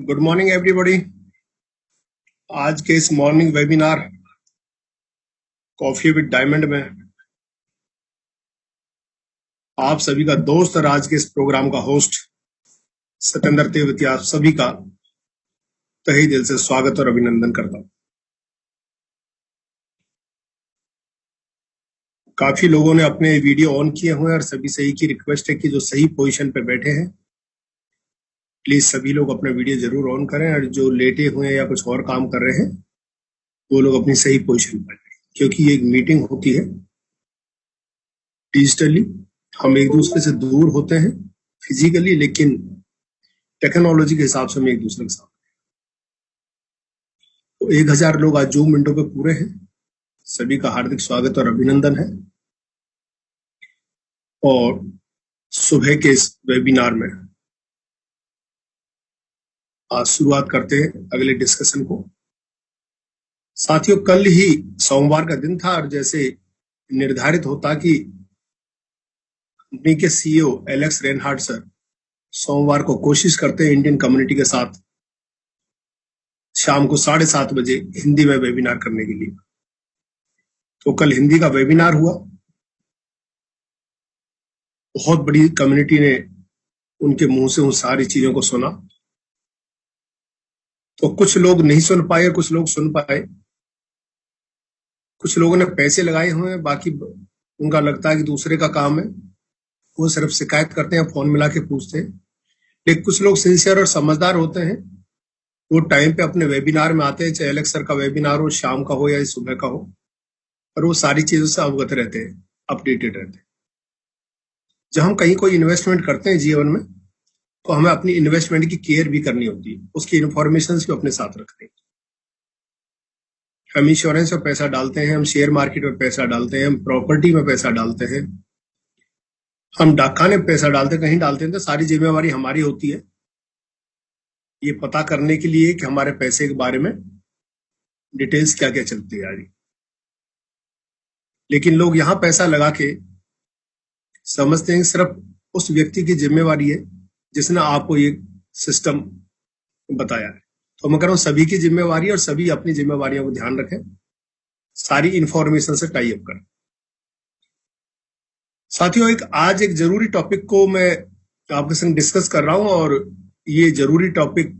Good morning everybody. आज के इस morning webinar coffee with diamond में आप सभी का दोस्त और आज के इस प्रोग्राम का होस्ट सत्येंद्र तेवतिया आप सभी का तहे दिल से स्वागत और अभिनंदन करता हूं। काफी लोगों ने अपने वीडियो ऑन किए हुए हैं और सभी से एक ही रिक्वेस्ट है कि जो सही पोजीशन पे बैठे हैं प्लीज सभी लोग अपना वीडियो जरूर ऑन करें, और जो लेटे हुए हैं या कुछ और काम कर रहे हैं वो लोग अपनी सही पोजीशन पर, क्योंकि ये एक मीटिंग होती है डिजिटली। हम एक दूसरे से दूर होते हैं फिजिकली, लेकिन टेक्नोलॉजी के हिसाब से हम एक दूसरे के साथ। तो 1000 लोग आज जूम विंडो पे पूरे हैं। सभी का हार्दिक स्वागत और अभिनंदन है। और सुबह के इस वेबिनार में आज शुरुआत करते हैं अगले डिस्कशन को। साथियों, कल ही सोमवार का दिन था और जैसे निर्धारित होता कि कंपनी के सीईओ एलेक्स रेनहार्ड सर सोमवार को कोशिश करते हैं इंडियन कम्युनिटी के साथ शाम को 7:30 बजे हिंदी में वेबिनार करने के लिए। तो कल हिंदी का वेबिनार हुआ। बहुत बड़ी कम्युनिटी ने उनके मुंह से उन सारी चीजों को सुना। तो कुछ लोग नहीं सुन पाए, कुछ लोग सुन पाए। कुछ लोगों ने पैसे लगाए हुए हैं, बाकी उनका लगता है कि दूसरे का काम है, वो सिर्फ शिकायत करते हैं, फोन मिला के पूछते हैं। लेकिन कुछ लोग सिंसियर और समझदार होते हैं, वो टाइम पे अपने वेबिनार में आते हैं, चाहे एलेक्स सर का वेबिनार हो, शाम का हो या सुबह का हो, और वो सारी चीजों से अवगत रहते हैं, अपडेटेड रहते हैं। जब हम कहीं कोई इन्वेस्टमेंट करते हैं जीवन में, तो हमें अपनी इन्वेस्टमेंट की केयर भी करनी होती है, उसकी इंफॉर्मेशन भी अपने साथ रखते हैं। हम इंश्योरेंस में पैसा डालते हैं, हम शेयर मार्केट में पैसा डालते हैं, हम प्रॉपर्टी में पैसा डालते हैं, हम डाकखाने में पैसा डालते हैं, कहीं डालते हैं, तो सारी जिम्मेवारी हमारी होती है ये पता करने के लिए कि हमारे पैसे के बारे में डिटेल्स क्या क्या चलती है यारी। लेकिन लोग यहां पैसा लगा के समझते हैं सिर्फ उस व्यक्ति की जिम्मेवारी है जिसने आपको ये सिस्टम बताया है। तो मैं कह रहा हूं सभी की जिम्मेवारी, और सभी अपनी जिम्मेवारियों को ध्यान रखें, सारी इंफॉर्मेशन से टाई अप करें। साथियों, आज एक जरूरी टॉपिक को मैं आपके संग डिस्कस कर रहा हूं, और ये जरूरी टॉपिक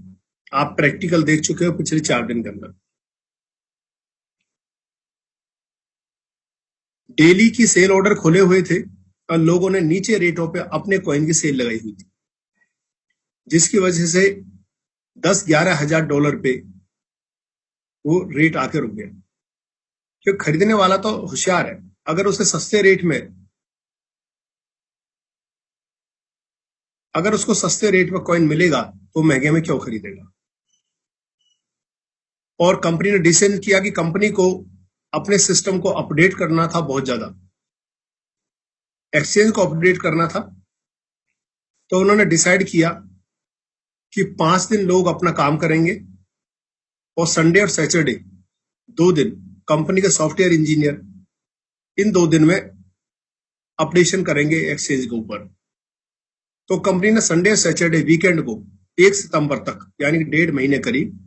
आप प्रैक्टिकल देख चुके हो पिछले 4 दिन के अंदर। डेली की सेल ऑर्डर खोले हुए थे और लोगों ने नीचे रेटों पे अपने कॉइन की सेल लगाई हुई थी, जिसकी वजह से 10-11 हजार डॉलर पे वो रेट आके रुक गया। क्योंकि खरीदने वाला तो होशियार है, अगर उसे सस्ते रेट में, अगर उसको सस्ते रेट में कॉइन मिलेगा तो महंगे में क्यों खरीदेगा। और कंपनी ने डिसीजन किया कि कंपनी को अपने सिस्टम को अपडेट करना था, बहुत ज्यादा एक्सचेंज को अपडेट करना था। तो उन्होंने डिसाइड किया कि 5 दिन लोग अपना काम करेंगे, और संडे और सैटरडे 2 दिन कंपनी के सॉफ्टवेयर इंजीनियर इन 2 दिन में अपडेशन करेंगे एक्सचेंज के ऊपर। तो कंपनी ने संडे और सैटरडे वीकेंड को 1 सितंबर तक यानी 1.5 महीने करीब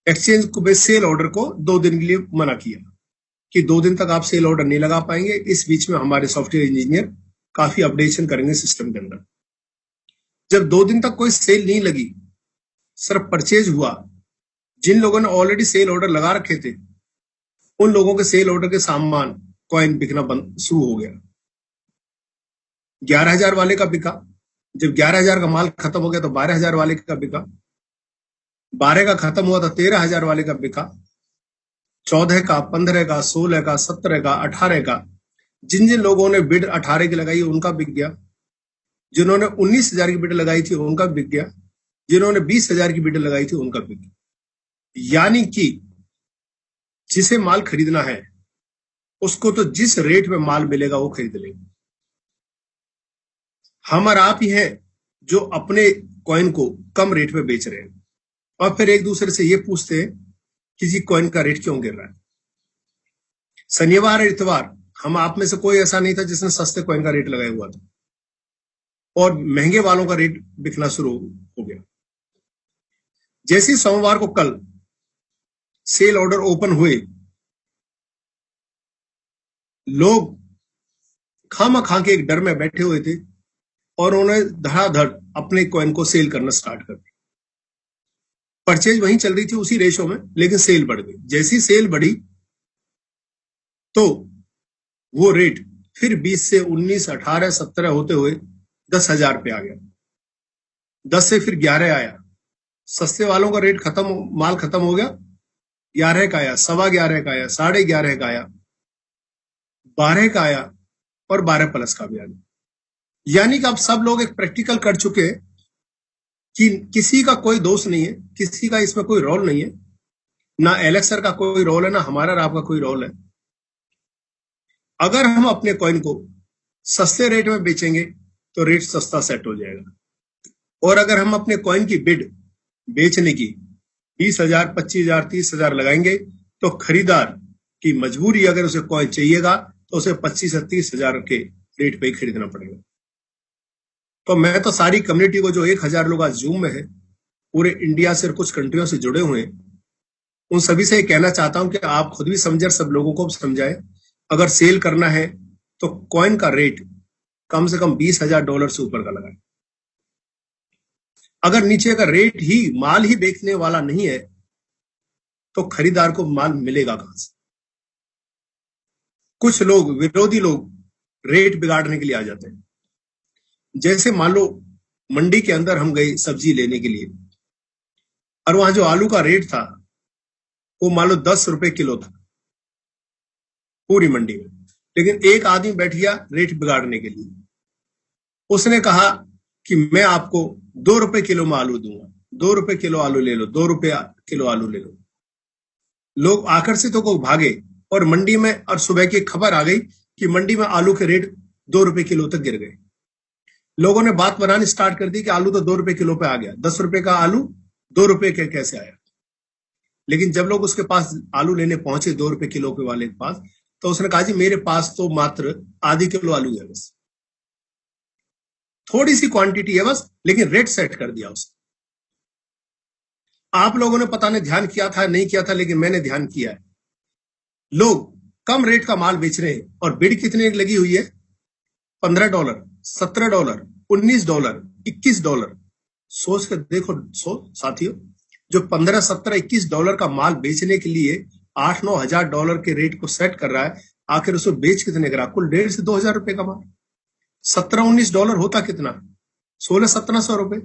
एक्सचेंज को सेल ऑर्डर को 2 दिन के लिए मना किया कि 2 दिन तक आप सेल ऑर्डर नहीं लगा पाएंगे। इस बीच में हमारे सॉफ्टवेयर इंजीनियर काफी अपडेशन करेंगे सिस्टम के अंदर। जब 2 दिन तक कोई सेल नहीं लगी, सिर्फ परचेज हुआ, जिन लोगों ने ऑलरेडी सेल ऑर्डर लगा रखे थे उन लोगों के सेल ऑर्डर के सामान कॉइन बिकना बंद शुरू हो गया। 11,000 वाले का बिका, जब 11,000 का माल खत्म हो गया तो 12,000 वाले का बिका, 12 का खत्म हुआ तो 13,000 वाले का बिका, 14 का, 15 का, 16 का, 17 का, 18 का। जिन जिन लोगों ने बिड 18 की लगाई उनका बिक गया, जिन्होंने 19,000 की बिड लगाई थी उनका बिक गया, जिन्होंने 20,000 की बिड लगाई थी उनका बिक गया। यानी कि जिसे माल खरीदना है उसको तो जिस रेट में माल मिलेगा वो खरीद लेंगे। हम और आप ही हैं जो अपने कॉइन को कम रेट में बेच रहे हैं, और फिर एक दूसरे से ये पूछते हैं किसी कॉइन का रेट क्यों गिर रहा है। शनिवार और इतवार हम आप में से कोई ऐसा नहीं था जिसने सस्ते कॉइन का रेट लगाया हुआ था, और महंगे वालों का रेट बिकना शुरू हो गया। जैसे ही सोमवार को कल सेल ऑर्डर ओपन हुए, लोग खामा के एक डर में बैठे हुए थे और उन्होंने धड़ाधड़ अपने कॉइन को सेल करना स्टार्ट कर दिया। परचेज वहीं चल रही थी उसी रेशो में, लेकिन सेल बढ़ गई। जैसी सेल बढ़ी तो वो रेट फिर 20 से 19, 18, 17 होते हुए 10,000 पे आ गया। 10 से फिर 11 आया। सस्ते वालों का रेट खत्म, माल खत्म हो गया। 11 का आया, 11.25 का आया, 11.5 का आया, 12 का आया और 12 प्लस का भी आ गया। यानी कि अब सब लोग एक प्रैक्टिकल कर चुके हैं कि किसी का कोई दोष नहीं है, किसी का इसमें कोई रोल नहीं है, ना एलेक्सर का कोई रोल है, ना हमारा और आपका कोई रोल है। अगर हम अपने कॉइन को सस्ते रेट में बेचेंगे तो रेट सस्ता सेट हो जाएगा, और अगर हम अपने कॉइन की बिड बेचने की 20,000, 25,000, 30,000 लगाएंगे तो खरीदार की मजबूरी, अगर उसे कॉइन चाहिएगा तो उसे 25 से 30,000 के रेट पे ही खरीदना पड़ेगा। तो मैं तो सारी कम्युनिटी को, जो 1,000 लोग आज जूम में है, पूरे इंडिया से और कुछ कंट्रियों से जुड़े हुए हैं, उन सभी से कहना चाहता हूं कि आप खुद भी समझे, सब लोगों को समझाए। अगर सेल करना है तो कॉइन का रेट कम से कम $20,000 से ऊपर का लगाए। अगर नीचे का रेट ही, माल ही बेचने वाला नहीं है, तो खरीदार को माल मिलेगा कहां से? कुछ लोग, विरोधी लोग, रेट बिगाड़ने के लिए आ जाते हैं। जैसे मान लो मंडी के अंदर हम गए सब्जी लेने के लिए, और वहां जो आलू का रेट था वो मान लो 10 रुपए किलो था पूरी मंडी में, लेकिन एक आदमी बैठ गया रेट बिगाड़ने के लिए। उसने कहा कि मैं आपको 2 रुपए किलो में आलू दूंगा, 2 रुपए किलो आलू ले लो, 2 रुपए किलो आलू ले लो। लोग आकर्षित होकर भागे और मंडी में, और सुबह की खबर आ गई कि मंडी में आलू के रेट 2 रुपए किलो तक गिर गए। लोगों ने बात बनानी स्टार्ट कर दी कि आलू तो 2 रुपए किलो पे आ गया, 10 रुपए का आलू 2 रुपए के कैसे आया? लेकिन जब लोग उसके पास आलू लेने पहुंचे 2 रुपए किलो के वाले के पास, तो उसने कहा जी मेरे पास तो मात्र आधी किलो आलू है, बस थोड़ी सी क्वांटिटी है बस, लेकिन रेट सेट कर दिया उसने। आप लोगों ने पता नहीं ध्यान किया था नहीं किया था, लेकिन मैंने ध्यान किया है। लोग कम रेट का माल बेच रहे हैं और बिड कितने लगी हुई है? $15, $17, $19, $21। सोच कर देखो साथियों, जो 15, 17, $21 का माल बेचने के लिए 8-9 हजार डॉलर के रेट को सेट कर रहा है, आखिर उसको बेच कितने का? कुल 1,500 से 2,000 रुपए का माल। $17-19 होता कितना? 1600-1700 रुपए।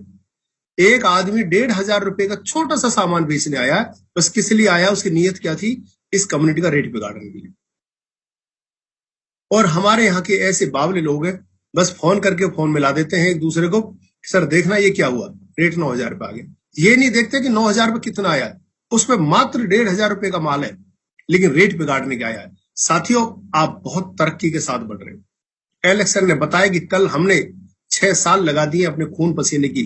एक आदमी 1,500 रुपए का छोटा सा सामान बेचने आया, बस किस लिए आया? उसकी नीयत क्या थी? इस कम्युनिटी का रेट बिगाड़ने के लिए। और हमारे यहाँ के ऐसे बावले लोग हैं, बस फोन करके फोन मिला देते हैं एक दूसरे को, सर देखना ये क्या हुआ, रेट 9,000 रुपए आ गया। ये नहीं देखते कि 9,000 रुपए कितना आया, उसमें मात्र 1,500 रुपए का माल है, लेकिन रेट बिगाड़ने के आया है। साथियों, आप बहुत तरक्की के साथ बढ़ रहे हो। एलेक्सन ने बताया कि कल हमने 6 साल लगा दिए अपने खून पसीने की,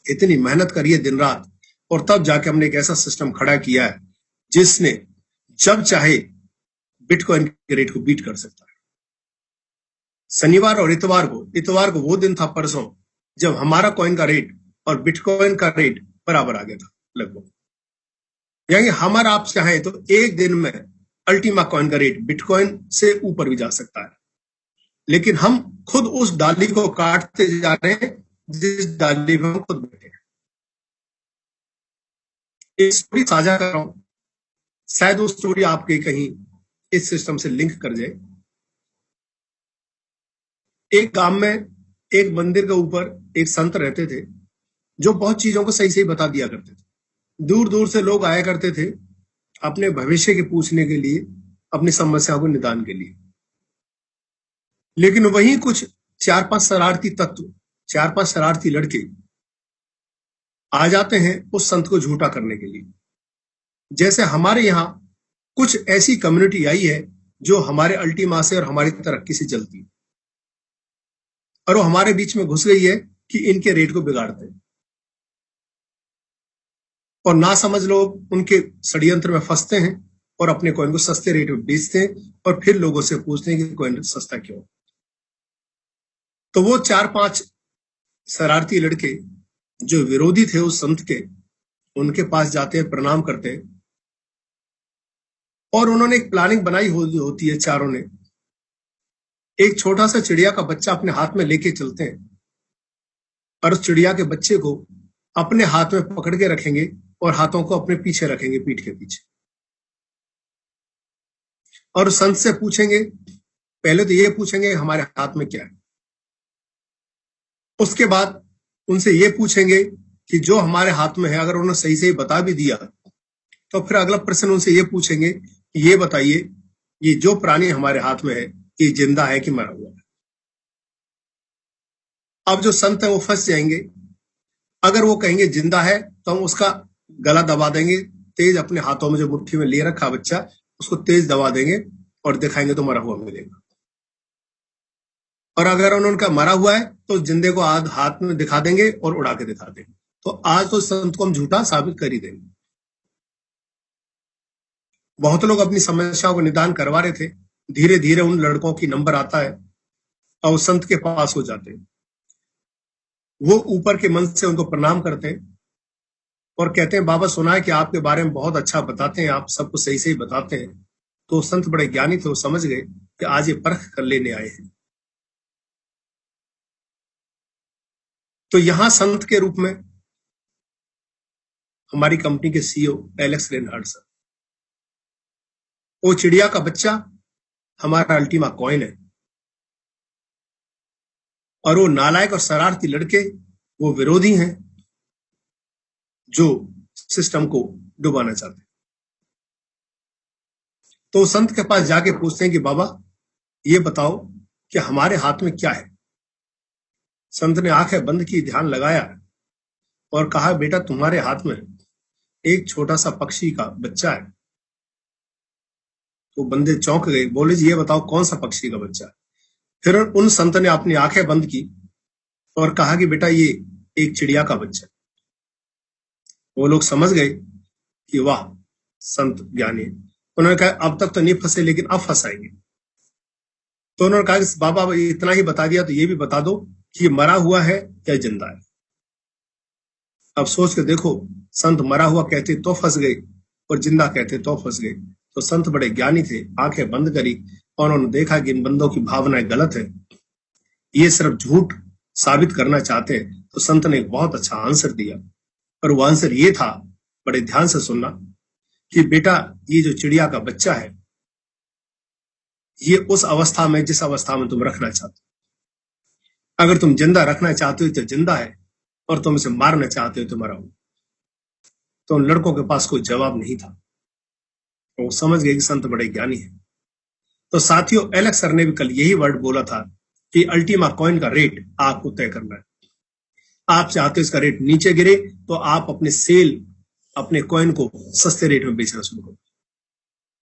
इतनी मेहनत करी है दिन रात, और तब जाके हमने एक ऐसा सिस्टम खड़ा किया है जिसने जब चाहे बिटकॉइन के रेट को बीट कर सकता है। शनिवार और इतवार को वो दिन था परसों, जब हमारा कॉइन का रेट और बिटकॉइन का रेट बराबर आ गया था लगभग। यानी हमारा आप चाहे तो एक दिन में अल्टीमा कॉइन का रेट बिटकॉइन से ऊपर भी जा सकता है, लेकिन हम खुद उस डाली को काटते जा रहे हैं जिस डाली में हम खुद बैठे हैं। एक स्टोरी साझा कर रहा हूं, शायद वो स्टोरी आपके कहीं इस सिस्टम से लिंक कर जाए। एक गांव में एक मंदिर के ऊपर एक संत रहते थे, जो बहुत चीजों को सही सही बता दिया करते थे। दूर दूर से लोग आया करते थे अपने भविष्य के पूछने के लिए, अपनी समस्याओं को निदान के लिए। लेकिन वहीं कुछ 4-5 शरारती तत्व, 4-5 शरारती लड़के आ जाते हैं उस संत को झूठा करने के लिए। जैसे हमारे यहाँ कुछ ऐसी कम्युनिटी आई है जो हमारे अल्टीमा से और हमारी तरक्की से जलती है, और वो हमारे बीच में घुस गई है कि इनके रेट को बिगाड़ते हैं, और ना समझ लोग उनके षड्यंत्र में फंसते हैं और अपने कॉइन को सस्ते रेट में बेचते हैं, और फिर लोगों से पूछते हैं कि कॉइन सस्ता क्यों। तो वो 4-5 शरारती लड़के जो विरोधी थे उस संत के, उनके पास जाते हैं, प्रणाम करते हैं, और उन्होंने एक प्लानिंग बनाई होती है चारों ने। एक छोटा सा चिड़िया का बच्चा अपने हाथ में लेके चलते हैं और उस चिड़िया के बच्चे को अपने हाथ में पकड़ के रखेंगे और हाथों को अपने पीछे रखेंगे, पीठ के पीछे, और संत से पूछेंगे, पहले तो ये पूछेंगे हमारे हाथ में क्या है, उसके बाद उनसे ये पूछेंगे कि जो हमारे हाथ में है, अगर उन्होंने सही सही बता भी दिया तो फिर अगला प्रश्न उनसे ये पूछेंगे कि ये बताइए, ये जो प्राणी हमारे हाथ में है ये जिंदा है कि मरा हुआ है। अब जो संत है वो फंस जाएंगे। अगर वो कहेंगे जिंदा है तो हम उसका गला दबा देंगे तेज, अपने हाथों में जो मुट्ठी में ले रखा बच्चा उसको तेज दबा देंगे और दिखाएंगे तो मरा हुआ मिलेगा। और अगर उनका मरा हुआ है तो जिंदे को हाथ में दिखा देंगे और उड़ा के दिखा देंगे। तो आज तो संत को हम झूठा साबित कर ही देंगे। बहुत लोग अपनी समस्याओं को निदान करवा रहे थे, धीरे धीरे उन लड़कों की नंबर आता है और उस संत के पास हो जाते हैं। वो ऊपर के मन से उनको प्रणाम करते हैं और कहते हैं, बाबा सुना है कि आपके बारे में बहुत अच्छा बताते हैं, आप सबको सही सही बताते हैं। तो संत बड़े ज्ञानी थे, वो समझ गए कि आज ये परख कर लेने आए हैं। तो यहां संत के रूप में हमारी कंपनी के सीईओ एलेक्स रेनहार्ड सर, वो चिड़िया का बच्चा हमारा अल्टीमा कॉइन है, और वो नालायक और शरारती लड़के वो विरोधी हैं जो सिस्टम को डुबाना चाहते हैं। तो संत के पास जाके पूछते हैं कि बाबा ये बताओ कि हमारे हाथ में क्या है। संत ने आंखें बंद की, ध्यान लगाया और कहा, बेटा तुम्हारे हाथ में एक छोटा सा पक्षी का बच्चा है। तो बंदे चौंक गए, बोले जी ये बताओ कौन सा पक्षी का बच्चा है। फिर उन संत ने अपनी आंखें बंद की और कहा कि बेटा ये एक चिड़िया का बच्चा। वो लोग समझ गए कि वाह संत ज्ञानी। उन्होंने कहा अब तक तो नहीं फंसे लेकिन अब फंसाएंगे। तो उन्होंने कहा कि बाबा इतना ही बता दिया तो ये भी बता दो कि ये मरा हुआ है या जिंदा है। अब सोच के देखो, संत मरा हुआ कहते तो फंस गए और जिंदा कहते तो फंस गए। तो संत बड़े ज्ञानी थे, आंखें बंद करी और उन्होंने देखा कि इन बंदों की भावनाएं गलत है, ये सिर्फ झूठ साबित करना चाहते हैं। तो संत ने एक बहुत अच्छा आंसर दिया, और वो आंसर ये था, बड़े ध्यान से सुनना, कि बेटा ये जो चिड़िया का बच्चा है ये उस अवस्था में जिस अवस्था में तुम रखना चाहते हो। अगर तुम जिंदा रखना चाहते हो तो जिंदा है, और तुम इसे मारना चाहते हो तो मरा हो। तो उन लड़कों के पास कोई जवाब नहीं था, तो वो समझ गए कि संत बड़े ज्ञानी है। तो साथियों, एलेक्स सर ने भी कल यही वर्ड बोला था कि अल्टीमा कॉइन का रेट आपको तय करना है। आप चाहते हो इसका रेट नीचे गिरे तो आप अपने सेल, अपने कॉइन को सस्ते रेट में बेचना शुरू करो,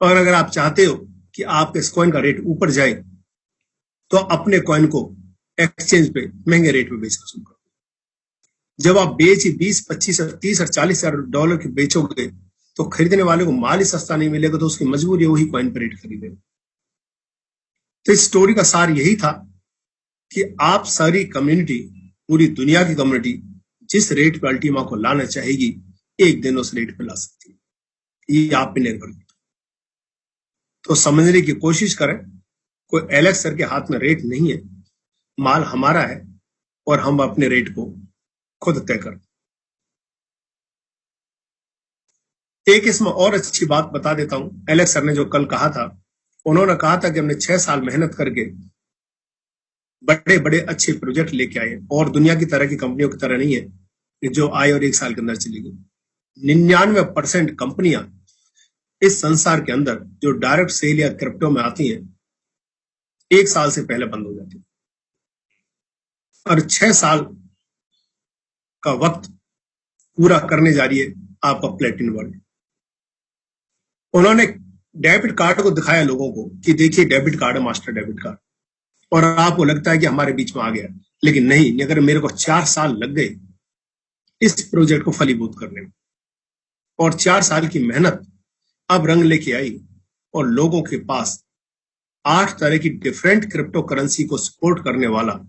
और अगर आप चाहते हो कि आपके इस कॉइन का रेट ऊपर जाए तो अपने कॉइन को एक्सचेंज पे महंगे रेट में बेचना शुरू करो। जब आप बेच 20, 25 और 30 और 40 हजार डॉलर के बेचोगे तो खरीदने वाले को माल ही सस्ता नहीं मिलेगा, तो उसकी मजबूरी वही कॉइन पर रेट खरीदे। तो इस स्टोरी का सार यही था कि आप सारी कम्युनिटी, पूरी दुनिया की कम्युनिटी जिस रेट पे अल्टीमा को लाना चाहेगी, एक दिन उस रेट पे ला सकती है, ये आप पे निर्भर करता है। तो समझने की कोशिश करें, कोई एलेक्स सर के हाथ में रेट नहीं है, माल हमारा है और हम अपने रेट को खुद तय कर। एक इसमें और अच्छी बात बता देता हूं, एलेक्स सर ने जो कल कहा था, उन्होंने कहा था कि हमने 6 साल मेहनत करके बड़े बड़े अच्छे प्रोजेक्ट लेके आए, और दुनिया की तरह की कंपनियों की तरह नहीं है जो आए और 1 साल के अंदर चली गई। 99% कंपनियां इस संसार के अंदर जो डायरेक्ट सेल या क्रिप्टो में आती हैं 1 साल से पहले बंद हो जाती है, और 6 साल का वक्त पूरा करने जा रही है आपका प्लेटिनम वर्ल्ड। उन्होंने डेबिट कार्ड को दिखाया लोगों को कि देखिए डेबिट कार्ड है, मास्टर डेबिट कार्ड, और आपको लगता है कि हमारे बीच में आ गया, लेकिन नहीं। अगर मेरे को 4 साल लग गए इस प्रोजेक्ट को फलीभूत करने में, और 4 साल की मेहनत अब रंग लेके आई, और लोगों के पास 8 तरह की डिफरेंट क्रिप्टो करेंसी को सपोर्ट करने वाला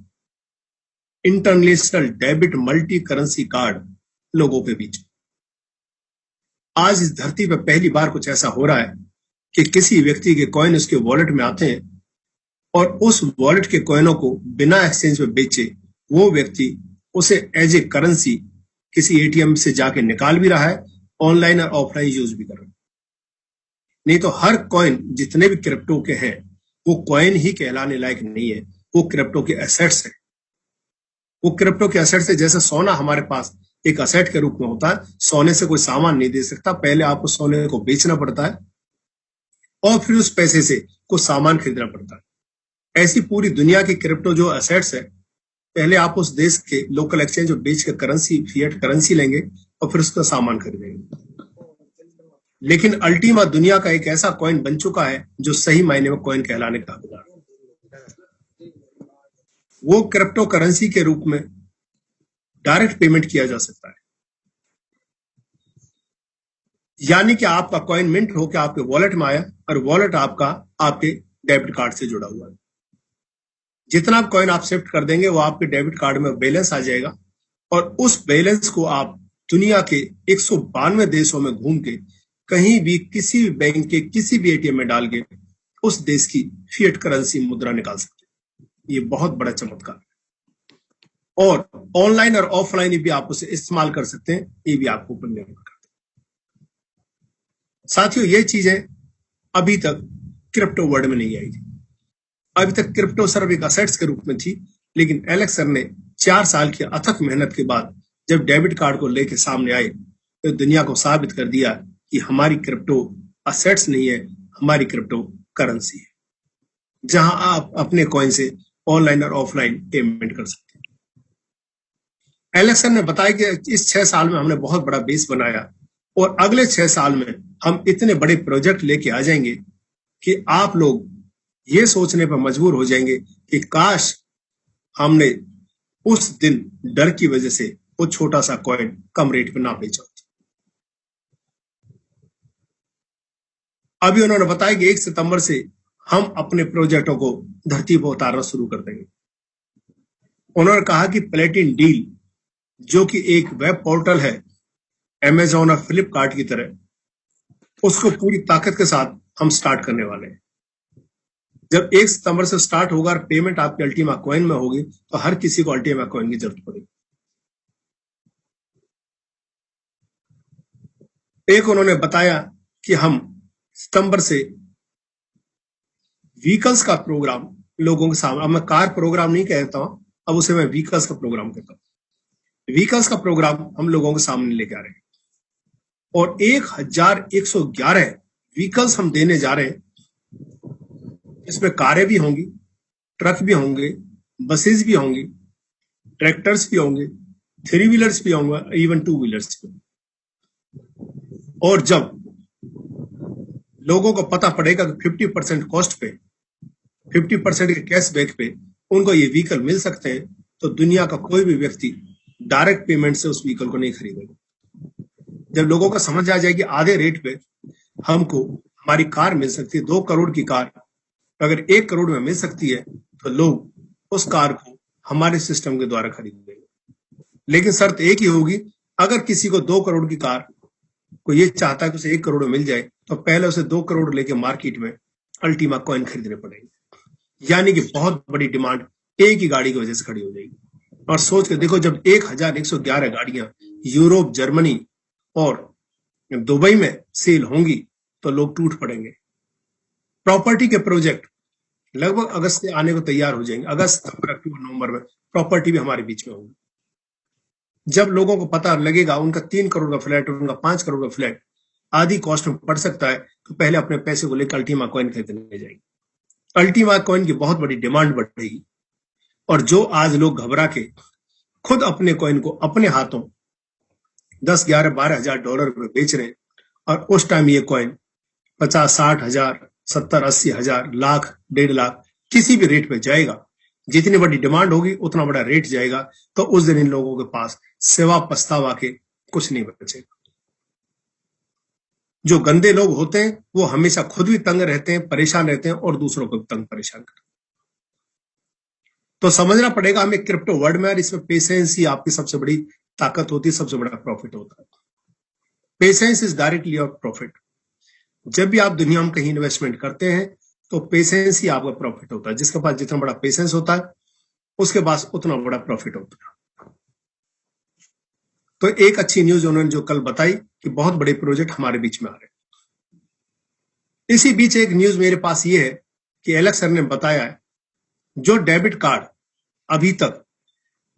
international debit multi currency card लोगों के बीच। आज इस धरती पर पहली बार कुछ ऐसा हो रहा है कि किसी व्यक्ति के कॉइन उसके वॉलेट में आते हैं और उस वॉलेट के कॉइनों को बिना एक्सचेंज में बेचे वो व्यक्ति उसे एज ए करेंसी किसी एटीएम से जाके निकाल भी रहा है, ऑनलाइन और ऑफलाइन यूज भी कर रहा है। नहीं तो हर कॉइन जितने भी क्रिप्टो के हैं वो कॉइन ही कहलाने लायक नहीं है, वो क्रिप्टो के एसेट्स है। वो क्रिप्टो के एसेट्स है। जैसे सोना हमारे पास एक असेट के रूप में होता है, सोने से कोई सामान नहीं दे सकता, पहले आपको सोने को बेचना पड़ता है और फिर उस पैसे से कुछ सामान खरीदना पड़ता है। ऐसी पूरी दुनिया की क्रिप्टो जो एसेट्स है, पहले आप उस देश के लोकल एक्सचेंज में बेच के करेंसी, फिएट करेंसी लेंगे और फिर उसका सामान खरीदेंगे। लेकिन अल्टीमा दुनिया का एक ऐसा कॉइन बन चुका है जो सही मायने में कॉइन कहलाने का हकदार है। वो क्रिप्टो करेंसी के रूप में डायरेक्ट पेमेंट किया जा सकता है, यानी कि आपका कॉइन मिंट होकर आपके वॉलेट में आया और वॉलेट आपका आपके डेबिट कार्ड से जुड़ा हुआ है। जितना कॉइन आप शिफ्ट कर देंगे वो आपके डेबिट कार्ड में बैलेंस आ जाएगा और उस बैलेंस को आप दुनिया के 192 देशों में घूम के कहीं भी किसी भी बैंक के किसी भी एटीएम में डाल के उस देश की फिएट करेंसी मुद्रा निकाल सकते हैं। ये बहुत बड़ा चमत्कार है और ऑनलाइन और ऑफलाइन भी आप उसे इस्तेमाल कर सकते हैं, ये भी आपको ऊपर निर्भर करता है। साथियों, ये चीजें अभी तक क्रिप्टो वर्ल्ड में नहीं आई थी। अभी तक क्रिप्टो सिर्फ एक असेट्स के रूप में थी, लेकिन एलेक्स सर ने 4 साल की अथक मेहनत के बाद जब डेबिट कार्ड को लेके सामने आए तो दुनिया को साबित कर दिया कि हमारी क्रिप्टो असेट्स नहीं है, हमारी क्रिप्टो करेंसी है, जहां आप अपने कॉइन से ऑनलाइन और ऑफलाइन पेमेंट कर सकते हैं। एलेक्स सर ने बताया कि इस 6 साल में हमने बहुत बड़ा बेस बनाया और अगले 6 साल में हम इतने बड़े प्रोजेक्ट लेके आ जाएंगे कि आप लोग ये सोचने पर मजबूर हो जाएंगे कि काश हमने उस दिन डर की वजह से वो छोटा सा कॉइन कम रेट पे ना बेचा होता। अभी उन्होंने बताया कि 1 सितंबर से हम अपने प्रोजेक्टों को धरती पर उतारना शुरू कर देंगे। उन्होंने कहा कि प्लेटिन डील, जो कि एक वेब पोर्टल है अमेजॉन और फ्लिपकार्ट की तरह, उसको पूरी ताकत के साथ हम स्टार्ट करने वाले हैं। जब 1 सितंबर से स्टार्ट होगा और पेमेंट आपके अल्टीमा कॉइन में होगी तो हर किसी को अल्टीमा कॉइन की जरूरत पड़ेगी। एक उन्होंने बताया कि हम सितंबर से व्हीकल्स का प्रोग्राम लोगों के सामने, अब मैं कार प्रोग्राम नहीं कहता हूं, अब उसे मैं व्हीकल्स का प्रोग्राम कहता हूं। व्हीकल्स का प्रोग्राम हम लोगों के सामने लेके आ रहे हैं और 1111 व्हीकल्स हम देने जा रहे हैं। इसमें कारें भी होंगी, ट्रक भी होंगे, बसेस भी होंगी, ट्रैक्टर्स भी होंगे, 3 व्हीलर्स भी होंगे, इवन 2 व्हीलर्स भी। और जब लोगों को पता पड़ेगा कि 50% कॉस्ट पे, 50% के कैशबैक पे उनको ये व्हीकल मिल सकते हैं, तो दुनिया का कोई भी व्यक्ति डायरेक्ट पेमेंट से उस व्हीकल को नहीं खरीदेगा। जब लोगों को समझ आ जाएगी आधे रेट पे हमको हमारी कार मिल सकती है, 2 करोड़ की कार अगर 1 करोड़ में मिल सकती है, तो लोग उस कार को हमारे सिस्टम के द्वारा खरीदेंगे। लेकिन शर्त एक ही होगी, अगर किसी को 2 करोड़ की कार को ये चाहता है कि उसे 1 करोड़ में मिल जाए, तो पहले उसे 2 करोड़ लेके मार्केट में अल्टीमा कॉइन खरीदने पड़ेंगे। यानी कि बहुत बड़ी डिमांड एक ही गाड़ी की वजह से खड़ी हो जाएगी। और सोच के देखो, जब 1111 गाड़ियां यूरोप, जर्मनी और दुबई में सेल होंगी तो लोग टूट पड़ेंगे। प्रॉपर्टी के प्रोजेक्ट लगभग अगस्त से आने को तैयार हो जाएंगे। अगस्त, सितंबर, अक्टूबर, नवंबर में प्रॉपर्टी भी हमारे बीच में होगी। जब लोगों को पता लगेगा उनका 3 करोड़ का फ्लैट और उनका 5 करोड़ का फ्लैट आधी कॉस्ट में पड़ सकता है, तो पहले अपने पैसे को लेकर अल्टीमा कॉइन खरीदने जाएंगे। अल्टीमा कॉइन की बहुत बड़ी डिमांड बढ़ेगी और जो आज लोग घबरा के खुद अपने कॉइन को अपने हाथों 10, 11, 12 हजार डॉलर में बेच रहे हैं, और उस टाइम ये कॉइन 50, 60 हजार, 70, 80 हजार, लाख, 1.5 लाख किसी भी रेट पे जाएगा। जितनी बड़ी डिमांड होगी उतना बड़ा रेट जाएगा, तो उस दिन इन लोगों के पास सेवा पछतावा के कुछ नहीं बचेगा। जो गंदे लोग होते हैं वो हमेशा खुद भी तंग रहते हैं, परेशान रहते हैं और दूसरों को भी तंग परेशान करते हैं। तो समझना पड़ेगा हमें क्रिप्टो वर्ल्ड में, इसमें पेशेंस ही आपकी सबसे बड़ी ताकत होती है, सबसे बड़ा प्रॉफिट होता है। Patience is directly your profit. जब भी आप दुनिया में कहीं इन्वेस्टमेंट करते हैं तो पेशेंस ही आपका प्रॉफिट होता है। जिसके पास जितना बड़ा पेशेंस होता है उसके पास उतना बड़ा प्रॉफिट होता है। तो एक अच्छी न्यूज उन्होंने जो कल बताई कि बहुत बड़े प्रोजेक्ट हमारे बीच में आ रहे हैं। इसी बीच एक न्यूज मेरे पास ये है कि एलेक्स सर ने बताया है जो डेबिट कार्ड अभी तक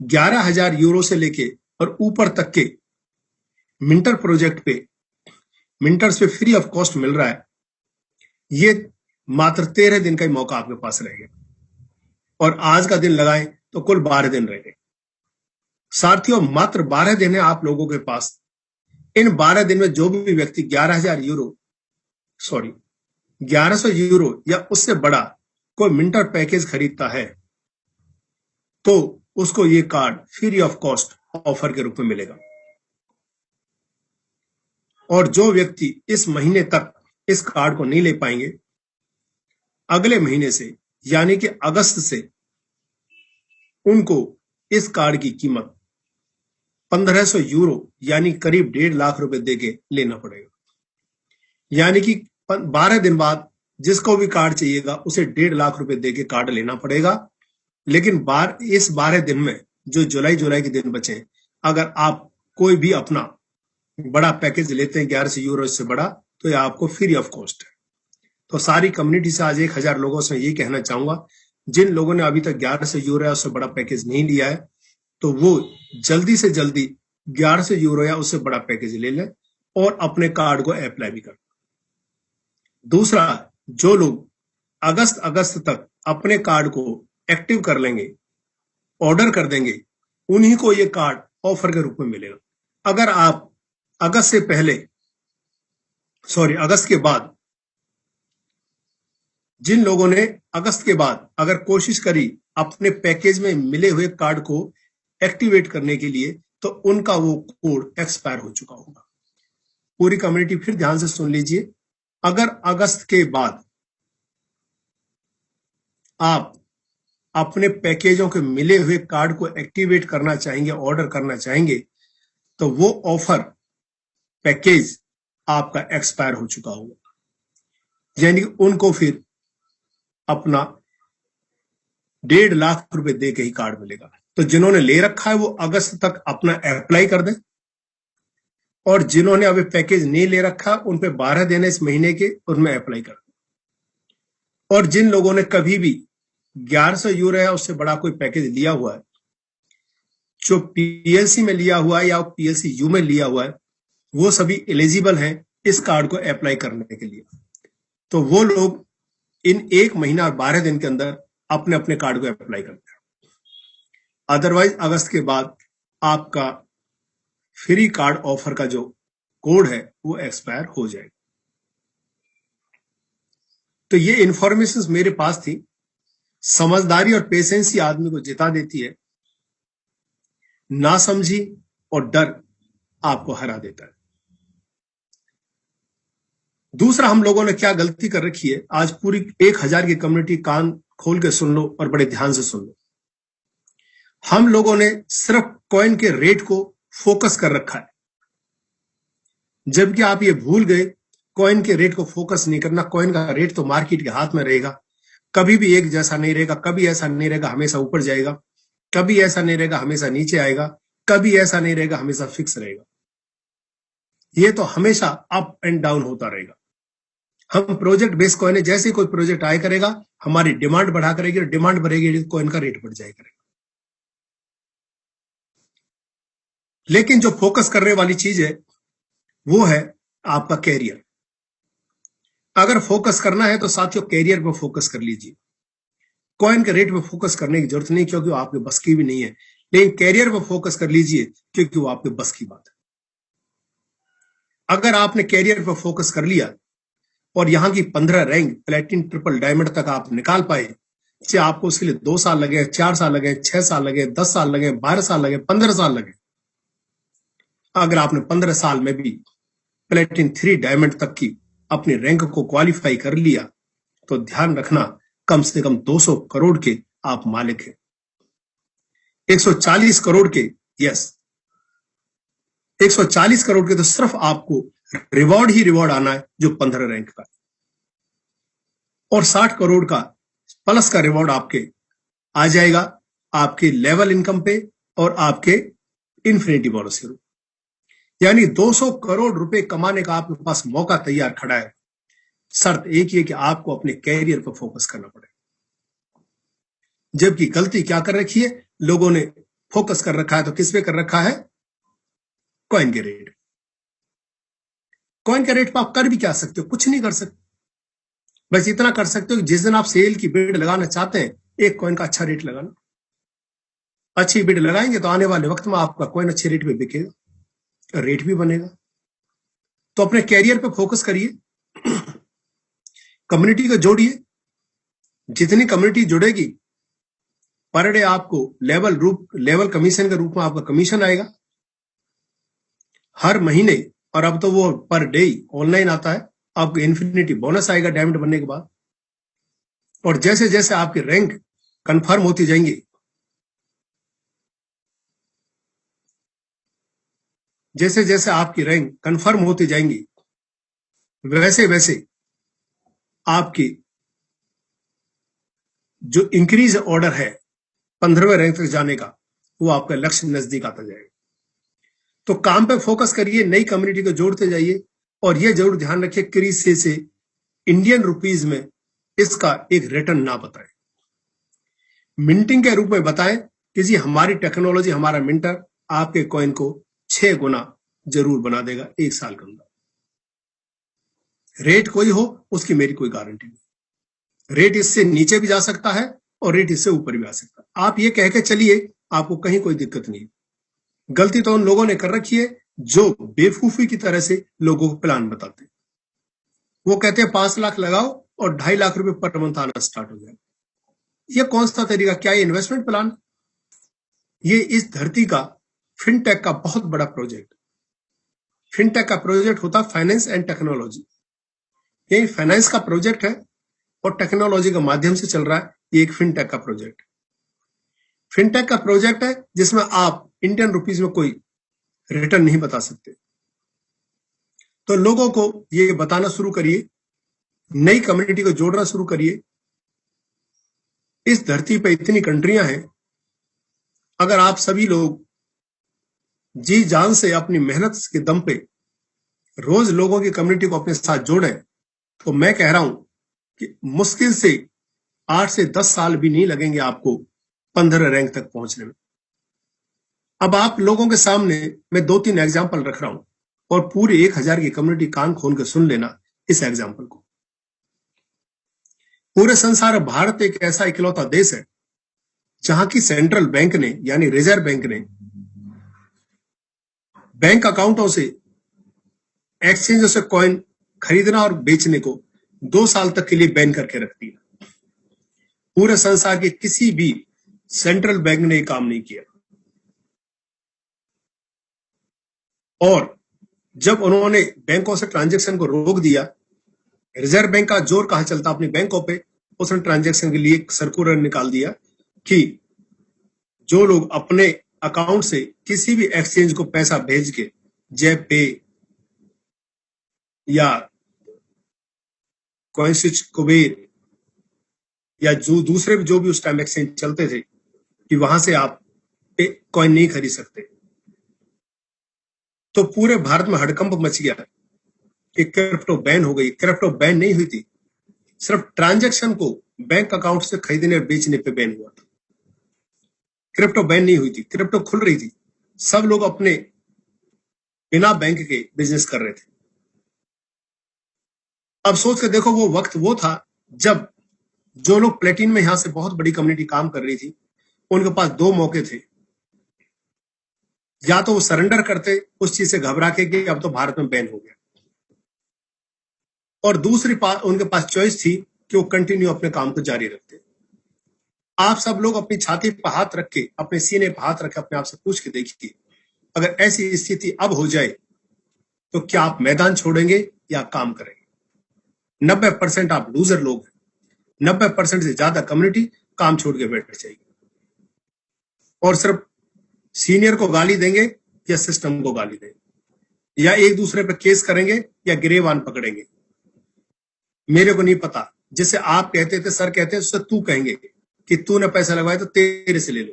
11,000 यूरो से लेके और ऊपर तक के मिंटर प्रोजेक्ट पे मिंटर्स पे फ्री ऑफ कॉस्ट मिल रहा है, ये मात्र 13 दिन का ही मौका आपके पास रहेगा और आज का दिन लगाएं तो कुल 12 दिन रहेंगे। साथियों, मात्र 12 दिन है आप लोगों के पास। इन 12 दिन में जो भी व्यक्ति 1100 यूरो या उससे बड़ा कोई मिंटर पैकेज खरीदता है तो उसको ये card free of cost offer के रूप में मिलेगा। और जो व्यक्ति इस महीने तक इस कार्ड को नहीं ले पाएंगे, अगले महीने से यानी कि अगस्त से उनको इस कार्ड की कीमत 1500 यूरो यानी करीब 1.5 लाख रुपए देके लेना पड़ेगा। यानी कि 12 दिन बाद जिसको भी कार्ड चाहिएगा उसे 1.5 लाख रुपए देके कार्ड लेना पड़ेगा। लेकिन इस 12 दिन में जो जुलाई के दिन बचे, अगर आप कोई भी अपना बड़ा पैकेज लेते हैं 1100 यूरो से बड़ा, तो यह आपको फ्री ऑफ कॉस्ट है। तो सारी कम्युनिटी से आज 1000 लोगों से ये कहना चाहूंगा, जिन लोगों ने अभी तक 1100 यूरो या उससे बड़ा पैकेज नहीं लिया है तो वो जल्दी से जल्दी 1100 यूरो या उससे बड़ा पैकेज ले लें और अपने कार्ड को अप्लाई भी करें। दूसरा, जो लोग अगस्त तक अपने कार्ड को एक्टिव कर लेंगे, ऑर्डर कर देंगे, उन्हीं को ये कार्ड ऑफर के रूप में मिलेगा। अगर आप अगस्त के बाद, जिन लोगों ने अगस्त के बाद अगर कोशिश करी अपने पैकेज में मिले हुए कार्ड को एक्टिवेट करने के लिए, तो उनका वो कोड एक्सपायर हो चुका होगा। पूरी कम्युनिटी फिर ध्यान से सुन लीजिए, अगर अगस्त के बाद आप अपने पैकेजों के मिले हुए कार्ड को एक्टिवेट करना चाहेंगे, ऑर्डर करना चाहेंगे, तो वो ऑफर पैकेज आपका एक्सपायर हो चुका होगा। यानी उनको फिर अपना 1.5 लाख रुपए दे के ही कार्ड मिलेगा। तो जिन्होंने ले रखा है वो अगस्त तक अपना अप्लाई कर दें, और जिन्होंने अभी पैकेज नहीं ले रखा उन पे 12 दिन इस महीने के, उनमें अप्लाई कर दें। और जिन लोगों ने कभी भी 1100 यूरो या उससे बड़ा कोई पैकेज लिया हुआ है, जो पीएलसी में लिया हुआ है या पीएलसी यू में लिया हुआ है, वो सभी एलिजिबल हैं इस कार्ड को अप्लाई करने के लिए। तो वो लोग इन 1 महीना और 12 दिन के अंदर अपने अपने कार्ड को अप्लाई करते हैं। अदरवाइज अगस्त के बाद आपका फ्री कार्ड ऑफर का जो कोड है वो एक्सपायर हो जाएगा। तो ये इंफॉर्मेशन मेरे पास थी। समझदारी और पेशेंस ही आदमी को जिता देती है, नासमझी और डर आपको हरा देता है। दूसरा, हम लोगों ने क्या गलती कर रखी है, आज पूरी 1000 की कम्युनिटी कान खोल के सुन लो और बड़े ध्यान से सुन लो। हम लोगों ने सिर्फ कॉइन के रेट को फोकस कर रखा है, जबकि आप ये भूल गए कॉइन के रेट को फोकस नहीं करना। कॉइन का रेट तो मार्केट के हाथ में रहेगा, कभी भी एक जैसा नहीं रहेगा। कभी ऐसा नहीं रहेगा हमेशा ऊपर जाएगा, कभी ऐसा नहीं रहेगा हमेशा नीचे आएगा, कभी ऐसा नहीं रहेगा हमेशा फिक्स रहेगा। ये तो हमेशा अप एंड डाउन होता रहेगा। हम प्रोजेक्ट बेस कॉइन है, जैसे कोई प्रोजेक्ट आया करेगा हमारी डिमांड बढ़ा करेगी, और डिमांड बढ़ेगी कॉइन का रेट बढ़ जाया करेगा। लेकिन जो फोकस करने वाली चीज है वो है आपका कैरियर। अगर फोकस करना है तो साथियों कैरियर पर फोकस कर लीजिए। कॉइन के रेट पर फोकस करने की जरूरत नहीं, क्योंकि वो आपके बस की भी नहीं है। लेकिन कैरियर पर फोकस कर लीजिए, क्योंकि वो आपके बस की बात है। अगर आपने कैरियर पर फोकस कर लिया और यहां की 15 रैंक प्लेटिनम, ट्रिपल, डायमंड तक आप निकाल पाए, चाहे आपको उसके लिए 2 साल लगे, 4 साल लगे, 6 साल लगे, 10 साल लगे, 12 साल लगे, 15 साल लगे, अगर आपने 15 साल में भी प्लेटिनम 3 डायमंड तक की अपनी रैंक को क्वालिफाई कर लिया, तो ध्यान रखना कम से कम 200 करोड़ के आप मालिक हैं। 140 करोड़ के, यस, 140 करोड़ के तो सिर्फ आपको रिवॉर्ड ही रिवॉर्ड आना है जो 15 रैंक का, और 60 करोड़ का प्लस का रिवॉर्ड आपके आ जाएगा आपके लेवल इनकम पे और आपके इन्फिनिटी बोनस के रूप। यानी 200 करोड़ रुपए कमाने का आपके पास मौका तैयार खड़ा है। शर्त एक ही है कि आपको अपने कैरियर पर फोकस करना पड़ेगा। जबकि गलती क्या कर रखी है, लोगों ने फोकस कर रखा है तो किस पे कर रखा है, कॉइन के रेट। कॉइन के रेट पर आप कर भी क्या सकते हो, कुछ नहीं कर सकते। बस इतना कर सकते हो कि जिस दिन आप सेल की बिड लगाना चाहते हैं, एक कॉइन का अच्छा रेट लगाना। अच्छी बिड लगाएंगे तो आने वाले वक्त में आपका कॉइन अच्छे रेट पे बिकेगा, रेट भी बनेगा। तो अपने कैरियर पे फोकस करिए, कम्युनिटी को जोड़िए। जितनी कम्युनिटी जुड़ेगी पर डे आपको लेवल कमीशन के रूप में आपका कमीशन आएगा हर महीने, और अब तो वो पर डे ऑनलाइन आता है। आपको इन्फिनिटी बोनस आएगा डायमंड बनने के बाद। और जैसे जैसे आपकी रैंक कंफर्म होती जाएंगी, जैसे जैसे आपकी रैंक कंफर्म होती जाएंगी, वैसे वैसे आपकी जो इंक्रीज ऑर्डर है 15वें रैंक तक जाने का, वो आपका लक्ष्य नजदीक आता जाएगा। तो काम पे फोकस करिए, नई कम्युनिटी को जोड़ते जाइए, और ये जरूर ध्यान रखिए क्रीज से इंडियन रुपीज में इसका एक रिटर्न ना बताएं, मिंटिंग के रूप में बताएं कि जी हमारी टेक्नोलॉजी, हमारा मिंटर आपके कॉइन को 6 गुना जरूर बना देगा 1 साल के अंदर। रेट कोई हो उसकी मेरी कोई गारंटी नहीं। रेट इससे नीचे भी जा सकता है और रेट इससे ऊपर भी आ सकता है। आप ये कह के चलिए, आपको कहीं कोई दिक्कत नहीं। गलती तो उन लोगों ने कर रखी है जो बेवकूफी की तरह से लोगों को प्लान बताते हैं। वो कहते हैं 5 लाख लगाओ और 2.5 लाख रुपए पर मंथ आना स्टार्ट हो जाए। ये कौन सा तरीका, क्या ये इन्वेस्टमेंट प्लान? ये इस धरती का फिनटेक का बहुत बड़ा प्रोजेक्ट। फिनटेक का प्रोजेक्ट होता फाइनेंस एंड टेक्नोलॉजी। ये फाइनेंस का प्रोजेक्ट है और टेक्नोलॉजी के माध्यम से चल रहा है। ये एक फिनटेक का प्रोजेक्ट, फिनटेक का प्रोजेक्ट है जिसमें आप इंडियन रुपीज में कोई रिटर्न नहीं बता सकते। तो लोगों को ये बताना शुरू करिए, नई कम्युनिटी को जोड़ना शुरू करिए। इस धरती पे इतनी कंट्रियां हैं, अगर आप सभी लोग जी जान से अपनी मेहनत के दम पे रोज लोगों की कम्युनिटी को अपने साथ जोड़ें, तो मैं कह रहा हूं कि मुश्किल से 8 से 10 साल भी नहीं लगेंगे आपको 15 रैंक तक पहुंचने में। अब आप लोगों के सामने मैं 2-3 एग्जाम्पल रख रहा हूं, और पूरे 1000 की कम्युनिटी कान खोल के सुन लेना इस एग्जाम्पल को। पूरे संसार, भारत एक ऐसा इकलौता देश है जहां की सेंट्रल बैंक ने, यानी रिजर्व बैंक ने, बैंक अकाउंटों से एक्सचेंज से कॉइन खरीदना और बेचने को 2 साल तक के लिए बैन करके रख दिया। पूरे संसार के किसी भी सेंट्रल बैंक ने काम नहीं किया। और जब उन्होंने बैंकों से ट्रांजैक्शन को रोक दिया, रिजर्व बैंक का जोर कहां चलता अपनी बैंकों पे, उसने ट्रांजैक्शन के लिए एक सर्कुलर निकाल दिया कि जो लोग अपने अकाउंट से किसी भी एक्सचेंज को पैसा भेज के, जेब पे या कॉइनस्विच, कुबेर या जो दूसरे भी जो भी उस टाइम एक्सचेंज चलते थे, कि वहां से आप कॉइन नहीं खरीद सकते। तो पूरे भारत में हड़कंप मच गया कि क्रिप्टो बैन हो गई। क्रिप्टो बैन नहीं हुई थी, सिर्फ ट्रांजैक्शन को बैंक अकाउंट से खरीदने और बेचने पे बैन हुआ था। क्रिप्टो बैन नहीं हुई थी, क्रिप्टो खुल रही थी, सब लोग अपने बिना बैंक के बिजनेस कर रहे थे। अब सोच के देखो, वो वक्त वो था जब जो लोग प्लेटिन में यहां से बहुत बड़ी कम्युनिटी काम कर रही थी, उनके पास 2 मौके थे। या तो वो सरेंडर करते उस चीज से घबरा के कि अब तो भारत में बैन हो गया, और दूसरी उनके पास चॉइस थी कि वो कंटिन्यू अपने काम को जारी रखते। आप सब लोग अपनी छाती पर हाथ रख के, अपने सीने पर हाथ रख के अपने आप से पूछ के देखिए, अगर ऐसी स्थिति अब हो जाए तो क्या आप मैदान छोड़ेंगे या काम करेंगे? 90% आप लूजर लोग हैं। 90% से ज्यादा कम्युनिटी काम छोड़ के बैठ जाएगी और सिर्फ सीनियर को गाली देंगे या सिस्टम को गाली देंगे। या एक दूसरे पे केस करेंगे या गिरेबान पकड़ेंगे, मेरे को नहीं पता। जैसे आप कहते थे, सर कहते हैं, उससे तू कहेंगे कि तूने पैसा लगाया तो तेरे से ले लो।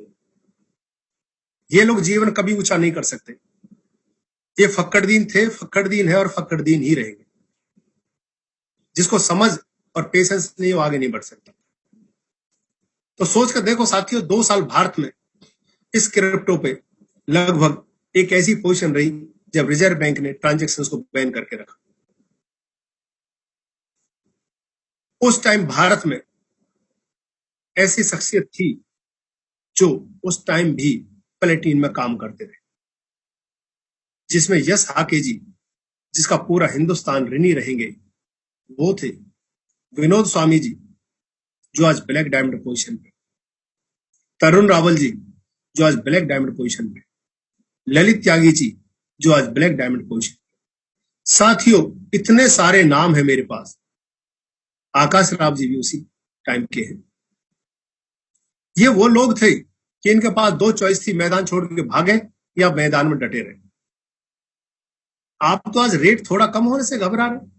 ये लोग जीवन कभी ऊंचा नहीं कर सकते। ये फक्कड़दीन थे, फक्कड़दीन है और फक्कड़दीन ही रहेंगे। जिसको समझ और पेशेंस नहीं, वो आगे नहीं बढ़ सकता। तो सोच कर देखो साथियों, 2 साल भारत में इस क्रिप्टो पे लगभग एक ऐसी पोजीशन रही जब रिजर्व बैंक ने ट्रांजैक्शंस को बैन करके रखा। उस टाइम भारत में ऐसी शख्सियत थी जो उस टाइम भी प्लेटिन में काम करते थे, जिसमें यश हाके जी, जिसका पूरा हिंदुस्तान ऋणी रहेंगे, वो थे। विनोद स्वामी जी, जो आज ब्लैक डायमंड पोजीशन पे, तरुण रावल जी, जो आज ब्लैक डायमंड पोजीशन पे, ललित त्यागी जी, जो आज ब्लैक डायमंड पोजीशन पे। साथियों, इतने सारे नाम है मेरे पास। आकाश राव जी भी उसी टाइम के हैं। ये वो लोग थे कि इनके पास 2 चॉइस थी, मैदान छोड़ के भागे या मैदान में डटे रहे। आप तो आज रेट थोड़ा कम होने से घबरा रहे।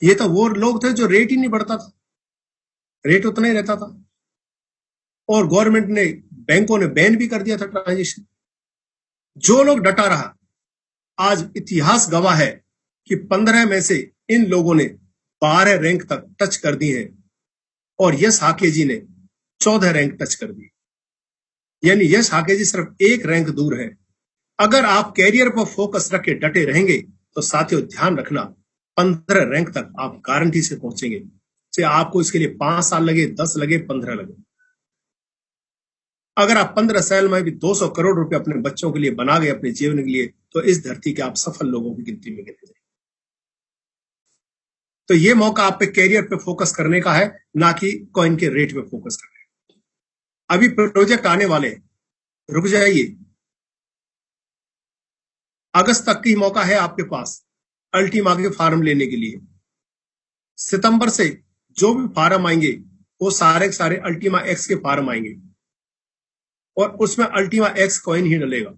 ये तो वो लोग थे जो रेट ही नहीं बढ़ता था, रेट उतना ही रहता था, और गवर्नमेंट ने, बैंकों ने बैन भी कर दिया था ट्रांजेक्शन। जो लोग डटा रहा, आज इतिहास गवाह है कि 15 में से इन लोगों ने 12 रैंक तक टच कर दी है, और यश हाके जी ने 14 रैंक टच कर दी। यानी यश हाके जी सिर्फ 1 रैंक दूर है। अगर आप कैरियर पर फोकस रख के डटे रहेंगे तो साथियों ध्यान रखना, 15 रैंक तक आप गारंटी से पहुंचेंगे। चाहे आपको इसके लिए 5 साल लगे, 10 लगे, 15 लगे। अगर आप 15 साल में भी 200 करोड़ रुपए अपने बच्चों के लिए बना गए, अपने जीवन के लिए, तो इस धरती के आप सफल लोगों की गिनती में गिने जाएंगे। तो ये मौका आप पे कैरियर पे फोकस करने का है, ना कि कॉइन के रेट पे फोकस करने का। अभी प्रोजेक्ट आने वाले हैं, रुक जाइए। अगस्त तक की मौका है आपके पास अल्टीमा के फार्म लेने के लिए। सितंबर से जो भी फार्म आएंगे वो सारे के सारे अल्टीमा एक्स के फार्म आएंगे, और उसमें अल्टीमा एक्स कॉइन ही डलेगा।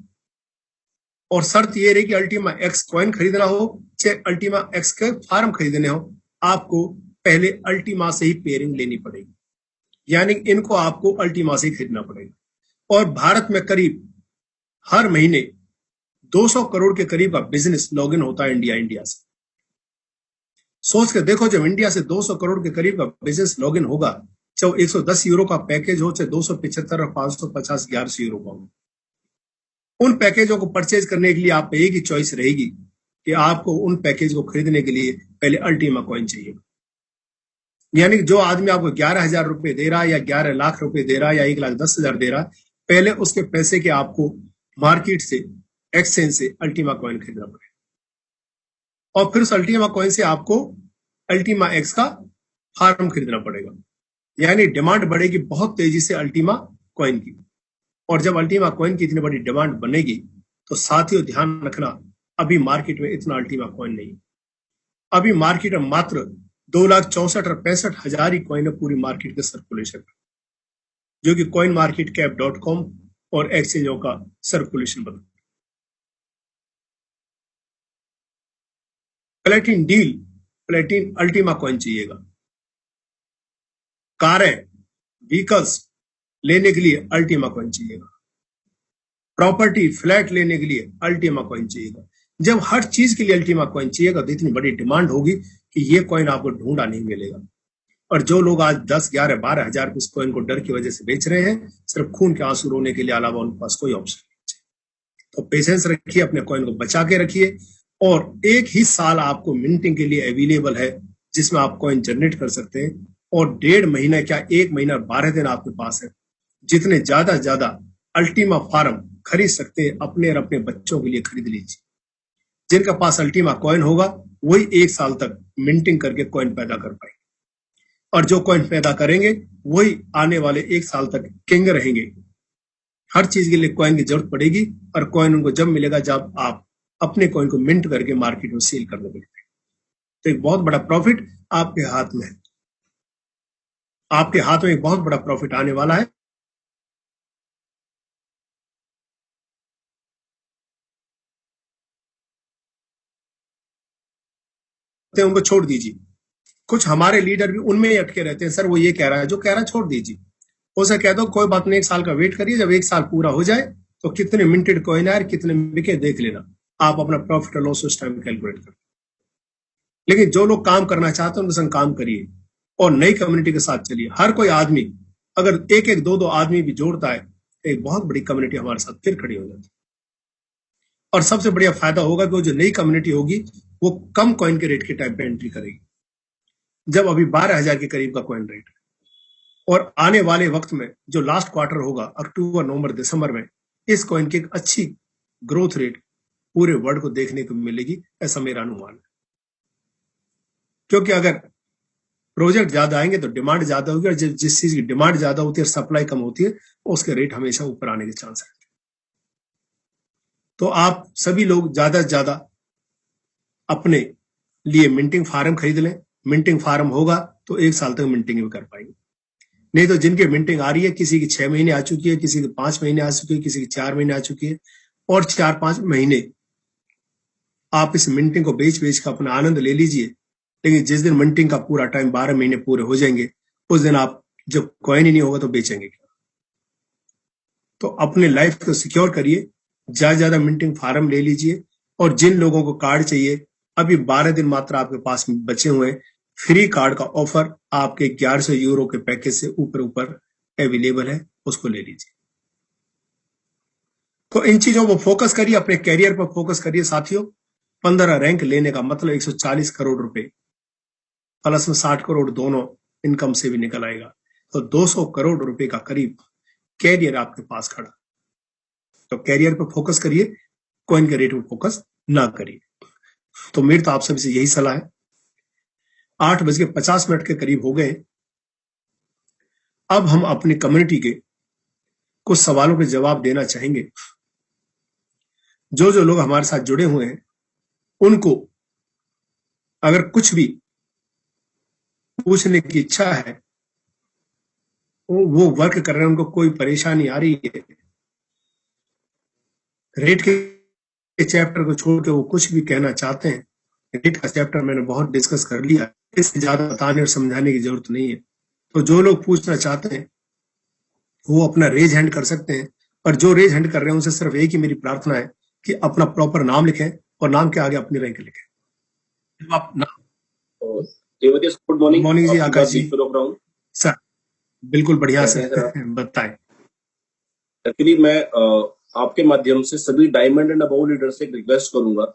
और शर्त ये रही कि अल्टीमा एक्स कॉइन खरीदना हो चाहे अल्टीमा एक्स के फार्म खरीदने हो, आपको पहले अल्टीमा से ही पेयरिंग लेनी पड़ेगी। यानी इनको आपको अल्टीमा से ही खरीदना पड़ेगा। और भारत में करीब हर महीने 200 करोड़ के करीब का बिजनेस लॉगिन होता है इंडिया से। सोच के देखो, जब इंडिया से 200 करोड़ के करीब का बिजनेस लॉगिन होगा, चाहे 110 यूरो का पैकेज हो, चाहे 275 और 550 1100 यूरो का हो, उन पैकेजों को परचेज करने के लिए आप एक ही चॉइस रहेगी कि आपको उन पैकेज को खरीदने के लिए पहले अल्टीमा कॉइन चाहिए। यानी जो आदमी आपको 11,000 रुपए दे रहा है, या 11 लाख रुपए दे रहा है, या 1,10,000 दे रहा है, पहले उसके पैसे के आपको मार्केट से, एक्सचेंज से अल्टीमा कॉइन खरीदना पड़ेगा। और फिर उस अल्टीमा कॉइन से आपको अल्टीमा एक्स का फार्म खरीदना पड़ेगा। यानी डिमांड बढ़ेगी बहुत तेजी से अल्टीमा कॉइन की। और जब अल्टीमा कॉइन की इतनी बड़ी डिमांड बनेगी, तो साथियों ध्यान रखना, अभी मार्केट में इतना अल्टीमा कॉइन नहीं। अभी मार्केट में मात्र 2,64,000 और 65,000 ही कॉइन है पूरी मार्केट के सर्कुलेशन में, जो कि coinmarketcap.com और एक्सचेंजों का सर्कुलेशन बता। प्लेटिन डील, प्लेटिन अल्टीमा कॉइन चाहिएगा। कारें, व्हीकल्स लेने के लिए अल्टीमा कॉइन चाहिएगा। प्रॉपर्टी, फ्लैट लेने के लिए अल्टीमा कॉइन चाहिएगा। जब हर चीज के लिए अल्टीमा कॉइन चाहिएगा, तो इतनी बड़ी डिमांड होगी कि ये कॉइन आपको ढूंढा नहीं मिलेगा। और जो लोग आज 10, 11, 12,000 इस कॉइन को डर की वजह से बेच रहे हैं, सिर्फ खून के आंसू रोने के लिए अलावा उनके पास कोई ऑप्शन नहीं। तो पेशेंस रखिए, अपने कॉइन को बचा के रखिए, और एक ही साल आपको मिंटिंग के लिए अवेलेबल है, जिसमें आप कॉइन जनरेट कर सकते हैं। और 1.5 महीना क्या 1 महीना 12 दिन आपके पास है। जितने ज्यादा ज्यादा अल्टीमा फार्म खरीद सकते हैं, अपने और अपने बच्चों के लिए खरीद लीजिए। जिनका पास अल्टीमा कॉइन होगा वही 1 साल तक मिंटिंग करके कॉइन पैदा कर पाएंगे, और जो कॉइन पैदा करेंगे वही आने वाले 1 साल तक किंग रहेंगे। हर चीज के लिए कॉइन की जरूरत पड़ेगी, और कॉइन उनको जब मिलेगा जब आप अपने कॉइन को मिंट करके मार्केट में सेल करने लगेंगे। तो एक बहुत बड़ा प्रॉफिट आपके हाथ में है। आपके हाथ में एक बहुत बड़ा प्रॉफिट आने वाला है। हैं उनको छोड़ दीजिए। कुछ हमारे लीडर भी उनमें ही अटके रहते हैं, सर वो ये कह रहा है, जो कह रहा है छोड़ दीजिए। उसे कह दो कोई बात नहीं, 1 साल का वेट करिए, जब 1 साल पूरा हो जाए तो कितने मिंटेड कॉइन है, कितने बिके देख लेना, आप अपना प्रॉफिट और लॉस उस टाइम कैलकुलेट कर। लेकिन जो लोग काम करना चाहते हैं उनके संग काम करिए और नई कम्युनिटी के साथ चलिए। हर कोई आदमी अगर एक एक दो दो आदमी भी जोड़ता है तो एक बहुत बड़ी कम्युनिटी हमारे साथ फिर खड़ी हो जाती है। और सबसे बढ़िया फायदा होगा कि वो जो नई कम्युनिटी होगी वो कम कॉइन के रेट के टाइम पे एंट्री करेगी, जब अभी 12,000 के करीब का कॉइन रेट है। और आने वाले वक्त में जो लास्ट क्वार्टर होगा अक्टूबर नवंबर दिसंबर में, इस कॉइन की एक अच्छी ग्रोथ रेट पूरे वर्ल्ड को देखने को मिलेगी, ऐसा मेरा अनुमान है। क्योंकि अगर प्रोजेक्ट ज्यादा आएंगे तो डिमांड ज्यादा होगी, और जिस चीज की डिमांड ज्यादा होती है, सप्लाई कम होती है, उसके रेट हमेशा ऊपर आने के चांस है। तो आप सभी लोग ज्यादा से ज्यादा अपने लिए मिंटिंग फार्म खरीद लें। मिंटिंग फार्म होगा तो 1 साल तक मिंटिंग भी कर पाएंगे। नहीं तो जिनके मिंटिंग आ रही है, किसी की 6 महीने आ चुकी है, किसी की 5 महीने आ चुकी है, किसी की 4 महीने आ चुकी है, और 4-5 महीने आप इस मिंटिंग को बेच बेच कर अपना आनंद ले लीजिए। लेकिन जिस दिन मिंटिंग का पूरा टाइम 12 महीने पूरे हो जाएंगे, उस दिन आप जब कॉइन ही नहीं होगा तो बेचेंगे क्या? तो अपने लाइफ को सिक्योर करिए, ज्यादा ज्यादा मिंटिंग फार्म ले लीजिए। और जिन लोगों को कार्ड चाहिए, अभी 12 दिन मात्र आपके पास बचे हुए हैं, फ्री कार्ड का ऑफर आपके 1100 यूरो के पैकेज से ऊपर अवेलेबल है, उसको ले लीजिए। तो इन चीजों पर फोकस करिए, अपने कैरियर पर फोकस करिए साथियों। 15 रैंक लेने का मतलब 140 करोड़ रुपए प्लस में 60 करोड़ दोनों इनकम से भी निकल आएगा। तो 200 करोड़ रुपए का करीब कैरियर आपके पास खड़ा। तो कैरियर पर फोकस करिए, कॉइन के रेट पर फोकस ना करिए। तो मेरी तो आप सभी से यही सलाह है। 8:50 के करीब हो गए। अब हम अपनी कम्युनिटी के कुछ सवालों के जवाब देना चाहेंगे। जो जो लोग हमारे साथ जुड़े हुए हैं उनको अगर कुछ भी पूछने की इच्छा है, वो वर्क कर रहे हैं, उनको कोई परेशानी आ रही है, रेट के चैप्टर को छोड़ के वो कुछ भी कहना चाहते हैं, रेट का चैप्टर मैंने बहुत डिस्कस कर लिया, इससे ज्यादा बताने और समझाने की जरूरत नहीं है। तो जो लोग पूछना चाहते हैं वो अपना रेज हैंड कर सकते हैं। पर जो रेज हैंड कर रहे हैं उनसे सिर्फ एक ही मेरी प्रार्थना है कि अपना प्रॉपर नाम लिखें और नाम के आगे अपनी रैंक लिखें। आप गुड मॉर्निंग। मॉर्निंग जी, आकाश जी। सर बिल्कुल बढ़िया से बताएं। एक्चुअली मैं आपके माध्यम से सभी डायमंड एंड अबव लीडर से एक रिक्वेस्ट करूंगा।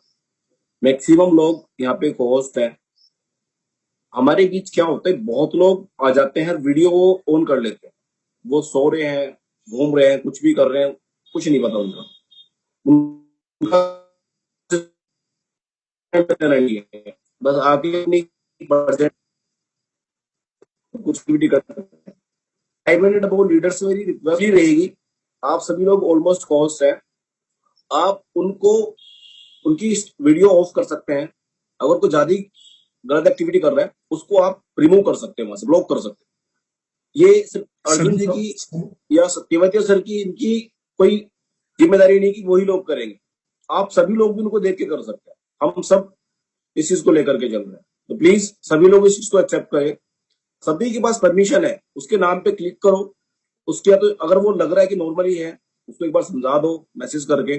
मैक्सिमम लोग यहाँ पे होस्ट है, हमारे बीच क्या होता है, बहुत लोग आ जाते हैं, वीडियो ऑन कर लेते हैं, वो सो रहे हैं, घूम रहे हैं, कुछ भी कर रहे हैं, कुछ नहीं पता उनका बस आगे नहीं कुछ भी करते हैं। डायमंड एंड अबव लीडर्स मेरी रिक्वेस्ट ही रहेगी, आप सभी लोग ऑलमोस्ट होस्ट है, आप उनको उनकी वीडियो ऑफ कर सकते हैं। अगर कोई ज्यादा गलत एक्टिविटी कर रहा है उसको आप रिमूव कर सकते हैं, वहां से ब्लॉक कर सकते हैं। ये सिर्फ अर्जुन जी की या सत्यवती सर की इनकी कोई जिम्मेदारी नहीं कि वही लोग करेंगे, आप सभी लोग भी उनको देख के कर सकते हैं। हम सब इस चीज को लेकर के चल रहे हैं, तो प्लीज सभी लोग इस चीज को एक्सेप्ट करें। सभी के पास परमिशन है, उसके नाम पे क्लिक करो। उसके बाद तो अगर वो लग रहा है कि नॉर्मली है, उसको एक बार समझा दो मैसेज करके,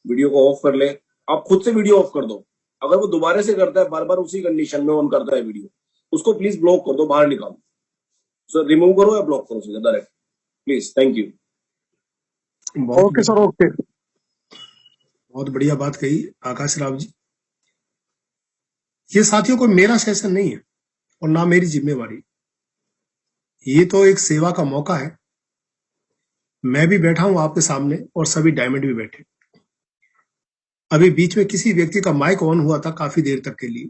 वीडियो को ऑफ कर ले। आप खुद से वीडियो ऑफ कर दो। अगर वो दोबारा से करता है, बार बार उसी कंडीशन में ऑन करता है वीडियो, उसको प्लीज ब्लॉक कर दो, बाहर निकालो। सो रिमूव करो या ब्लॉक करो सीधा direct, please. Thank you. Okay sir, okay. बहुत बढ़िया बात कही आकाश राव जी। ये साथियों को मेरा सेशन नहीं है और ना मेरी जिम्मेवारी, ये तो एक सेवा का मौका है। मैं भी बैठा हूं आपके सामने और सभी डायमंड भी बैठे। अभी बीच में किसी व्यक्ति का माइक ऑन हुआ था काफी देर तक के लिए,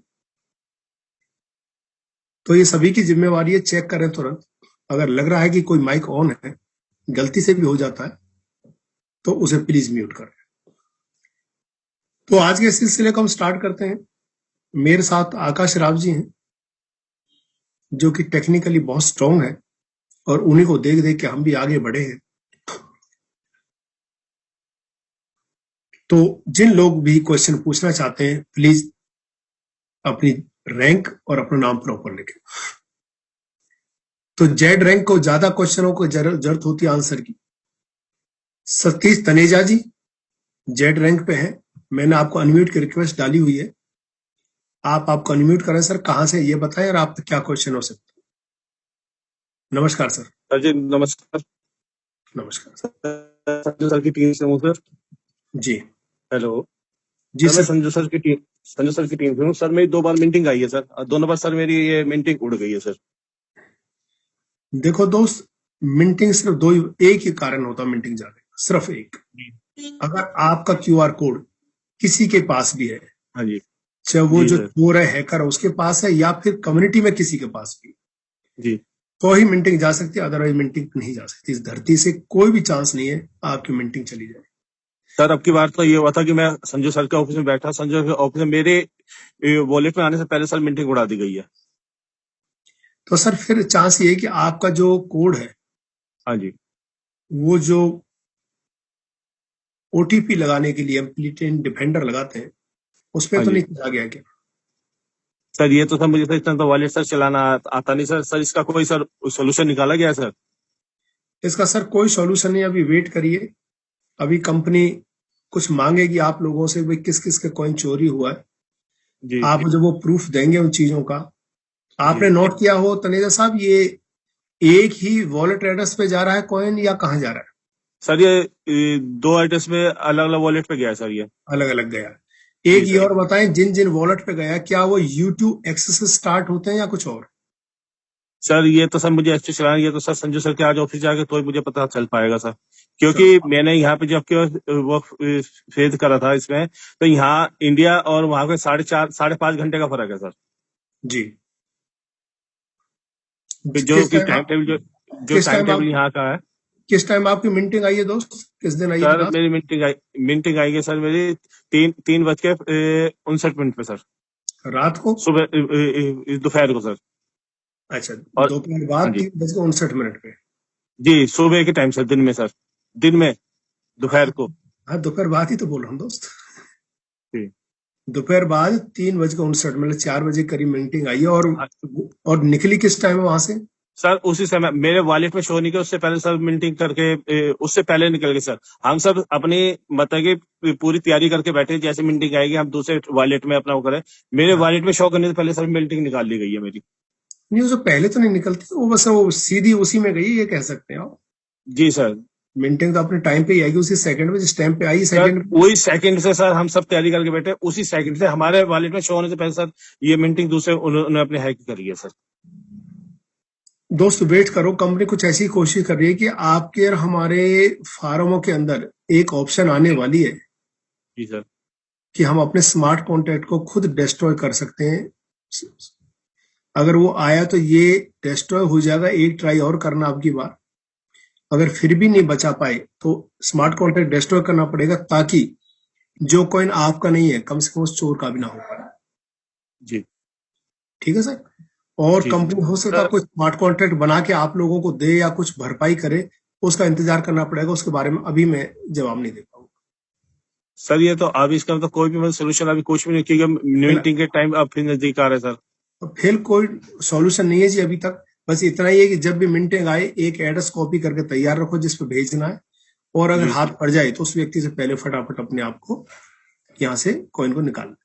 तो ये सभी की जिम्मेवारी है, चेक करें तुरंत। अगर लग रहा है कि कोई माइक ऑन है, गलती से भी हो जाता है, तो उसे प्लीज म्यूट करें। तो आज के सिलसिले को हम स्टार्ट करते हैं। मेरे साथ आकाश राव जी हैं जो कि टेक्निकली बहुत स्ट्रांग है, और उन्हीं को देख देख के हम भी आगे बढ़े हैं। तो जिन लोग भी क्वेश्चन पूछना चाहते हैं, प्लीज अपनी रैंक और अपना नाम प्रॉपर लिखें। तो जेड रैंक को ज्यादा क्वेश्चनों को जरूरत होती है आंसर की। सतीश तनेजा जी जेड रैंक पे हैं, मैंने आपको अनम्यूट की रिक्वेस्ट डाली हुई है, आप आपको अनम्यूट करें सर, कहां से ये बताएं और आपका क्या क्वेश्चन हो सकता है। नमस्कार सर। सर जी नमस्कार। नमस्कार संजू सर की टीम से हूँ सर। जी। हेलो जी सर, मैं सर। संजू सर की टीम से हूँ सर। मेरी 2 बार मिंटिंग आई है सर, और दोनों बार सर मेरी ये मिंटिंग उड़ गई है सर। देखो दोस्त, मिंटिंग सिर्फ दो एक ही कारण होता है मिंटिंग जाने का, सिर्फ एक। अगर आपका क्यूआर कोड किसी के पास भी है, हाँ जी चाहे वो जी जो सर। चोर है हैकर उसके पास है या फिर कम्युनिटी में किसी के पास भी, जी तो ही मिंटिंग जा सकती है, अदरवाइज मिंटिंग नहीं जा सकती। इस धरती से कोई भी चांस नहीं है आपकी मिंटिंग चली जाए। सर, अब की बार तो ये हुआ था कि मैं संजू सर के ऑफिस में बैठा, संजू सर के ऑफिस में मेरे वॉलेट में आने से पहले सर मिंटिंग उड़ा दी गई है। तो सर फिर चांस ये है कि आपका जो कोड है, हाँ जी वो जो ओटीपी लगाने के लिए एम्प्लीटेन डिफेंडर लगाते हैं उस पर हाँ तो जी नहीं आ गया क्या? सर, ये तो सर मुझे सर इतना तो वॉलेट सर चलाना आता नहीं सर। सर इसका कोई सर सोल्यूशन निकाला गया है सर? इसका सर कोई सॉल्यूशन नहीं, अभी वेट करिए। अभी कंपनी कुछ मांगेगी आप लोगों से, भाई किस किस के कॉइन चोरी हुआ है, जी आप जब वो प्रूफ देंगे उन चीजों का। जी आपने नोट किया हो तनेजा साहब, ये एक ही वॉलेट एड्रेस पे जा रहा है कॉइन या कहाँ जा रहा है? सर, ये 2 एड्रेस में अलग अलग वॉलेट पे गया है सर ये। अलग अलग गया। जी एक ये सर। और बताएं, जिन जिन वॉलेट पे गया क्या वो यूट्यूब एक्सेस से स्टार्ट होते हैं या कुछ और? सर ये तो सर मुझे एक्चुअली चलाना, ये तो सर संजू सर के आज ऑफिस जाके तो ही मुझे पता चल पाएगा सर, क्योंकि चलो मैंने यहाँ पे जब वो फेज करा था इसमें, तो यहाँ इंडिया और वहां पे 4.5 घंटे का फर्क है सर। जी। जो किस कि टाइम टाइम टेबल जो किस टाइम टाइम टेबल आप यहाँ का है। किस टाइम आपकी मिंटिंग आई है दोस्त, किस दिन आई है सर लास्ट? मेरी मीटिंग आएगी सर मेरी 3:59 पे सर, रात को? सुबह दोपहर को सर। अच्छा, और दोपहर हाँ बाद जी 3:59 पे? जी, सुबह के टाइम सर, दिन में सर, दिन में दोपहर को। हाँ, दोपहर बाद ही तो बोल रहा हूँ दोस्त। जी दोपहर बाद 3:59, मतलब 4 बजे करीब मिंटिंग आई है। हाँ, और निकली किस टाइम है वहां से? सर उसी समय मेरे वॉलेट में शो नहीं किया, उससे पहले सर मिंटिंग करके उससे पहले निकल गए सर। हम सब अपनी मतलब कि पूरी तैयारी करके बैठे, जैसे मिंटिंग आएगी हम दूसरे वॉलेट में अपना वो करें। मेरे हाँ। वॉलेट में शो करने से पहले सर मिंटिंग निकाल ली गई है मेरी। नहीं, उससे पहले तो नहीं निकलती, वो बस वो सीधी उसी में गई, ये कह सकते हैं आप। जी सर। मिंटिंग तो अपने टाइम पे ही आएगी, उसी सेकंड में, जिस टाइम पे आई सर सेकंड। वही सेकंड से सर हम सब तैयारी करके बैठे, उसी सेकंड से हमारे वॉलेट में शो होने से पहले सर ये मिंटिंग दूसरे उन्होंने अपने हैक करी है सर। दोस्त वेट करो, कंपनी कुछ ऐसी कोशिश कर रही है कि आपके और हमारे फार्मों के अंदर एक ऑप्शन आने वाली है जी सर। कि हम अपने स्मार्ट कॉन्ट्रैक्ट को खुद डिस्ट्रॉय कर सकते हैं। अगर वो आया तो ये डिस्ट्रॉय हो जाएगा, एक ट्राई और करना आपकी बार। अगर फिर भी नहीं बचा पाए तो स्मार्ट कॉन्ट्रैक्ट डिस्ट्रॉय करना पड़ेगा, ताकि जो कॉइन आपका नहीं है कम से कम उस चोर का भी ना हो पाए। जी ठीक है सर। और जी कंपनी हो सकता है सर। कोई स्मार्ट कॉन्ट्रैक्ट बना के आप लोगों को दे या कुछ भरपाई करे, उसका इंतजार करना पड़ेगा। उसके बारे में अभी मैं जवाब नहीं दे पाऊंगा। सर ये तो अभी इसका तो कोई भी मतलब सोल्यूशन अभी कुछ भी नहीं, क्योंकि मीटिंग के टाइम अब फिर नजदीक आ रहा है सर। फिर कोई सॉल्यूशन नहीं है जी अभी तक। बस इतना ही है कि जब भी मिंटिंग आए एक एड्रेस कॉपी करके तैयार रखो जिस पे भेजना है, और अगर जी हाथ पड़ जाए तो उस व्यक्ति से पहले फटाफट अपने आप को यहाँ से कॉइन को निकाल।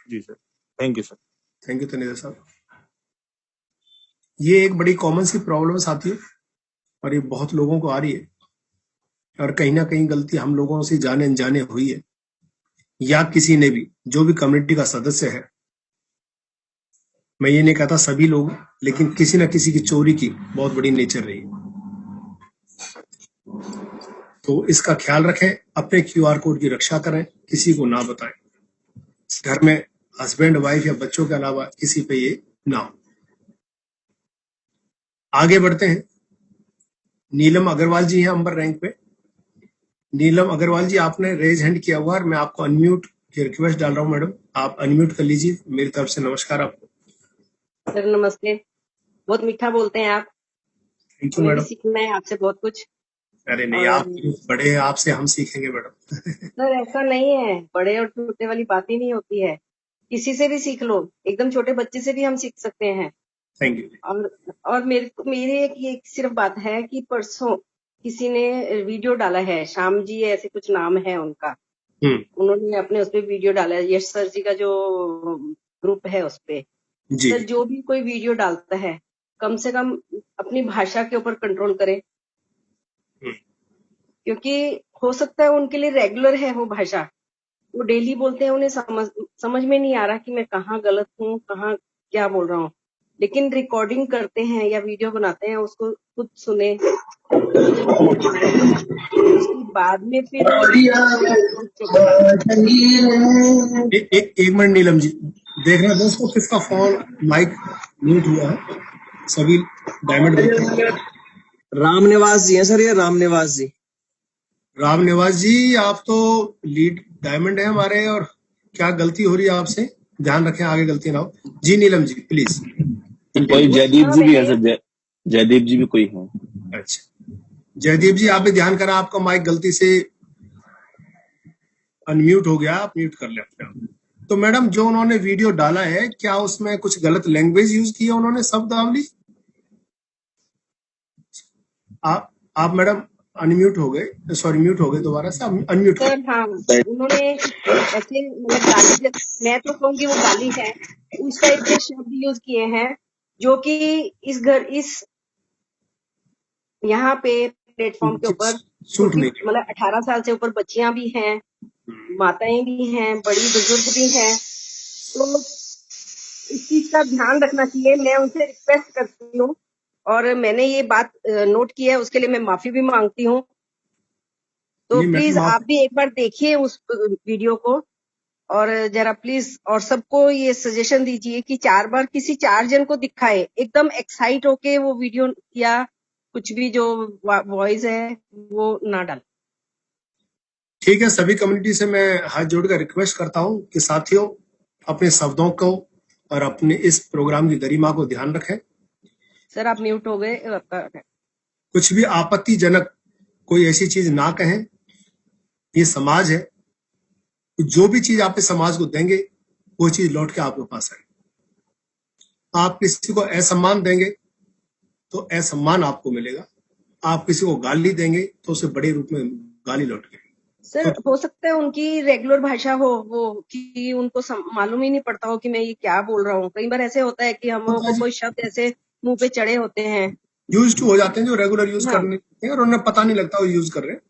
जी sir, thank you sir. Thank you Taneja साहब। ये एक बड़ी कॉमन सी प्रॉब्लम है साथियों, और ये बहुत लोगों को आ रही है, और कहीं ना कहीं गलती हम लोगों से जाने अनजाने हुई है, या किसी ने भी, जो भी कम्युनिटी का सदस्य है। मैं ये नहीं कहता सभी लोग, लेकिन किसी न किसी की चोरी की बहुत बड़ी नेचर रही है। तो इसका ख्याल रखें, अपने क्यूआर कोड की रक्षा करें, किसी को ना बताएं। घर में हस्बैंड वाइफ या बच्चों के अलावा किसी पे ये ना हो। आगे बढ़ते हैं। नीलम अग्रवाल जी हैं अंबर रैंक पे। नीलम अग्रवाल जी, आपने रेज हैंड किया हुआ है, मैं आपको अनम्यूट की रिक्वेस्ट डाल रहा हूं। मैडम आप अनम्यूट कर लीजिए। मेरी तरफ से नमस्कार आपको। सर नमस्ते। बहुत मीठा बोलते हैं आप, थैंक यू हमें भी मैडम। सीखना है आपसे बहुत कुछ। अरे नहीं, और आप बड़े हैं, आपसे हम सीखेंगे मैडम। सर ऐसा नहीं है, बड़े और छोटे वाली बात ही नहीं होती है। किसी से भी सीख लो, एकदम छोटे बच्चे से भी हम सीख सकते हैं। Thank you. और मेरे एक सिर्फ बात है कि परसों किसी ने वीडियो डाला है, श्याम जी ऐसे कुछ नाम है उनका, उन्होंने अपने उस पे वीडियो डाला है, यश सर जी का जो ग्रुप है उस पे। जी सर जो भी कोई वीडियो डालता है कम से कम अपनी भाषा के ऊपर कंट्रोल करे, क्योंकि हो सकता है उनके लिए रेगुलर है वो भाषा, वो डेली बोलते हैं, उन्हें समझ में नहीं आ रहा कि मैं कहाँ गलत हूँ, कहाँ क्या बोल रहा हूँ, लेकिन रिकॉर्डिंग करते हैं या वीडियो बनाते हैं, उसको खुद सुने, उसके बाद में फिर एक मिनट नीलम जी, देख रहे हैं दोस्तों किसका फोन माइक म्यूट हुआ है? सभी डायमंड राम निवास जी हैं सर, ये राम निवास जी। राम निवास जी, आप तो लीड डायमंड है हमारे, और क्या गलती हो रही है आपसे? ध्यान रखें आगे गलती ना हो। जी नीलम जी प्लीज। कोई जयदीप जी भी है सर, जयदीप जी भी कोई है। अच्छा जयदीप जी, आप भी ध्यान करें, आपका माइक गलती से अनम्यूट हो गया, आप म्यूट कर ले अपने आप। तो मैडम जो उन्होंने वीडियो डाला है, क्या उसमें कुछ गलत लैंग्वेज यूज की है उन्होंने, शब्दावली? आप मैडम अनम्यूट हो गए, सॉरी म्यूट हो गए, दोबारा से अनम्यूट कर। सर हाँ, उन्होंने ऐसे मतलब गाली, मैं तो कहूँगी वो गाली है, उस टाइप के शब्द यूज किए हैं जो कि इस यहाँ पे प्लेटफॉर्म के ऊपर सूट नहीं मतलब 18 साल से ऊपर बच्चियां भी हैं, माताएं भी हैं, बड़ी बुजुर्ग भी हैं, तो इस चीज का ध्यान रखना चाहिए। मैं उनसे रिक्वेस्ट करती हूँ और मैंने ये बात नोट की है, उसके लिए मैं माफी भी मांगती हूँ। तो नहीं, प्लीज मैडम, आप भी एक बार देखिए उस वीडियो को, और जरा प्लीज और सबको ये सजेशन दीजिए कि 4 बार किसी 4 जन को दिखाए, एकदम एक्साइट होके वो वीडियो या कुछ भी जो वॉइस है वो ना डाले। ठीक है, सभी कम्युनिटी से मैं हाथ जोड़कर रिक्वेस्ट करता हूं कि साथियों अपने शब्दों को और अपने इस प्रोग्राम की गरिमा को ध्यान रखें। सर आप म्यूट हो गए, आपका कुछ भी आपत्तिजनक कोई ऐसी चीज ना कहें, ये समाज है, जो भी चीज आप इस समाज को देंगे वो चीज लौट के आपके पास आएगी। आप किसी को असम्मान देंगे तो असम्मान आपको मिलेगा, आप किसी को गाली देंगे तो उसे बड़े रूप में गाली लौट के। सर हो सकता है उनकी रेगुलर भाषा हो वो, कि उनको मालूम ही नहीं पड़ता हो कि मैं ये क्या बोल रहा हूँ। कई बार ऐसे होता है कि हम लोगों को कोई शब्द ऐसे मुंह पे चढ़े होते हैं, यूज टू हो जाते हैं जो रेगुलर यूज हाँ करने हैं, और उन्हें पता नहीं लगता वो यूज कर रहे हैं।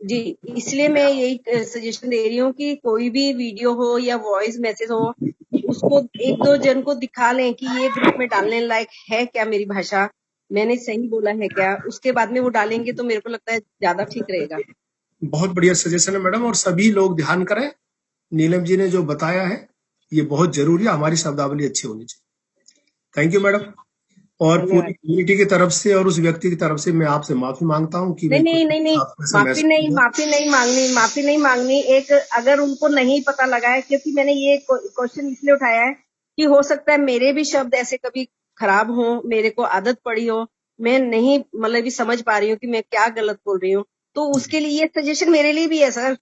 जी, इसलिए मैं यही सजेशन दे रही हूँ कि कोई भी वीडियो हो या वॉइस मैसेज हो, उसको 1-2 जन को दिखा लें कि ये ग्रुप में डालने लायक है क्या, मेरी भाषा मैंने सही बोला है क्या, उसके बाद में वो डालेंगे तो मेरे को लगता है ज्यादा ठीक रहेगा। बहुत बढ़िया सजेशन है मैडम, और सभी लोग ध्यान करें, नीलम जी ने जो बताया है ये बहुत जरूरी है, हमारी शब्दावली अच्छी होनी चाहिए। थैंक यू मैडम, और पूरी कम्युनिटी की तरफ से और उस व्यक्ति की तरफ से मैं आपसे माफी मांगता हूँ कि नहीं, माफी नहीं मांगनी। एक अगर उनको नहीं पता लगा है, क्योंकि मैंने ये क्वेश्चन इसलिए उठाया है कि हो सकता है मेरे भी शब्द ऐसे कभी खराब हो, मेरे को आदत पड़ी हो, मैं नहीं मतलब भी समझ पा रही हूँ कि मैं क्या गलत बोल रही हूँ, तो उसके लिए ये सजेशन मेरे लिए भी है सर।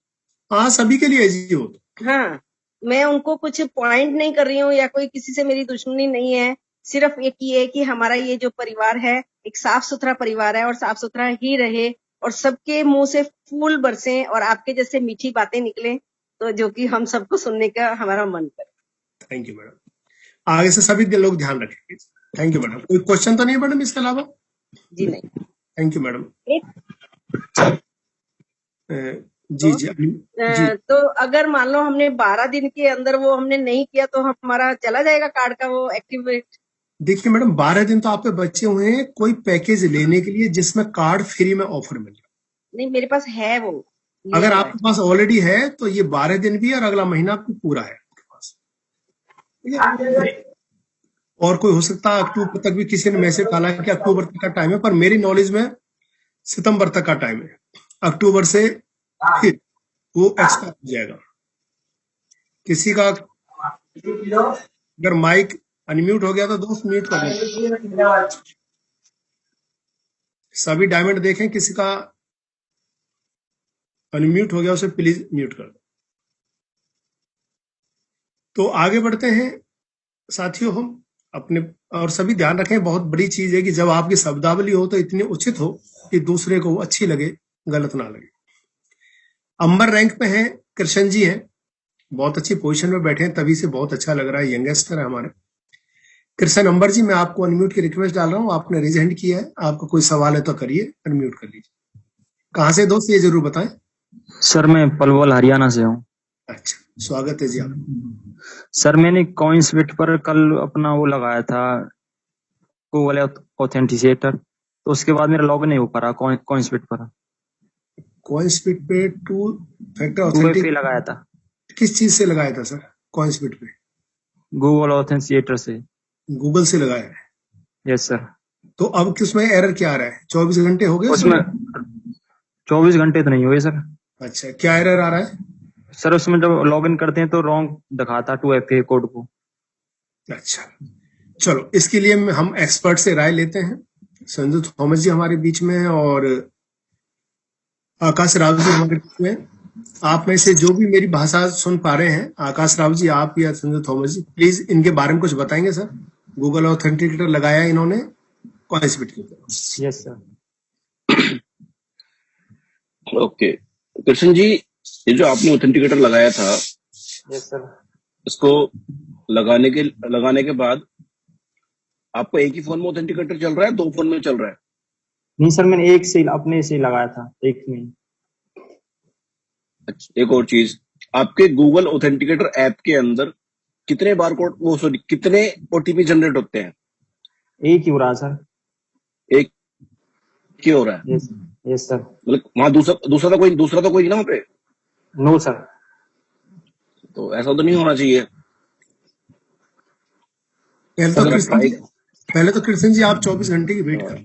हाँ, सभी के लिए जी हो। हाँ, मैं उनको कुछ पॉइंट नहीं कर रही हूँ या कोई किसी से मेरी दुश्मनी नहीं है, सिर्फ एक ये है कि हमारा ये जो परिवार है एक साफ सुथरा परिवार है और साफ सुथरा ही रहे, और सबके मुंह से फूल बरसे और आपके जैसे मीठी बातें निकले, तो जो कि हम सबको सुनने का हमारा मन करे। थैंक यू मैडम, आगे से सभी लोग ध्यान रखेंगे। थैंक यू मैडम, कोई क्वेश्चन तो नहीं मैडम इसके अलावा? जी नहीं। Thank you madam. जी जी, तो अगर मान लो हमने 12 दिन के अंदर वो हमने नहीं किया तो हमारा चला जाएगा कार्ड का वो एक्टिवेट? देखिए मैडम, 12 दिन तो आपके बच्चे हुए हैं कोई पैकेज लेने के लिए जिसमें कार्ड फ्री में ऑफर मिल रहा है। नहीं, मेरे पास है वो, अगर आपके पास ऑलरेडी है तो ये 12 दिन भी और अगला महीना आपको पूरा है आपके पास, ठीक है? और कोई हो सकता है अक्टूबर तक भी किसी ने मैसेज डाला है कि अक्टूबर तक का टाइम है, पर मेरी नॉलेज में सितंबर तक का टाइम है, अक्टूबर से फिर वो एक्सपायर हो जाएगा। किसी का अगर माइक अनम्यूट हो गया तो दोस्त म्यूट कर लो। सभी डायमंड देखें, किसी का अनम्यूट हो गया उसे प्लीज म्यूट कर दो। तो आगे बढ़ते हैं साथियों। हम अपने और सभी ध्यान रखें, बहुत बड़ी चीज है कि जब आपकी शब्दावली हो तो इतनी उचित हो कि दूसरे को वो अच्छी लगे, गलत ना लगे। अंबर रैंक पे हैं, कृष्ण जी हैं, बहुत अच्छी पोजीशन में बैठे हैं, तभी से बहुत अच्छा लग रहा है, यंगस्टर है हमारे। कृष्ण अंबर जी, मैं आपको अनम्यूट की रिक्वेस्ट डाल रहा हूँ, आपने रेज हैंड किया है, आपका कोई सवाल है तो करिए, अनम्यूट कर लीजिए। कहाँ से दोस्त, ये जरूर बताएं। सर मैं पलवल हरियाणा से हूँ। अच्छा, स्वागत है जी आप। सर मैंने कॉइन्सबिट पर कल अपना वो लगाया था, गूगल ऑथेंटिकेटर, तो उसके बाद मेरा लॉगिन नहीं हो पा रहा कॉइन्सबिट पर। कॉइन्सबिट पे टू फैक्टर 2FA ऑथेंटिक लगाया था, किस चीज से लगाया था सर? कॉइन्सबिट पे गूगल ऑथेंटिकेटर से। गूगल से लगाया है। Yes sir. तो अब किसमें एरर क्या आ रहा है? 24 घंटे हो गए उसमें 24 घंटे तो नहीं हुए सर। अच्छा, क्या एरर आ रहा है? सर उसमें जब लॉगिन करते हैं तो रॉन्ग दिखाता 2FA कोड को। अच्छा, चलो इसके लिए हम एक्सपर्ट से राय लेते हैं। संजू थॉमस जी हमारे बीच में हैं और आकाश राव जी हमारे बीच में। आप में से जो भी मेरी भाषा सुन पा रहे हैं, आकाश राव जी आप या संजू थॉमस जी, प्लीज इनके बारे में कुछ बताएंगे सर। गूगल ऑथेंटिकेटर लगाया इन्होंने कॉइन्सबिट के ऊपर। Yes sir. Okay Krishna ji, ये जो आपने ऑथेंटिकेटर लगाया था, यस सर। इसको लगाने के बाद आपको एक ही फोन में ऑथेंटिकेटर चल रहा है, 2 फोन में चल रहा है? नहीं सर, मैंने एक से अपने से लगाया था, एक में। अच्छा, एक और चीज, आपके गूगल ऑथेंटिकेटर ऐप के अंदर कितने बारकोड कितने ओटीपी जनरेट होते हैं? एक ही हो रहा है सर। एक ही हो रहा है? Yes yes sir. मतलब वहां दूसरा तो कोई नहीं ना वहां पे? No sir. तो ऐसा तो नहीं होना चाहिए। पहले तो कृष्ण जी आप 24 घंटे की वेट कर।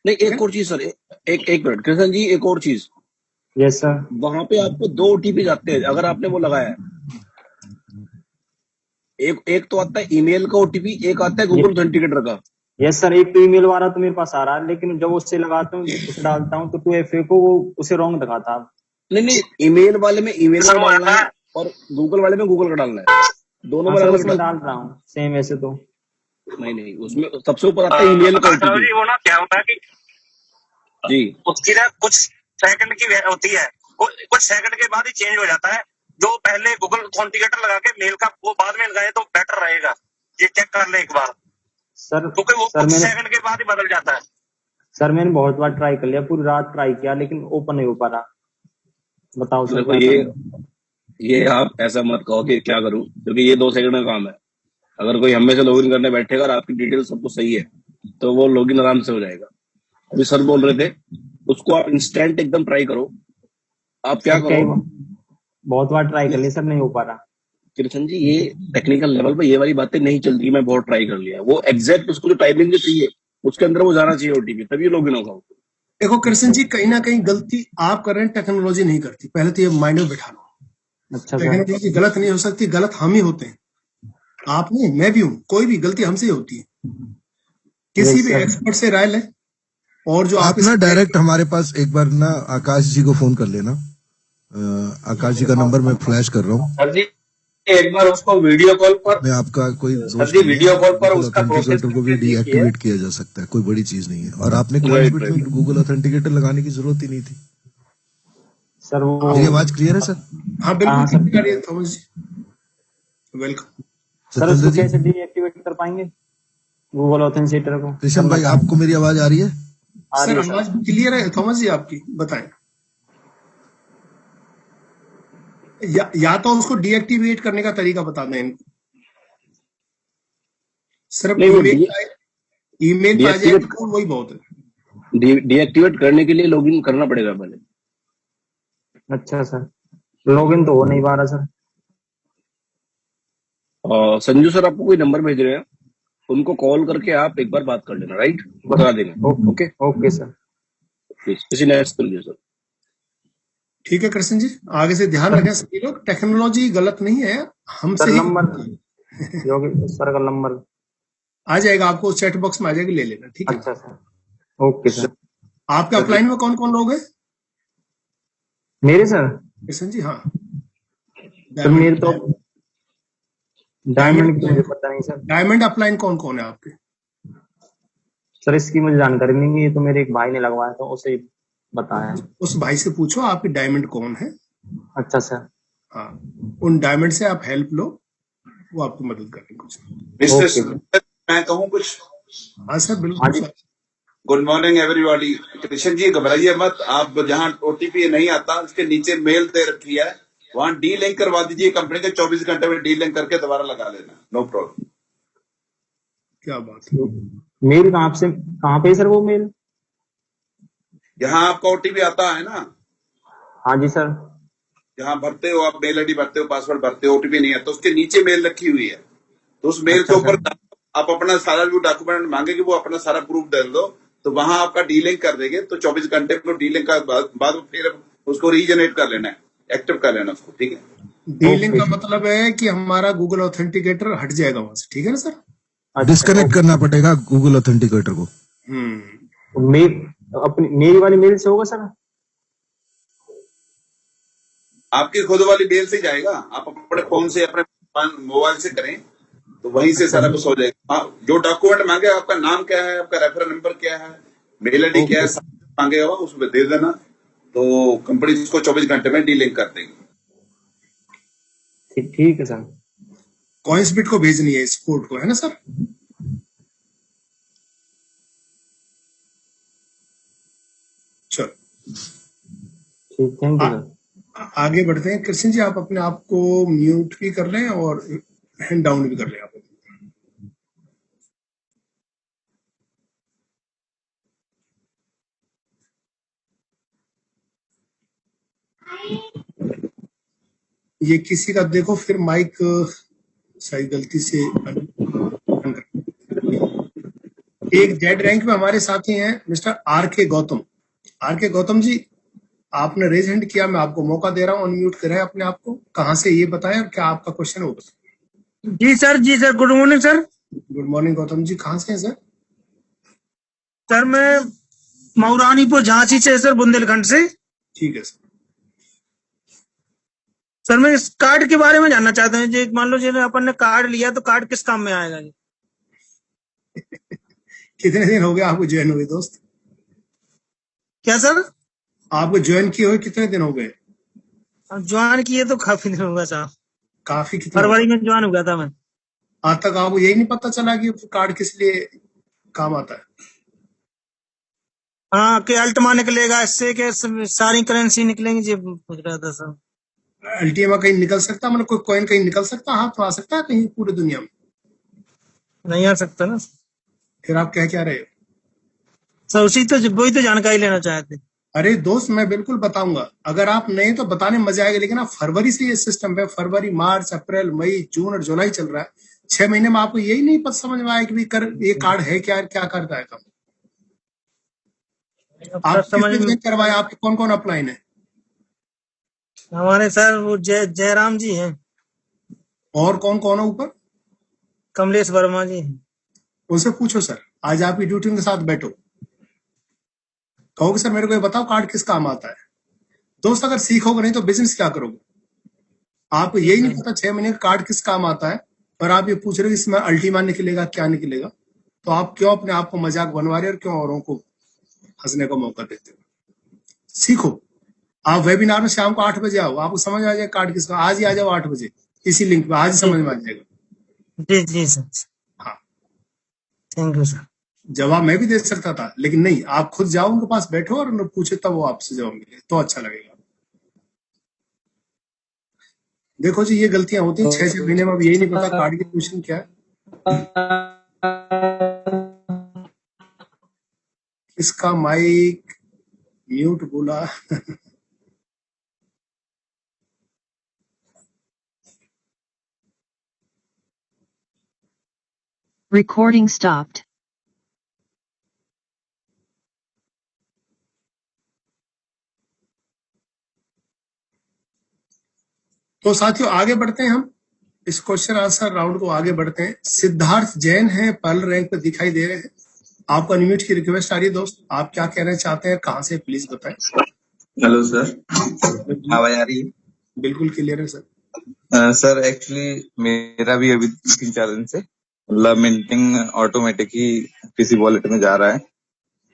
नहीं, एक और चीज सर, एक मिनट कृष्ण जी, एक और चीज। Yes sir. वहां पे आपको 2 ओटीपी जाते हैं अगर आपने वो लगाया है। एक तो आता है ईमेल का ओटीपी, एक आता है गूगल ऑथेंटिकेटर का। यस सर, एक तो ईमेल वाला तो मेरे पास आ रहा है, लेकिन जब उससे लगाता हूँ, उसे डालता हूँ तो 2FA को वो उसे रॉन्ग दिखाता। नहीं, ईमेल वाले में ईमेल का डालना है और गूगल वाले में गूगल का डालना है, दोनों में अलग उसमें डाल रहा हूँ सेम ऐसे तो। नहीं, उसमें सबसे ऊपर आता है ईमेल का ओटीपी। वो ना क्या होता है कि जी, उसकी ना कुछ सेकंड की होती है, कुछ सेकंड के बाद ही चेंज हो जाता है। जो पहले गूगल ऑथेंटिकेटर लगा के मेल का वो बाद में लगाए तो बेटर रहेगा, ये चेक कर ले एक बार सर। क्योंकि वो कुछ सेकंड के बाद ही बदल जाता है। सर मैंने बहुत बार ट्राई कर लिया, पूरी रात ट्राई किया, लेकिन ओपन नहीं हो पा रहा। बताओ सर। देखो ये आप ऐसा मत कहो कि क्या करूं, क्योंकि ये 2 सेकंड का काम है। अगर कोई हमें से लॉगिन करने बैठेगा और आपकी डिटेल सब कुछ सही है तो वो लॉगिन आराम से हो जाएगा। अभी सर बोल रहे थे उसको आप इंस्टेंट एकदम ट्राई करो। आप क्या करो, बहुत बार ट्राई कर लिया सर, नहीं हो पा रहा। कृष्ण जी, ये टेक्निकल लेवल पे ये वाली बातें नहीं चलती। मैं बहुत ट्राई कर लिया, वो एग्जैक्ट उसको जो टाइमिंग जो चाहिए उसके अंदर वो जाना चाहिए ओटीपी, तभी लॉगिन होगा। देखो कृष्ण जी, कहीं ना कहीं गलती आप कर रहे हैं, टेक्नोलॉजी नहीं करती। पहले तो ये माइंड में बैठा लो। अच्छा टेक्नोलॉजी गलत नहीं हो सकती, गलत हम ही होते हैं। आप नहीं, मैं भी हूँ, कोई भी गलती हमसे ही होती है। किसी भी एक्सपर्ट से राय लें। और जो आप ना डायरेक्ट हमारे पास एक बार ना आकाश जी को फोन कर लेना। आकाश जी का नंबर मैं फ्लैश कर रहा हूँ। सर जी एक बार उसको वीडियो कॉल पर, मैं आपका कोई सर जी वीडियो कॉल पर उसका प्रोसेस को भी डीएक्टिवेट किया जा सकता है, कोई बड़ी चीज नहीं है। और आपने कॉइन्सबिट में गूगल ऑथेंटिकेटर लगाने की जरूरत ही नहीं थी सर। वो मेरी आवाज क्लियर है सर? हाँ बिल्कुल क्लियर है थॉमस जी, वेलकम। सर उसको कैसे डीएक्टिवेट कर पाएंगे गूगल ऑथेंटिकेटर को? कृष्ण भाई, आपको मेरी आवाज आ रही है? सर आवाज क्लियर है थॉमस जी आपकी, बताएं। या तो उसको डीएक्टिवेट करने का तरीका बता दें इनको। सिर्फ ईमेल पे आ जाए तो वही बहुत है। डीएक्टिवेट करने के लिए लॉगिन करना पड़ेगा पहले। अच्छा सर, लॉगिन तो हो नहीं पा रहा सर। संजू सर आपको कोई नंबर भेज रहे हैं, उनको कॉल करके आप एक बार बात कर लेना, राइट? बता देंगे। Okay okay sir. किसी नेक्स्ट कर सर। ठीक है कृष्ण जी, आगे से ध्यान रखें सभी लोग। टेक्नोलॉजी गलत नहीं है, हमसे ही नंबर सर का नंबर आ जाएगा आपको, चैट बॉक्स में आ जाएगा, ले लेना। ठीक है? अच्छा सर। Okay sir. आपके अपलाइन में कौन कौन लोग हैं? मेरे सर कृष्ण जी, हाँ सर मेरे तो डायमंड की मुझे पता नहीं सर। डायमंड अपलाइन कौन कौन है आपके? सर इसकी मुझे जानकारी नहीं है, ये तो मेरे एक भाई ने लगवाया था, उसे ही बताया है। उस भाई से पूछो आपकी डायमंड कौन है। अच्छा सर। हाँ, उन डायमंड से आप हेल्प लो, वो आपको मदद करेंगे कुछ। Mister okay. मैं कहूँ कुछ? हाँ सर, हाँ बिल्कुल जी। Sir. Good morning everybody. Krishna ji घबराइए मत, आप जहाँ ओटीपी नहीं आता उसके नीचे मेल दे रखी है, वहां डी लिंक करवा दीजिए कंपनी के, 24 घंटे में डी लिंक करके दोबारा लगा लेना, नो प्रॉब्लम। क्या बात है। मेल कहाँ पे है सर वो मेल? यहाँ आपका ओटीपी आता है ना, हाँ जी सर। जहाँ भरते हो आप, मेल आईडी भरते हो, पासवर्ड भरते हो, ओटीपी नहीं आता, उसके नीचे मेल रखी हुई है, तो उस मेल अच्छा के ऊपर सर। आप अपना सारा जो डॉक्यूमेंट मांगेगी वो अपना सारा प्रूफ डाल दो, तो वहां आपका डी लिंक कर देंगे, तो 24 घंटे में डी लिंक का बाद फिर उसको रीजनरेट कर लेना है, एक्टिव कर लेना उसको, ठीक है। डी लिंक ओके का सर। मतलब है कि हमारा गूगल ऑथेंटिकेटर हट जाएगा वहां से, ठीक है ना सर? अच्छा डिस्कनेक्ट करना पड़ेगा गूगल ऑथेंटिकेटर को। मेल अपनी मेरी वाली मेल से होगा सर? आपकी खुद वाली मेल से जाएगा, आप अपने फोन से अपने मोबाइल से करें तो वहीं से अच्छा सारा कुछ हो जाएगा। हाँ, जो डॉक्यूमेंट मांगे, आपका नाम क्या है, आपका रेफरेंस नंबर क्या है, मेल आईडी क्या है, ओके। सब मांगेगा, उसमें दे देना, तो कंपनी इसको 24 घंटे में डी लिंक कर देगी। ठीक है सर। कॉइंसबिट को भेजनी है इस कोड को, है ना सर? चलो ठीक, थैंक यू सर। आगे बढ़ते हैं। कृष्ण जी, आप अपने आप को म्यूट भी कर लें और हैंड डाउन भी कर लें आप। ये किसी का देखो फिर माइक शायद गलती से एक जेड रैंक में हमारे साथी हैं मिस्टर आर के गौतम। आर के गौतम जी, आपने रेज हैंड किया, मैं आपको मौका दे रहा हूँ, अनम्यूट करें अपने आप को, कहाँ से ये बताएं और क्या आपका क्वेश्चन है वो बताएं। जी sir, good morning sir. Good morning Gautam ji, कहाँ से हैं सर? सर मैं मऊरानीपुर झांसी से सर, बुंदेलखंड से। ठीक है सर। सर मैं इस कार्ड के बारे में जानना चाहता हूँ। जी मान लो जी अपन ने कार्ड लिया तो कार्ड किस काम में आएगा जी? कितने दिन हो गए आपको ज्वाइन हुए दोस्त? क्या सर? आपको ज्वाइन किए हुए कितने दिन हो गए? ज्वाइन किए तो काफी दिन होगा साहब, काफी कितना? फरवरी में ज्वाइन हुआ था मैं। आज तक आपको यही नहीं पता चला कि कार्ड किस लिए काम आता है? हाँ, कि अल्टमा निकलेगा इससे, के सारी करेंसी निकलेंगी जी, पूछ रहा था सर। अल्टीमा कहीं निकल सकता, मतलब कोई कॉइन कहीं निकल सकता, हाथ तो आ सकता है कहीं पूरी दुनिया में? नहीं आ सकता ना फिर आप कह क्या रहे हो? सर? वही तो जानकारी लेना चाहते। अरे दोस्त, मैं बिल्कुल बताऊंगा, अगर आप नहीं तो बताने में मजा आएगा, लेकिन आप फरवरी से ये सिस्टम है, फरवरी, मार्च, अप्रैल, मई, जून और जुलाई चल रहा है, 6 महीने में आपको यही नहीं पता समझ में आया कि ये कार्ड है क्या, क्या करता है काम? आप समझ में कितने करवाए, आपके कौन कौन अपलाइन है? हमारे सर वो जयराम जी हैं, और कौन कौन है ऊपर? कमलेश वर्मा जी हैं। उनसे पूछो सर, आज आपकी ड्यूटी के साथ बैठो, कहोगे सर मेरे को ये बताओ कार्ड किस काम आता है। दोस्त, अगर सीखोगे नहीं तो बिजनेस क्या करोगे? आपको यही नहीं पता 6 महीने का कार्ड किस काम आता है, पर आप ये पूछ रहे हो कि इसमें अल्टीमा निकलेगा क्या निकलेगा, तो आप क्यों अपने आप को मजाक बनवा रहे हो और क्यों औरों को हंसने का मौका देते हो? सीखो। आप वेबिनार में शाम को 8 बजे आओ, आपको समझ आ जाएगा कार्ड किसका। आज ही आ जाओ 8 बजे इसी लिंक पे, आज ही समझ में आ जाएगा। जी सर। हाँ, थैंक यू सर। जवाब मैं भी दे सकता था, लेकिन नहीं, आप खुद जाओ उनके पास बैठो और उन्हें पूछे, तब वो आपसे जवाब मिले तो अच्छा लगेगा। देखो जी, ये गलतियां होती हैं, 6 महीने में अब यही नहीं पता कार्ड की क्वेश्चन क्या है। इसका माइक म्यूट बोला। Recording stopped. तो साथियों, आगे बढ़ते हैं हम इस क्वेश्चन आंसर राउंड को आगे बढ़ते हैं। सिद्धार्थ जैन है, पहल रैंक पर दिखाई दे रहे हैं। आपको अनम्यूट की रिक्वेस्ट आ रही है दोस्त, आप क्या कहना चाहते हैं, कहाँ से, प्लीज बताएं। हेलो सर, आवाज आ रही है? बिल्कुल क्लियर है सर। सर एक्चुअली मेरा भी अभी 3-4 दिन से मतलब मिंटिंग ऑटोमेटिक ही किसी वॉलेट में जा रहा है,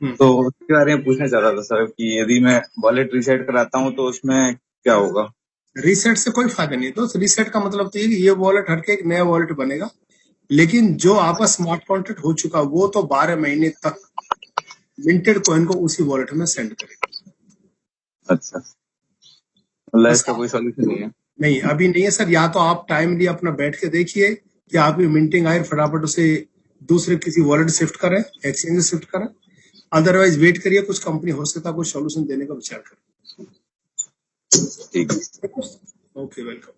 तो उसके बारे में पूछना चाह रहा था सर कि यदि मैं वॉलेट रीसेट कराता हूँ तो उसमें क्या होगा? रीसेट से कोई फायदा नहीं है दोस्त। रीसेट का मतलब तो ये कि ये वॉलेट हटके एक नया वॉलेट बनेगा, लेकिन जो आपका स्मार्ट कॉन्ट्रैक्ट हो चुका वो तो 12 महीने तक मिंटेड कॉइन को उसी वॉलेट में सेंड करेगा। अच्छा, मतलब बस इसका कोई सॉल्यूशन नहीं है? नहीं, अभी नहीं है सर। या तो आप टाइम लिए अपना बैठ के देखिए कि आपकी मिंटिंग आई, फटाफट उसे दूसरे किसी वॉलेट शिफ्ट करें, एक्सचेंज शिफ्ट करें, अदरवाइज वेट करिए, कुछ कंपनी हो सकता है कुछ सॉल्यूशन देने का विचार करें। ठीक है, ओके, वेलकम।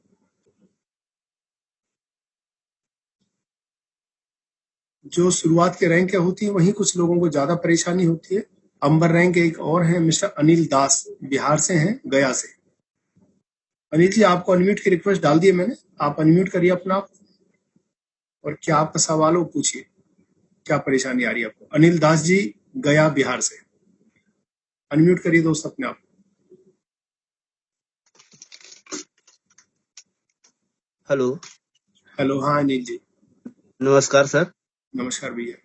जो शुरुआत के रैंक होती है वहीं कुछ लोगों को ज्यादा परेशानी होती है। अंबर रैंक एक और है, मिस्टर अनिल दास, बिहार से हैं, गया से। अनिल जी, आपको अनम्यूट की रिक्वेस्ट डाल दी है मैंने, आप अनम्यूट करिए अपना आप, और क्या आपका सवाल हो पूछिए, क्या परेशानी आ रही है आपको। अनिल दास जी, गया, बिहार से। अनम्यूट करिए दोस्त अपने आप। हेलो, हेलो, हाँ अनिल जी, नमस्कार सर। नमस्कार भैया।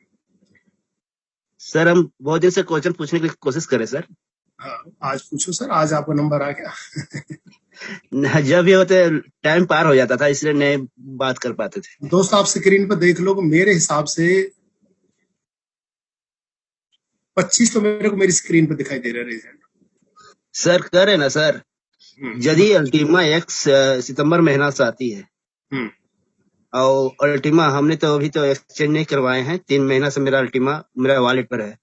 सर हम बहुत दिन से क्वेश्चन पूछने की कोशिश करें सर। हाँ, आज पूछो सर, आज आपका नंबर आ गया। जब ये होते टाइम पार हो जाता था, इसलिए नहीं बात कर पाते थे। दोस्त आप स्क्रीन पर देख लो, मेरे हिसाब से 25 तो मेरे को मेरी स्क्रीन पर दिखाई दे रहा है। सर करे ना सर, यदि अल्टीमा एक्स सितंबर महीना से आती है और अल्टीमा हमने तो अभी तो एक्सचेंज नहीं करवाए हैं, 3 महीना से मेरा अल्टीमा मेरा वॉलेट पर है।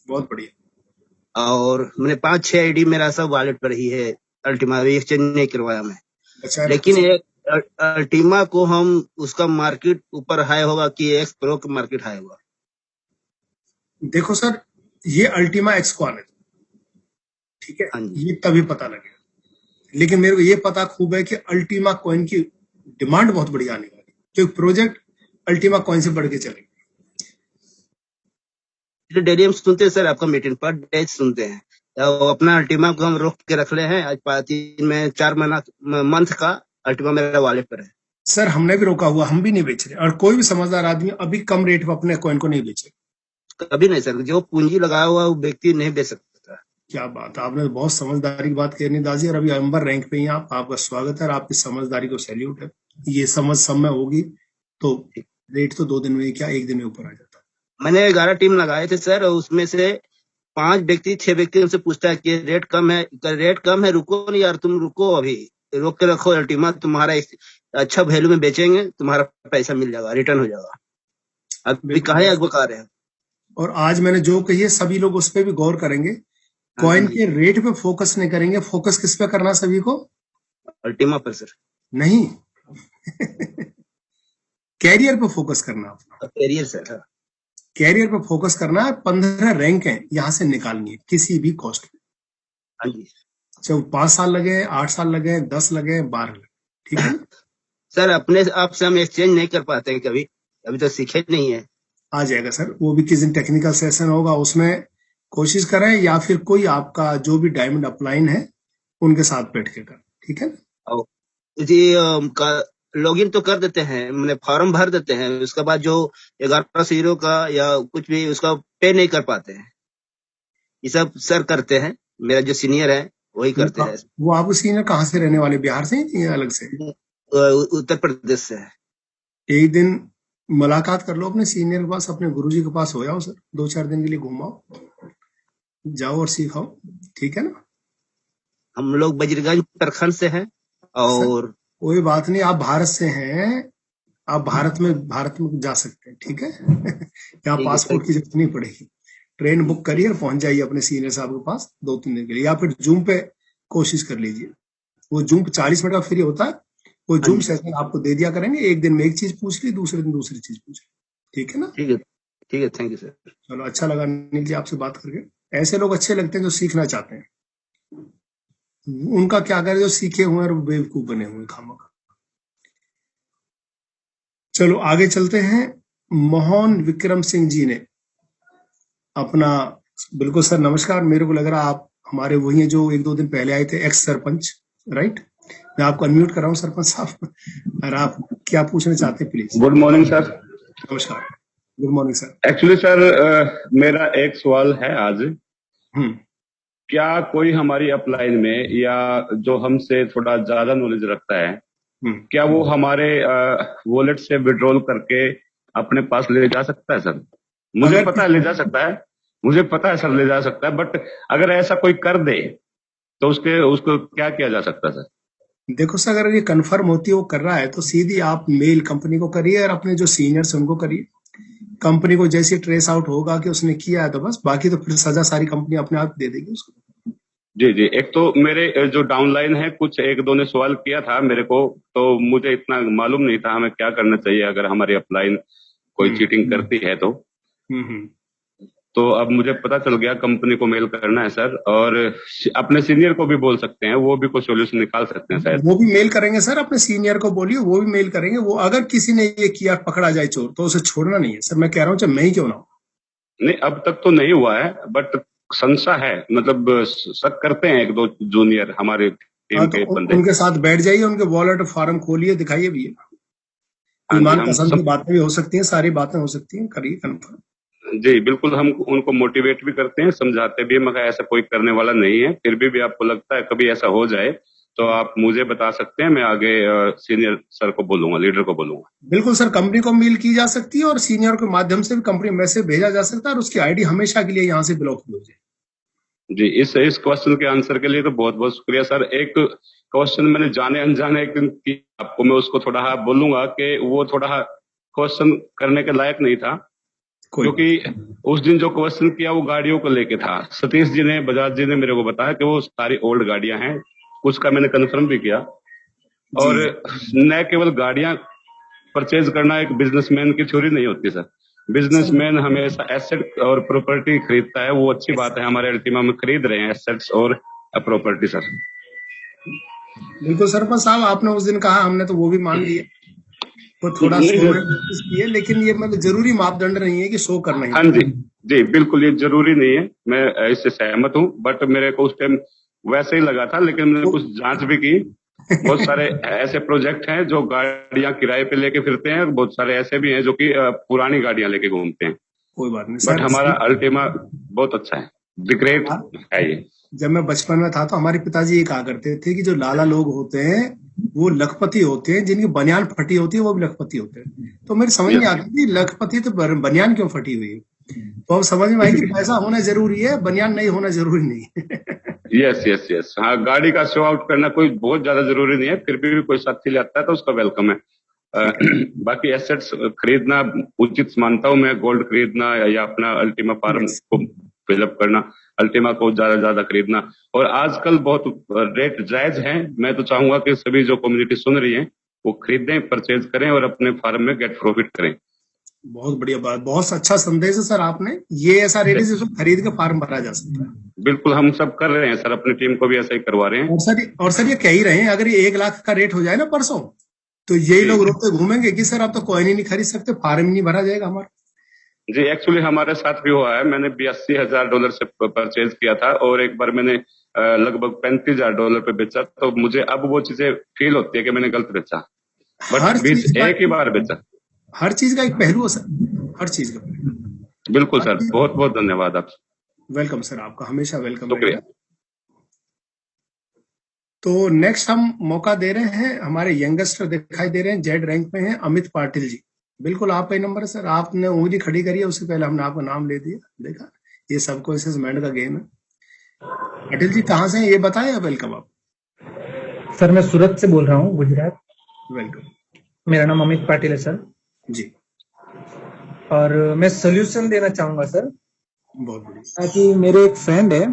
बहुत बढ़िया। और मैंने 5-6 आईडी मेरा सब वॉलेट पर ही है, अल्टीमा अभी एक्सचेंज नहीं करवाया मैं। अच्छा, लेकिन अल्टीमा को हम उसका मार्केट ऊपर हाई होगा कि एक्स प्रो का मार्केट हाई होगा? देखो सर, ये अल्टीमा एक्स कॉइन है, ठीक है, ये तभी पता लगेगा। लेकिन मेरे को ये पता खूब है कि अल्टीमा कॉइन की डिमांड बहुत बढ़िया आने वाली, क्योंकि प्रोजेक्ट अल्टीमा कॉइन से बढ़ के चलेगा। डेली हम सुनते हैं सर, आपका मीटिंग पर डे सुनते हैं, तो अपना अल्टीमा को हम रोक के रख ले हैं। आज 3 में 4 मंथ का अल्टीमा मेरा वॉलेट पर है। सर हमने भी रोका हुआ, हम भी नहीं बेच रहे, और कोई भी समझदार आदमी अभी कम रेट पर अपने कॉइन को नहीं बेचे। कभी नहीं सर, जो पूंजी लगाया हुआ वो व्यक्ति नहीं बेच सकता। क्या बात है, आपने बहुत समझदारी की बात करनी दाजी। और अभी अंबर रैंक पे ही आप, आपका स्वागत है और आपकी समझदारी को सैल्यूट है। ये समझ सब में होगी तो रेट तो 2 दिन में क्या 1 दिन में ऊपर आ जाता है। मैंने 11 टीम लगाए थे सर, और उसमें से 5 व्यक्ति 6 व्यक्ति उनसे पूछता है कि रेट कम है, रुको नहीं यार, तुम रुको, अभी रोक के रखो अल्टीमा, तुम्हारा एक अच्छा वैल्यू में बेचेंगे, तुम्हारा पैसा मिल जाएगा, रिटर्न हो जाएगा। अभी कहा बता रहे हैं। और आज मैंने जो कही है सभी लोग उस पर भी गौर करेंगे। कॉइन के रेट पे फोकस नहीं करेंगे, फोकस किस पे करना सभी को? अल्टीमा पर सर नहीं। कैरियर पे फोकस करना अपना। कैरियर सर, हाँ। कैरियर पे फोकस करना है। 15 रैंक है यहाँ से निकालनी है किसी भी कॉस्ट पे। हाँ जी, चाहे 5 साल लगे, 8 साल लगे, 10 लगे, 12 लगे, ठीक है सर। अपने आप से हम एक्सचेंज नहीं कर पाते हैं कभी, अभी तो सीखे नहीं है। आ जाएगा सर, वो भी किसी दिन टेक्निकल सेशन होगा उसमें कोशिश करें, या फिर कोई आपका जो भी डायमंड अपलाइन है उनके साथ बैठ के कर, ठीक है ना जी। लॉगिन तो कर देते हैं, मैंने फॉर्म भर देते हैं, उसके बाद जो 1100 का या कुछ भी उसका पे नहीं कर पाते हैं। ये सब सर करते हैं, मेरा जो सीनियर है वही करते हैं। वो आपको सीनियर कहाँ से रहने वाले, बिहार से या अलग से? उत्तर प्रदेश से है। एक दिन मुलाकात कर लो अपने सीनियर के पास, अपने गुरुजी के पास हो जाओ सर, 2-4 दिन के लिए घुमाओ, जाओ और सीखाओ, ठीक है ना। हम लोग बजरगंज प्रखंड से हैं, और कोई बात नहीं, आप भारत से हैं, आप भारत में जा सकते हैं, ठीक है। यहाँ पासपोर्ट की जरूरत नहीं पड़ेगी। ट्रेन बुक करिए और पहुंच जाइए अपने सीनियर साहब के पास 2-3 दिन के लिए, या फिर जूम पे कोशिश कर लीजिए। वो जूम 40 मिनट का फ्री होता है, वो जूम सेशन आपको दे दिया करेंगे। एक दिन में एक चीज पूछ ली, दूसरे दिन दूसरी चीज पूछ ली, ठीक है ना। ठीक है, थैंक यू सर। चलो, अच्छा लगा अनिल जी आपसे बात करके। ऐसे लोग अच्छे लगते हैं जो सीखना चाहते हैं। उनका क्या करे जो सीखे हुए और बेवकूफ बने हुए खामखा। चलो आगे चलते हैं। मोहन विक्रम सिंह जी ने अपना, बिल्कुल सर नमस्कार, मेरे को लग रहा आप हमारे वही हैं जो 1-2 दिन पहले आए थे, एक्स सरपंच, राइट? मैं आपको अनम्यूट कर रहा हूँ सरपंच साहब, और आप क्या पूछना चाहते हैं प्लीज। Good morning sir. नमस्कार, good morning sir. Actually sir मेरा एक सवाल है आज। क्या कोई हमारी अपलाइन में या जो हमसे थोड़ा ज्यादा नॉलेज रखता है, क्या वो हमारे वॉलेट से विड्रॉल करके अपने पास ले जा सकता है सर? मुझे पता है ले जा सकता है, मुझे पता है सर ले जा सकता है, बट अगर ऐसा कोई कर दे तो उसको क्या किया जा सकता है सर? देखो सर, अगर ये कंफर्म होती है वो कर रहा है तो सीधी आप मेल कंपनी को करिए और अपने जो सीनियर्स उनको करिए। कंपनी को जैसे ट्रेस आउट होगा कि उसने किया है तो बस, बाकी तो फिर सजा सारी कंपनी अपने आप दे देगी उसको। जी जी, एक तो मेरे जो डाउनलाइन है कुछ एक दो ने सवाल किया था मेरे को, तो मुझे इतना मालूम नहीं था हमें क्या करना चाहिए अगर हमारी अपलाइन कोई चीटिंग करती है तो अब मुझे पता चल गया कंपनी को मेल करना है सर, और अपने सीनियर को भी बोल सकते हैं, वो भी कोई सोल्यूशन निकाल सकते हैं शायद। वो भी मेल करेंगे सर, अपने सीनियर को बोलिए, वो भी मेल करेंगे। वो अगर किसी ने ये किया पकड़ा जाए चोर तो उसे छोड़ना नहीं है सर, मैं कह रहा हूँ चाहे मैं ही क्यों ना हूँ। नहीं अब तक तो नहीं हुआ है, बट संशय है, मतलब शक करते हैं एक दो जूनियर हमारे टीम के बंदे। उनके साथ बैठ जाइए, उनके वॉलेट फॉर्म खोलिए, दिखाइए भी। ईमान कसम की बातें भी हो सकती हैं, सारी बातें हो सकती हैं, करिए कंफर्म। जी बिल्कुल, हम उनको मोटिवेट भी करते हैं, समझाते भी, मगर ऐसा कोई करने वाला नहीं है। फिर भी आपको लगता है कभी ऐसा हो जाए तो आप मुझे बता सकते हैं, मैं आगे सीनियर सर को बोलूंगा, लीडर को बोलूंगा। बिल्कुल सर, कंपनी को मेल की जा सकती है और सीनियर के माध्यम से भी कंपनी मैसेज भेजा जा सकता है और उसकी आईडी हमेशा के लिए यहाँ से ब्लॉक हो जाए। जी, इस क्वेश्चन के आंसर के लिए तो बहुत बहुत शुक्रिया सर। एक क्वेश्चन मैंने जाने अनजाने एक दिन की, आपको मैं उसको थोड़ा बोलूंगा कि वो थोड़ा क्वेश्चन करने के लायक नहीं था, क्योंकि उस दिन जो क्वेश्चन किया वो गाड़ियों को लेके था। सतीश जी ने, बजाज जी ने मेरे को बताया कि वो सारी ओल्ड गाड़ियां हैं, कुछ का मैंने कंफर्म भी किया। और न केवल गाड़ियां परचेज करना एक बिजनेसमैन की थ्योरी नहीं होती सर। बिजनेसमैन हमेशा एसेट और प्रॉपर्टी खरीदता है, वो अच्छी बात है, हमारे अल्टीमा में खरीद रहे हैं एसेट्स और प्रॉपर्टी सर। बिल्कुल सरपंच साहब, आपने उस दिन कहा, हमने तो वो भी मान लिया, तो थोड़ा कोशिश की है, लेकिन ये मतलब जरूरी मापदंड नहीं है कि शो करना ही। हाँ जी जी बिल्कुल, ये जरूरी नहीं है, मैं इससे सहमत हूँ, बट मेरे को उस टाइम वैसे ही लगा था, लेकिन मैंने कुछ जांच भी की। बहुत सारे ऐसे प्रोजेक्ट हैं जो गाड़ियां किराए पे लेके फिरते हैं, बहुत सारे ऐसे भी हैं जो कि पुरानी गाड़ियां लेके घूमते हैं। कोई बात नहीं, बट हमारा अल्टीमा बहुत अच्छा है, द ग्रेट है ये। जब मैं बचपन में था तो हमारे पिताजी ये कहा करते थे कि जो लाला लोग होते हैं वो लखपति होते हैं, जिनकी बनियान फटी होती है वो भी लखपति होते हैं। तो मेरी समझ नहीं आती थी लखपति तो बनियान क्यों फटी हुई है, तो अब समझ में आई कि पैसा होना जरूरी है, बनियान नहीं होना जरूरी नहीं है। यस यस यस, हाँ, गाड़ी का शो आउट करना कोई बहुत ज्यादा जरूरी नहीं है, फिर भी कोई साथी लाता है तो उसका वेलकम है। बाकी एसेट्स खरीदना उचित मानता हूँ मैं, गोल्ड खरीदना या अपना अल्टीमा फार्म को फिलअप करना, अल्टीमा को ज्यादा खरीदना, और आजकल बहुत रेट जायज है। मैं तो चाहूंगा कि सभी जो कम्युनिटी सुन रही है वो खरीदें, परचेज करें और अपने फार्म में गेट प्रॉफिट करें। बहुत बढ़िया बात, बहुत अच्छा संदेश है सर आपने। ये ऐसा रेट है जिसको खरीद के फार्म भरा जा सकता है। बिल्कुल, हम सब कर रहे हैं सर, अपनी टीम को भी ऐसा ही करवा रहे हैं। और सर ये कह ही रहे हैं, अगर ये 1 लाख का रेट हो जाए ना परसों, तो यही लोग रोते घूमेंगे कि सर आप तो कॉइन ही नहीं खरीद सकते, फार्म ही नहीं भरा जाएगा हमारा। जी, एक्चुअली हमारे साथ भी हुआ है, मैंने $82,000 से परचेज किया था और एक बार मैंने लगभग $35,000 पे बेचा, तो मुझे अब वो चीजें फील होती है कि मैंने गलत बेचा, बट बीच एक ही बार बेचा। हर चीज का एक पहलू है सर, हर चीज का। बिल्कुल सर, बहुत बहुत धन्यवाद आप। वेलकम सर, आपका हमेशा वेलकम। शुक्रिया। तो नेक्स्ट हम मौका दे रहे हैं, हमारे यंगस्टर दिखाई दे रहे हैं, जेड रैंक में हैं, अमित पाटिल जी। बिल्कुल आपका ही नंबर है सर, आपने उंगली खड़ी करी है, उससे पहले हमने आपका नाम ले दिया। देखा, ये सबको असेसमेंट का गेम है। पाटिल जी कहाँ से हैं ये बताएं। वेलकम आप। सर मैं सूरत से बोल रहा हूँ, गुजरात। वेलकम। मेरा नाम अमित पाटिल है सर जी, और मैं सोल्यूशन देना चाहूंगा सर। बहुत बढ़िया। ताकि मेरे एक फ्रेंड है,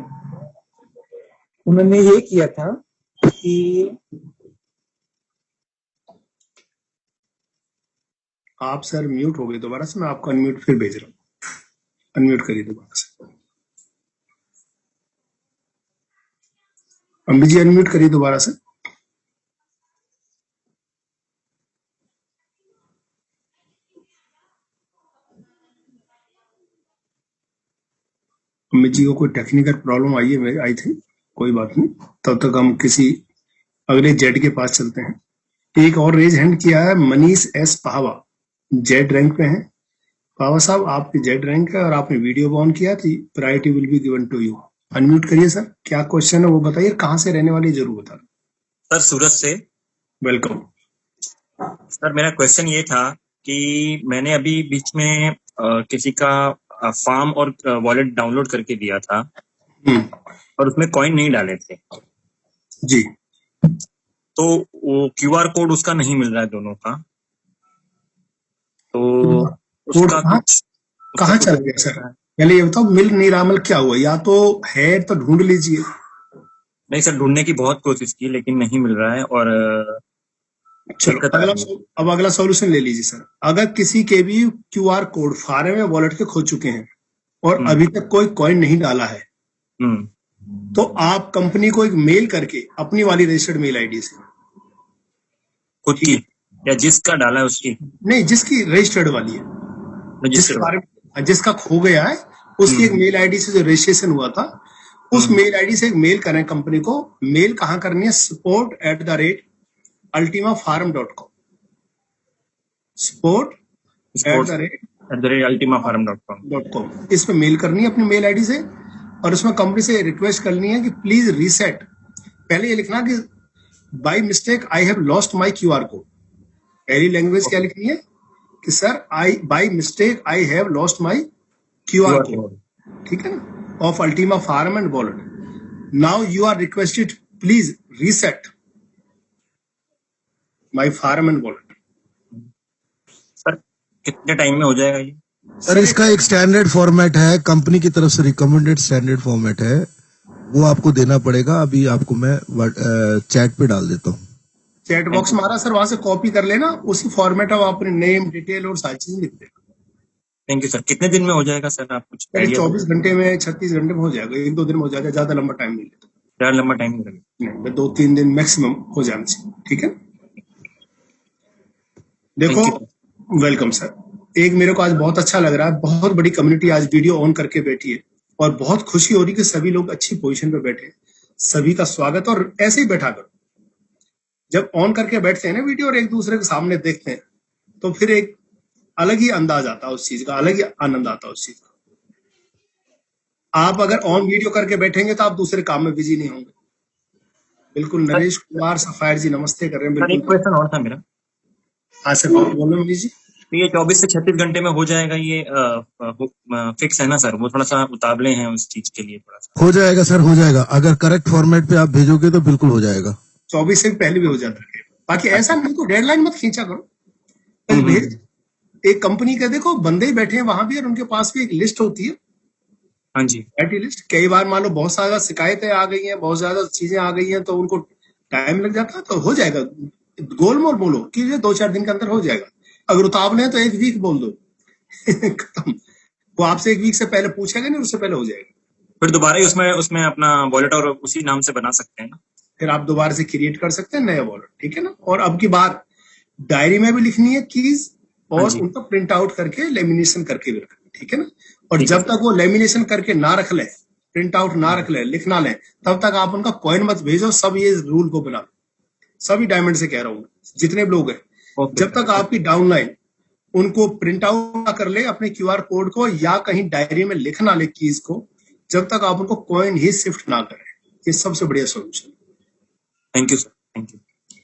उन्होंने ये किया था कि आप सर म्यूट हो गए दोबारा से, मैं आपको अनम्यूट फिर भेज रहा हूँ, अनम्यूट करिए दोबारा से। अम्बी जी अनम्यूट करिए दोबारा से। अम्बी जी को कोई टेक्निकल प्रॉब्लम आई है, आई थी, कोई बात नहीं, तब तक हम किसी अगले जेड के पास चलते हैं। एक और रेज हैंड किया है Manish S Pahwa, Z rank पे है। पाहवा साहब आपकी जेड रैंक है और आपने वीडियो ऑन किया तो priority will be given to you. Unmute करिए सर, क्या क्वेश्चन है वो बताइए, कहाँ से रहने वाली जरूर बता। सर सूरत से। वेलकम सर मेरा क्वेश्चन ये था कि मैंने अभी बीच में किसी का फार्म और वॉलेट डाउनलोड करके दिया था और उसमें कॉइन नहीं डाले थे जी, तो वो क्यूआर कोड उसका नहीं मिल रहा है दोनों का, तो उसका कहाँ चला गया सर? पहले ये बताओ मिल नहीं रहा, मतलब क्या हुआ? या तो है तो ढूंढ लीजिए। नहीं सर, ढूंढने की बहुत कोशिश की लेकिन नहीं मिल रहा है। और चलो अगला सॉल्यूशन ले लीजिए सर। अगर किसी के भी क्यूआर कोड फार्म या वॉलेट के खो चुके हैं और अभी तक कोई कॉइन नहीं डाला है, तो आप कंपनी को एक मेल करके अपनी वाली रजिस्टर्ड मेल आईडी से, खुद की या जिसका डाला है उसकी, नहीं जिसकी रजिस्टर्ड वाली है, जिसका खो गया है उसकी एक मेल आईडी से जो रजिस्ट्रेशन हुआ था उस मेल आईडी से एक मेल करें कंपनी को। मेल कहाँ करनी है? support@ultimafarm.com, support@ultimafarm.com। इस पे मेल करनी है अपनी मेल आईडी से और उसमें कंपनी से रिक्वेस्ट करनी है कि प्लीज रीसेट। पहले ये लिखना कि by mistake I have lost my QR code. पहली लैंग्वेज क्या लिखनी है कि sir by mistake I have lost my QR code, ठीक है ना, of Ultima farm and wallet. Now you are requested please reset my farm and wallet. Sir कितने time में हो जाएगा ये? सर इसका एक स्टैंडर्ड फॉर्मेट है, कंपनी की तरफ से रिकमेंडेड स्टैंडर्ड फॉर्मेट है, वो आपको देना पड़ेगा। अभी आपको मैं चैट पे डाल देता हूँ। चैट बॉक्स मारा सर, वहां से कॉपी कर लेना, उसी फॉर्मेट में अपने नेम डिटेल और सारी चीजें लिख देना। Thank you sir. कितने दिन में हो जाएगा सर? आप कुछ 24 घंटे में 36 घंटे में हो जाएगा, 1-2 दिन में हो जाएगा, ज्यादा लंबा टाइम नहीं लेता। ज्यादा लंबा टाइम नहीं लगेगा? नहीं, 2-3 दिन मैक्सिमम हो जाना चाहिए, ठीक है। देखो वेलकम सर। एक मेरे को आज बहुत अच्छा लग रहा है, बहुत बड़ी कम्युनिटी आज वीडियो ऑन करके बैठी है और बहुत खुशी हो रही है कि सभी लोग अच्छी पोजीशन पे बैठे हैं। सभी का स्वागत, और ऐसे ही बैठा करो। जब ऑन करके बैठते हैं ना वीडियो और एक दूसरे के सामने देखते हैं तो फिर एक अलग ही अंदाज आता है उस चीज का, अलग ही आनंद आता है उस चीज का। आप अगर ऑन वीडियो करके बैठेंगे तो आप दूसरे काम में बिजी नहीं होंगे। बिल्कुल। नरेश कुमार सफायर जी नमस्ते कर रहे हैं। बिल्कुल क्वेश्चन और था मेरा। हाँ सर बोलो मनीष जी। तो ये 24 से 36 घंटे में हो जाएगा, ये फिक्स है ना सर? वो थोड़ा सा उतावले हैं उस चीज के लिए, थोड़ा सा हो जाएगा सर, हो जाएगा। अगर करेक्ट फॉर्मेट पे आप भेजोगे तो बिल्कुल हो जाएगा। 24 से पहले भी हो जाता है। बाकी ऐसा नहीं तो डेडलाइन मत खींचा करो, भेज। एक कंपनी के देखो बंदे ही बैठे हैं वहां भी और उनके पास भी एक लिस्ट होती है। हाँ जी, आईटी लिस्ट। कई बार मान लो बहुत सारा शिकायतें आ गई हैं, बहुत ज्यादा चीजें आ गई हैं तो उनको टाइम लग जाता है, तो हो जाएगा। गोल मोल बोलो कि ये 2-4 दिन के अंदर हो जाएगा। अगर उतावले हैं तो 1 वीक बोल दो खत्म। वो आपसे 1 वीक से पहले पूछेगा नहीं, उससे पहले हो जाएगा। फिर दोबारा ही उसमें अपना वॉलेट और उसी नाम से बना सकते हैं ना? फिर आप दोबारा से क्रिएट कर सकते हैं नया वॉलेट, ठीक है ना। और अब की बार डायरी में भी लिखनी है कीज और उनको प्रिंट आउट करके लेमिनेशन करके भी रखना, ठीक है ना। और जब तक वो लेमिनेशन करके ना रख ले, प्रिंट आउट ना रख ले, लिख ना ले, तब तक आप उनका कॉइन मत भेजो। सब ये रूल को बना लो, सभी डायमंड से कह रहा हूँ जितने भी लोग हैं। जब तक आपकी डाउनलाइन उनको प्रिंट आउट ना कर ले अपने क्यूआर कोड को या कहीं डायरी में लिख ना ले कीज को, जब तक आप उनको कॉइन ही शिफ्ट ना करें। ये सबसे बढ़िया solution. Thank you sir. Thank you.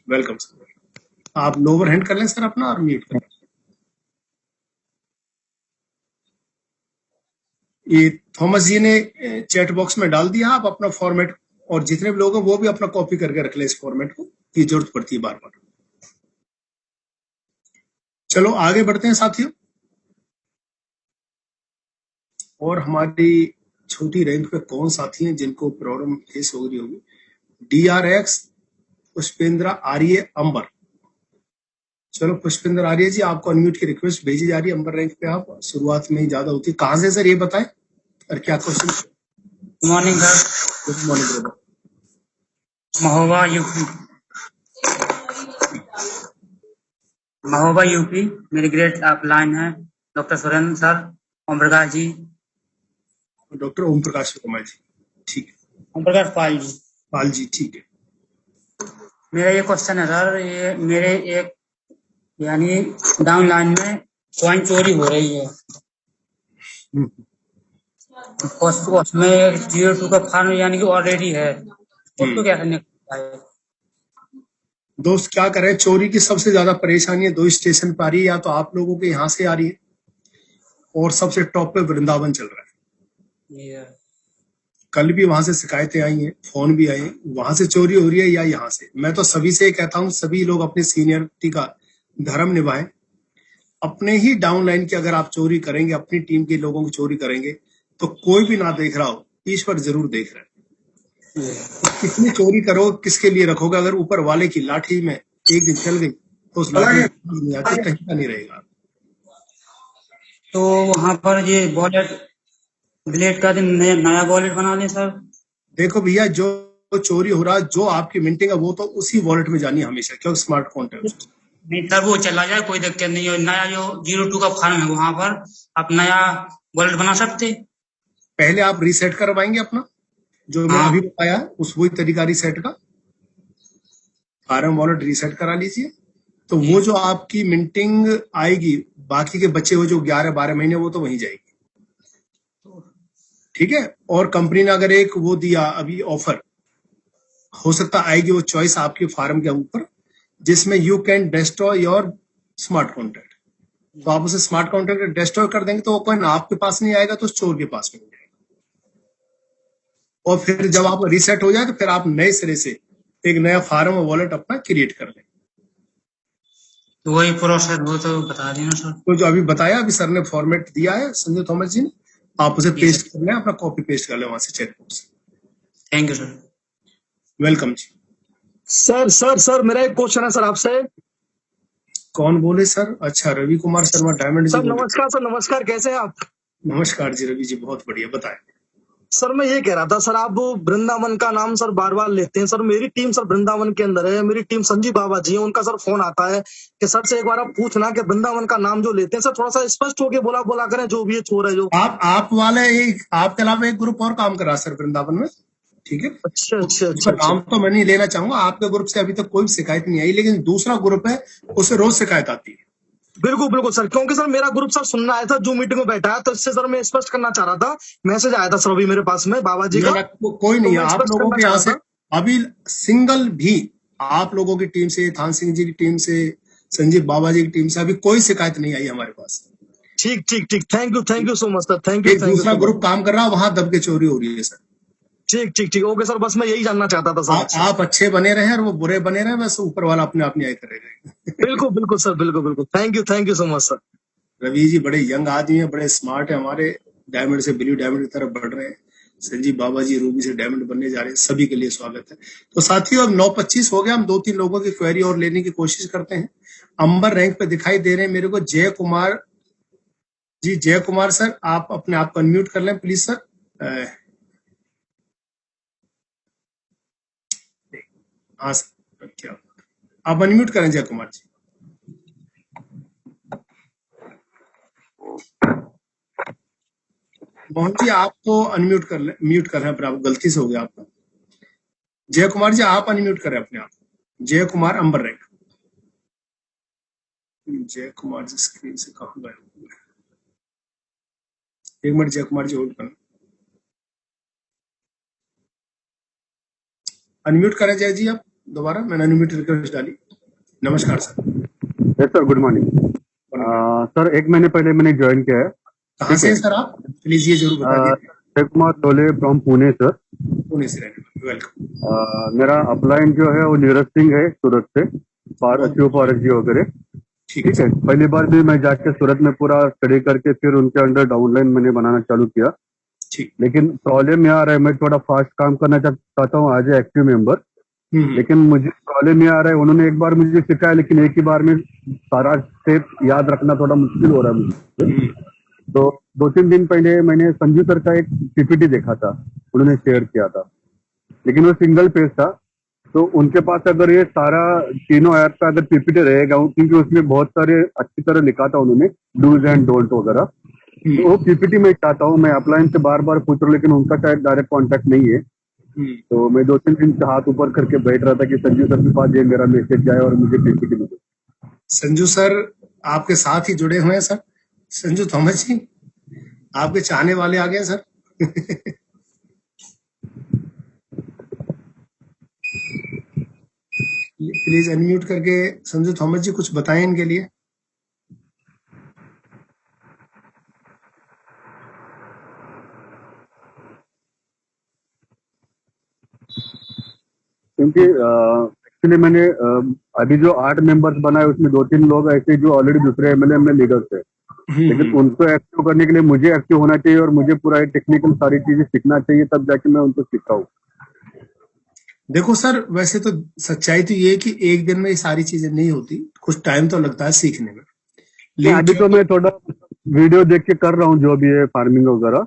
Welcome sir. आप लोअर हैंड कर लें सर अपना और म्यूट कर लें। ये थॉमस जी ने चैट बॉक्स में डाल दिया। आप अपना फॉर्मेट और जितने भी लोग हैं वो भी अपना कॉपी करके रख ले इस फॉर्मेट को, की जरूरत पड़ती है बार बार। चलो आगे बढ़ते हैं साथियों। और हमारी छोटी रैंक पे कौन साथी हैं जिनको प्रॉब्लम फेस हो रही होगी? DRX पुष्पेंद्र आर्य अंबर। चलो पुष्पेंद्र आर्य जी, आपको अनम्यूट की रिक्वेस्ट भेजी जा रही है। अंबर रैंक पे आप शुरुआत में ही ज्यादा होती है। कहां से सर ये बताएं और क्या question? Good morning sir. Good morning brother. Mahoba UP. Mahoba UP. मेरी ग्रेड अपलाइन है doctor Surendra sir, Om Prakash ji. Doctor Om Prakash Kumar ji, ठीक है। ओम प्रकाश पाल जी। पाल जी, ठीक है। मेरा ये क्वेश्चन है सर, ये मेरे एक यानी डाउन लाइन में कॉइन चोरी हो रही है। उसमें 02 का फॉर्म यानी कि ऑलरेडी है, उसको क्या करने का है? दोस्त क्या करें, चोरी की सबसे ज्यादा परेशानी है 2 स्टेशन पर आ रही है, या तो आप लोगों के यहाँ से आ रही है और सबसे टॉप पे वृंदावन चल रहा है। कल भी वहां से शिकायतें आई हैं, फोन भी आए, वहां से चोरी हो रही है या यहाँ से। मैं तो सभी से कहता हूँ, सभी लोग अपनी सीनियरिटी का धर्म निभाएं। अपने ही डाउन लाइन की अगर आप चोरी करेंगे, अपनी टीम के लोगों की चोरी करेंगे, तो कोई भी ना देख रहा हो, ईश्वर जरूर देख रहा है। कितनी चोरी करो, किसके लिए रखोगे? अगर ऊपर वाले की लाठी में एक दिन चल गई तो उस लाठी कहीं का नहीं रहेगा। तो वहां पर ये वॉलेट डिलीट कर दें, नया वॉलेट बना लें सर। देखो भैया, जो चोरी हो रहा है, जो आपकी मिंटिंग है, वो तो उसी वॉलेट में जानी हमेशा, क्योंकि स्मार्ट कॉन्टैक्ट नहीं सर, वो चला जाए, कोई दिक्कत नहीं है। नया जो 02 का फॉर्म है वहां पर आप नया वॉलेट बना सकते। पहले आप रीसेट करवाएंगे अपना, जो मैं अभी बताया उस वही तरीका रीसेट का, फार्म वॉलेट रीसेट करा लीजिए। तो वो जो आपकी मिंटिंग आएगी, बाकी के बच्चे हुए जो 11-12 महीने, वो तो वहीं जाएगी। ठीक है। और कंपनी ने अगर एक वो दिया अभी ऑफर, हो सकता आएगी वो चॉइस आपके फार्म के ऊपर, जिसमें you can destroy your smart contract. तो आप उसे स्मार्ट कॉन्ट्रैक्ट डिस्ट्रॉय कर देंगे तो वो कॉइन आपके पास नहीं आएगा, तो चोर के पास में जाएगा। और फिर जब आप रीसेट हो जाए तो फिर आप नए सिरे से एक नया फार्म और वॉलेट अपना क्रिएट कर लें। तो वही प्रोसेस वो तो बता देना सर। तो जो अभी बताया, अभी सर ने फॉर्मेट दिया है संजय थॉमस जी ने, आप उसे पेस्ट कर लें, अपना कॉपी पेस्ट कर लें वहां से चैट बॉक्स से। Thank you sir. वेलकम जी। सर मेरा एक क्वेश्चन है सर आपसे। कौन बोले सर? अच्छा, रवि कुमार शर्मा डायमंड जी। सर नमस्कार सर, नमस्कार, कैसे हैं आप? नमस्कार जी रवि जी, बहुत बढ़िया, बताएं। सर मैं ये कह रहा था सर, आप वृंदावन का नाम सर बार बार लेते हैं सर। मेरी टीम सर वृंदावन के अंदर है, मेरी टीम संजीव बाबा जी है, उनका सर फोन आता है कि सर से एक बार आप पूछना कि वृंदावन का नाम जो लेते हैं सर, थोड़ा सा स्पष्ट होके बोला करें, जो भी ये चोर है जो। आप वाले एक, आपके अलावा एक ग्रुप और काम कर रहा है सर वृंदावन में, ठीक है? अच्छा। नाम तो मैं नहीं लेना चाहूंगा, आपके ग्रुप से अभी तक कोई शिकायत नहीं आई, लेकिन दूसरा ग्रुप है, उससे रोज शिकायत आती है। बिल्कुल सर, क्योंकि सर मेरा ग्रुप सर सुनना आया था, जो मीटिंग में बैठा है, तो इससे सर मैं स्पष्ट करना चाह रहा था। मैसेज आया था सर अभी मेरे पास में बाबा जी का। कोई नहीं है आप लोगों के यहाँ से अभी सिंगल भी, आप लोगों की टीम से, थान सिंह जी की टीम से, संजीव बाबा जी की टीम से अभी कोई शिकायत नहीं आई हमारे पास। ठीक, thank you so much sir, thank you. दूसरा ग्रुप काम कर रहा है, वहां दब के चोरी हो रही है सर। ठीक, ओके सर, बस मैं यही जानना चाहता था सर। आप अच्छे बने रहे और वो बुरे बने रहे, बस ऊपर वाला अपने आप न्याय करेगा। बिल्कुल सर, बिल्कुल। Thank you so much sir. Ravi ji बड़े यंग आदमी है, बड़े स्मार्ट है, हमारे डायमंड से ब्लू डायमंड की तरफ बढ़ रहे हैं। संजीव बाबा जी रूबी से डायमंड बनने जा रहे हैं, सभी के लिए स्वागत है। तो साथियों, अब 9:25 हो गया, हम 2-3 लोगों की क्वेरी और लेने की कोशिश करते हैं। अंबर रैंक पे दिखाई दे रहे हैं मेरे को जय कुमार जी। जय कुमार सर, आप अपने आप को अनम्यूट कर लें प्लीज सर। हाँ सर, क्या आप अनम्यूट करें जय कुमार जी। मोहन जी आपको अनम्यूट कर ले, म्यूट कर रहे हैं, पर आप गलती से हो गया आपका। जय कुमार जी आप अनम्यूट करें अपने आप। जय कुमार अंबर रैंक। जय कुमार जी स्क्रीन से कहाँ गए? एक मिनट जय कुमार जी होल्ड करें, अनम्यूट करें जय जी आप दोबारा। मैंने अनम्यूट रिक्वेस्ट डाली। नमस्कार sir. Yes sir, good morning sir. 1 महीने पहले मैंने ज्वाइन किया है। कहाँ से हैं सर आप? प्लीज ये जरूर बता दीजिए। जय कुमार लोले फ्रॉम पुणे सर। पुणे से रहने, वेलकम। मेरा अपलाइन जो है वो नीरज सिंह है, सूरत से, पारक जी वगैरह। ठीक है। पहली बार भी मैं जाके सूरत में पूरा स्टडी करके फिर उनके अंडर डाउनलाइन मैंने बनाना चालू किया। लेकिन प्रॉब्लम यहाँ आ रहा है, मैं थोड़ा फास्ट काम करना चाहता हूँ एज ए एक्टिव मेंबर, लेकिन मुझे प्रॉब्लम ये आ रहा है, उन्होंने एक बार मुझे सिखाया, लेकिन एक ही बार में सारा स्टेप याद रखना थोड़ा मुश्किल हो रहा है मुझे। तो 2-3 दिन पहले मैंने संजू सर का एक पीपीटी देखा था, उन्होंने शेयर किया था, लेकिन वो सिंगल पेज था। तो उनके पास अगर ये सारा तीनों ऐप का अगर पीपीटी रहेगा, क्योंकि उसमें बहुत सारे अच्छी तरह लिखा था उन्होंने, डूज एंड डोंट वगैरह, तो वो पीपीटी में चाहता हूँ। मैं अपलाइन से बार बार पूछ रहा हूँ, लेकिन उनका शायद डायरेक्ट कॉन्टेक्ट नहीं है। तो मैं 2-3 दिन से हाथ ऊपर करके बैठ रहा था कि संजू सर के पास ये मेरा मैसेज जाए और मुझे पीपीटी मिले। संजू सर आपके साथ ही जुड़े हुए हैं सर। संजू थॉमस जी आपके चाहने वाले आ गए सर। प्लीज अनम्यूट करके संजू थॉमस जी कुछ बताएं इनके लिए। क्योंकि एक्चुअली मैंने अभी जो 8 मेंबर्स बनाए उसमें 2-3 लोग ऐसे जो ऑलरेडी दूसरे एमएलए में लीडर्स है, लेकिन उनको एक्टिव करने के लिए मुझे एक्टिव होना चाहिए और मुझे पूरा टेक्निकल सारी चीजें सीखना चाहिए, तब जाके मैं उनको सिखाऊं। देखो सर, वैसे तो सच्चाई तो ये है कि एक दिन में ये सारी चीजें नहीं होती, कुछ टाइम तो लगता है सीखने में। लेकिन अभी तो मैं थोड़ा वीडियो देख के कर रहा हूँ जो भी है फार्मिंग वगैरह,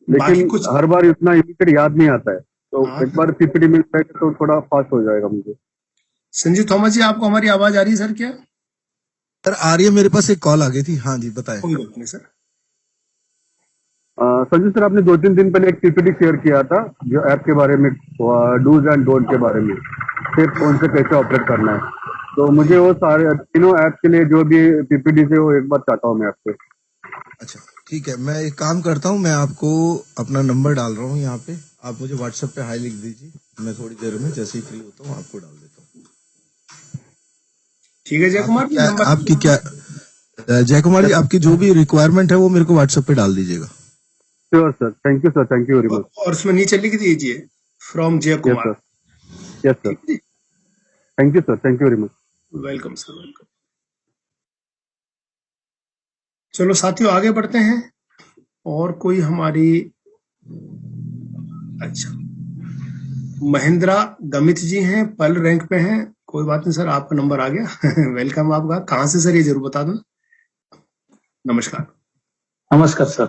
लेकिन कुछ हर बार इतना इमीडिएट याद नहीं आता है, तो एक बार पीपीटी मिल जाए तो थोड़ा फास्ट हो जाएगा मुझे। संजू थॉमस जी आपको हमारी आवाज आ रही है सर? क्या सर आ रही है, मेरे पास एक कॉल आ गई थी। हाँ जी बताएं। कोई बात नहीं सर। संजू सर आपने 2-3 दिन पहले एक पीपीटी शेयर किया था जो ऐप के बारे में, डूज एंड डोंट के बारे में, फिर फोन से कैसे ऑपरेट करना है, तो मुझे वो सारे तीनों ऐप के लिए जो भी पीपीटी से वो एक बार चाहता हूँ मैं आपसे। अच्छा ठीक है, मैं एक काम करता हूँ, मैं आपको अपना नंबर डाल रहा हूँ यहाँ पे, आप मुझे व्हाट्सएप पे हाई लिख दीजिए, मैं थोड़ी देर में जैसे ही फ्री होता हूँ आपको डाल देता हूँ। ठीक है जय कुमार जी, आपकी क्या जय कुमार जी आपकी जो भी रिक्वायरमेंट है वो मेरे को व्हाट्सएप पे डाल दीजिएगा। Sure sir, thank you sir, thank you very much. और उसमें नीचे लिख दीजिए फ्रॉम जय Kumar. Yes sir, thank you sir, thank you very much. Welcome sir, welcome. चलो साथियों आगे बढ़ते हैं। और कोई हमारी, अच्छा महेंद्रा गमित जी हैं, पल रैंक पे हैं। कोई बात नहीं सर, आपका नंबर आ गया। वेलकम आपका। कहाँ से सर ये जरूर बता दो। नमस्कार। नमस्कार सर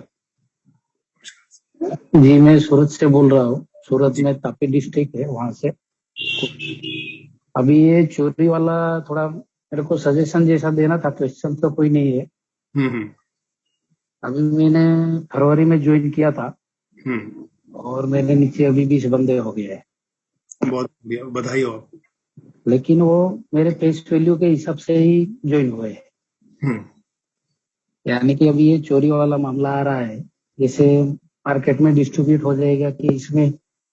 जी, मैं सूरत से बोल रहा हूँ। सूरत में तापी डिस्ट्रिक्ट है, वहां से। अभी ये चोरी वाला थोड़ा मेरे को सजेशन जैसा देना था, क्वेश्चन तो कोई नहीं है। अभी मैंने फरवरी में ज्वाइन किया था और मेरे नीचे अभी 20 बंदे हो गए हैं। बहुत बढ़िया, बधाई हो आपको। लेकिन वो मेरे फेस वैल्यू के हिसाब से ही ज्वाइन हुए हैं। यानी कि अभी ये चोरी वाला मामला आ रहा है, जैसे मार्केट में डिस्ट्रीब्यूट हो जाएगा कि इसमें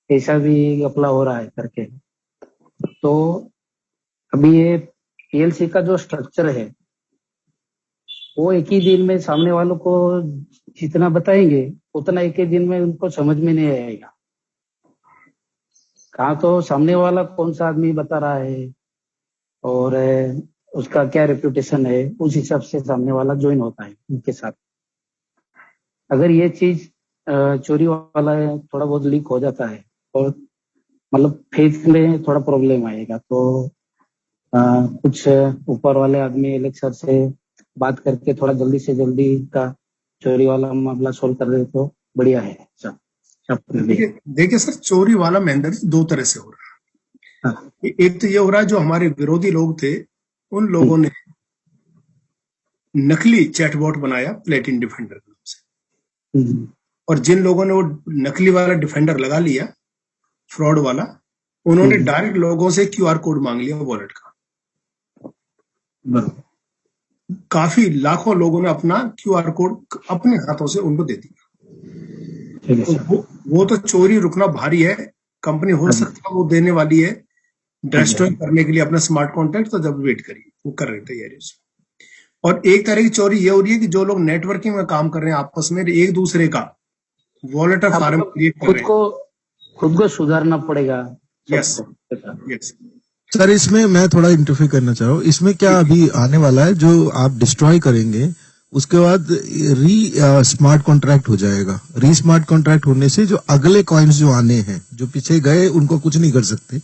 ऐसा भी घपला हो रहा है करके। तो अभी ये पीएलसी का जो स्ट्रक्चर है वो एक ही दिन में सामने वालों को जितना बताएंगे उतना एक ही दिन में उनको समझ में नहीं आएगा। कहाँ तो सामने वाला कौन सा आदमी बता रहा है और उसका क्या रेपुटेशन है, उस हिसाब से सामने वाला ज्वाइन होता है उनके साथ। अगर ये चीज चोरी वाला थोड़ा बहुत लीक हो जाता है और मतलब फेथ में थोड़ा प्रॉब्लम आएगा, तो कुछ ऊपर वाले आदमी इलेक्शन से बात करके थोड़ा जल्दी से जल्दी का चोरी वाला मामला सोल्व कर दे तो बढ़िया है। देखिए सर, चोरी वाला महेंद्र जी 2 तरह से हो रहा है। एक तो ये हो रहा है जो हमारे विरोधी लोग थे उन लोगों ने नकली चैटबॉट बनाया प्लेटिन डिफेंडर नाम से, और जिन लोगों ने वो नकली वाला डिफेंडर लगा लिया, फ्रॉड वाला, उन्होंने डायरेक्ट लोगों से क्यूआर कोड मांग लिया वॉलेट का। काफी लाखों लोगों ने अपना क्यूआर कोड अपने हाथों से उनको दे दिया। तो वो तो चोरी रुकना भारी है। कंपनी हो सकता है वो देने वाली है डिस्ट्रॉय करने के लिए अपना स्मार्ट कॉन्ट्रैक्ट, तो जब वेट करिए, वो कर रहे तैयारी उसमें। और एक तरह की चोरी ये हो रही है कि जो लोग नेटवर्किंग में काम कर रहे हैं आपस में एक दूसरे का वॉलेट फार्म क्रिएट कर रहे हैं, खुद को सुधारना पड़ेगा। यस। सर इसमें मैं थोड़ा इंटरफेयर करना चाह रहा हूँ। इसमें क्या अभी आने वाला है, जो आप डिस्ट्रॉय करेंगे उसके बाद स्मार्ट कॉन्ट्रैक्ट हो जाएगा। स्मार्ट कॉन्ट्रैक्ट होने से जो अगले कॉइन्स जो आने हैं, जो पीछे गए उनको कुछ नहीं कर सकते,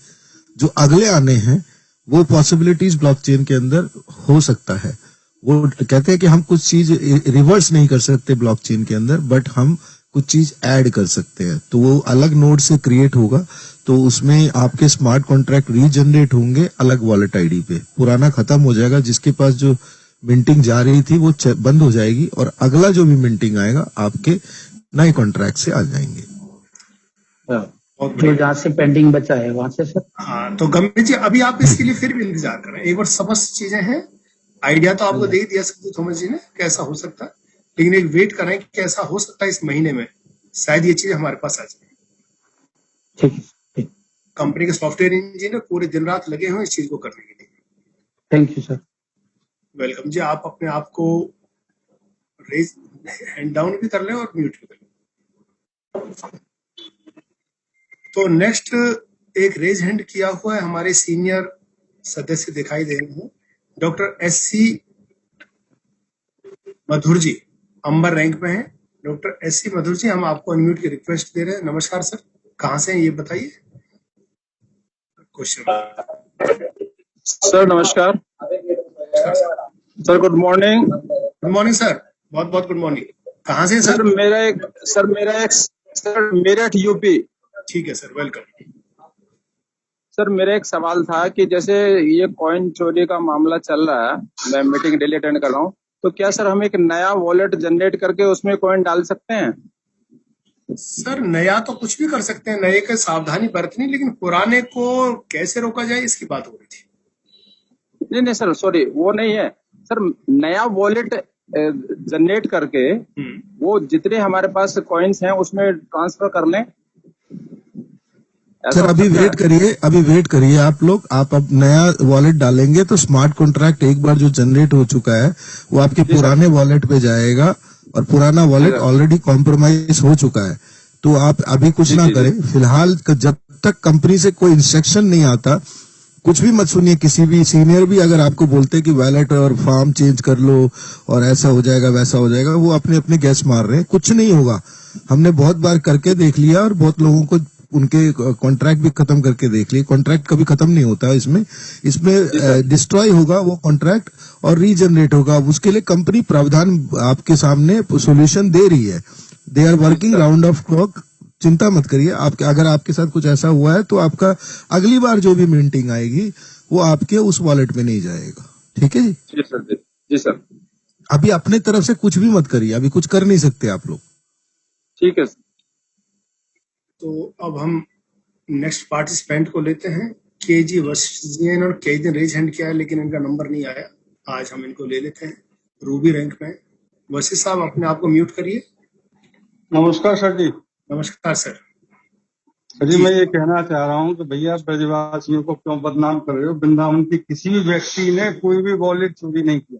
जो अगले आने हैं वो पॉसिबिलिटीज ब्लॉकचेन के अंदर हो सकता है। वो कहते हैं कि हम कुछ चीज रिवर्स नहीं कर सकते ब्लॉकचेन के अंदर, बट हम कुछ चीज ऐड कर सकते हैं। तो वो अलग नोड से क्रिएट होगा, तो उसमें आपके स्मार्ट कॉन्ट्रैक्ट रीजनरेट होंगे अलग वॉलेट आईडी पे। पुराना खत्म हो जाएगा, जिसके पास जो मिंटिंग जा रही थी वो बंद हो जाएगी, और अगला जो भी मिंटिंग आएगा आपके नए कॉन्ट्रैक्ट से आ जाएंगे। जो जहाँ से पेंडिंग बचा है वहां से सर। हाँ, तो गंभीर जी अभी आप इसके लिए फिर भी इंतजार करें, एक बार समस्त चीजें हैं, आइडिया तो आपको दे ही दिया संजू थॉमस जी ने कैसा हो सकता है, लेकिन एक वेट करें कि कैसा हो सकता है इस महीने में, शायद ये चीज हमारे पास आ जाए। ठीक। कंपनी के सॉफ्टवेयर इंजीनियर पूरे दिन रात लगे हुए इस चीज को करने के लिए। Thank you sir. वेलकम जी, आप अपने आप को रेज हैंड डाउन भी कर लें और म्यूट भी कर लें। तो नेक्स्ट एक रेज हैंड किया हुआ है, हमारे सीनियर सदस्य दिखाई दे रहे हैं, डॉक्टर SC मधुर जी अंबर रैंक में है। डॉक्टर SC मधुर जी, हम आपको अनम्यूट की रिक्वेस्ट दे रहे हैं। नमस्कार सर, कहाँ से हैं ये बताइए क्वेश्चन। सर नमस्कार। Sir good morning. Good morning sir, बहुत बहुत गुड मॉर्निंग। कहाँ से सर? मेरा एक मेरठ यूपी। ठीक है सर, वेलकम। सर मेरा एक सवाल था कि जैसे ये कॉइन चोरी का मामला चल रहा है, मैं मीटिंग डेली अटेंड कर रहा हूँ, तो क्या सर हम एक नया वॉलेट जनरेट करके उसमें कॉइन डाल सकते हैं? सर नया तो कुछ भी कर सकते हैं, नए के सावधानी बरतनी, लेकिन पुराने को कैसे रोका जाए इसकी बात हो रही थी। नहीं सर, सॉरी वो नहीं है सर, नया वॉलेट जनरेट करके वो जितने हमारे पास कॉइन्स हैं उसमें ट्रांसफर कर लें। सर अभी वेट करिए आप लोग, आप अब नया वॉलेट डालेंगे तो स्मार्ट कॉन्ट्रैक्ट एक बार जो जनरेट हो चुका है वो आपके पुराने वॉलेट पे जाएगा, और पुराना वॉलेट ऑलरेडी कॉम्प्रोमाइज हो चुका है। तो आप अभी कुछ ना करें फिलहाल, जब तक कंपनी से कोई इंस्ट्रक्शन नहीं आता कुछ भी मत सुनिए। किसी भी सीनियर भी अगर आपको बोलते कि वॉलेट और फॉर्म चेंज कर लो और ऐसा हो जाएगा वैसा हो जाएगा, वो अपने गैस मार रहे हैं, कुछ नहीं होगा। हमने बहुत बार करके देख लिया और बहुत लोगों को उनके कॉन्ट्रैक्ट भी खत्म करके देख लिए। कॉन्ट्रैक्ट कभी खत्म नहीं होता, इसमें डिस्ट्रॉय होगा वो कॉन्ट्रैक्ट और रीजनरेट होगा। उसके लिए कंपनी प्रावधान आपके सामने सोल्यूशन दे रही है, they are working round of clock, चिंता मत करिए। अगर आपके साथ कुछ ऐसा हुआ है तो आपका अगली बार जो भी मिंटिंग आएगी वो आपके उस वॉलेट में नहीं जाएगा, ठीक है जी? जी सर। अभी अपने तरफ से कुछ भी मत करिए, अभी कुछ कर नहीं सकते आप लोग, ठीक है। तो अब हम नेक्स्ट पार्टिसिपेंट को लेते हैं, KG वसीन, और कई दिन रेज हैंड किया है लेकिन इनका नंबर नहीं आया, आज हम इनको ले लेते हैं। रूबी रैंक में वसी साहब, अपने आप को म्यूट करिए। नमस्कार सर जी। नमस्कार सर जी। मैं ये कहना चाह रहा हूँ कि भैया ब्रजवासियों को क्यों बदनाम कर रहे हो? वृंदावन की किसी भी व्यक्ति ने कोई भी वॉलेट चोरी नहीं किया।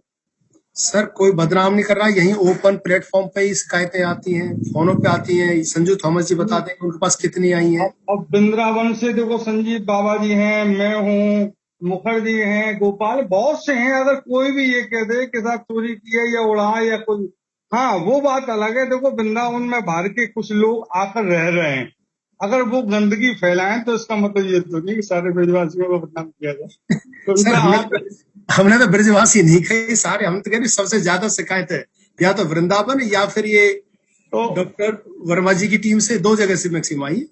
सर कोई बदनाम नहीं कर रहा, यही ओपन प्लेटफॉर्म पे ही शिकायतें आती हैं, फोनों पे आती हैं। संजू थॉमस जी बता दें उनके पास कितनी आई हैं। अब वृंदावन से देखो, संजीव बाबा जी हैं, मैं हूँ, मुखर्जी हैं, गोपाल, बहुत से हैं। अगर कोई भी ये कह दे कि साहब चोरी किया या उड़ा या कोई, हाँ वो बात अलग है। देखो वृंदावन में बाहर के कुछ लोग आकर रह रहे हैं, अगर वो गंदगी फैलाएं तो इसका मतलब ये तो नहीं कि सारे ब्रजवासियों को बदनाम किया जाए। तो हमने तो ब्रजवासी नहीं कहे सारे, हम तो कह रहे सबसे ज्यादा शिकायत है या तो वृंदावन या फिर ये डॉक्टर वर्मा जी की टीम से, दो जगह से मैक्सिमम आई।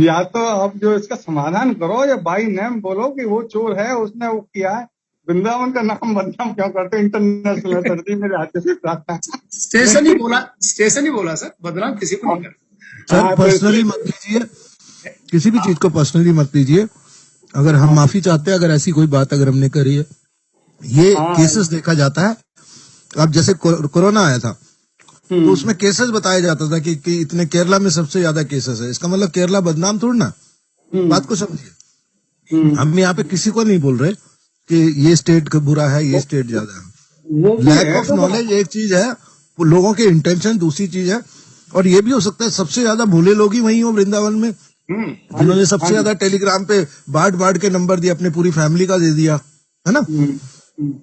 या तो अब जो इसका समाधान करो या बाई नेम बोलो कि वो चोर है, उसने वो किया है। वृंदावन का नाम बदनाम क्यों करते? इंटरनेशनल अथॉरिटी मेरे हाथ से प्रार्थना। स्टेशन ही बोला सर, बदनाम किसी को नहीं करता सर। पर्सनली मत लीजिए, किसी भी चीज को पर्सनली मत लीजिए। अगर हम माफी चाहते हैं अगर ऐसी कोई बात अगर हमने करी है, ये केसेस देखा जाता है। अब जैसे कोरोना आया था तो उसमें केसेस बताया जाता था कि इतने केरला में सबसे ज्यादा केसेस है, इसका मतलब केरला बदनाम थोड़ा ना। बात को समझिए, हम यहाँ पे किसी को नहीं बोल रहे कि ये स्टेट बुरा है, ये स्टेट ज्यादा है। लैक ऑफ नॉलेज एक चीज है, लोगों के इंटेंशन दूसरी चीज है। और ये भी हो सकता है सबसे ज्यादा भोले लोग ही वही हो वृंदावन में, जिन्होंने सबसे ज्यादा टेलीग्राम पे बांट के नंबर दिया, अपनी पूरी फैमिली का दे दिया, है ना।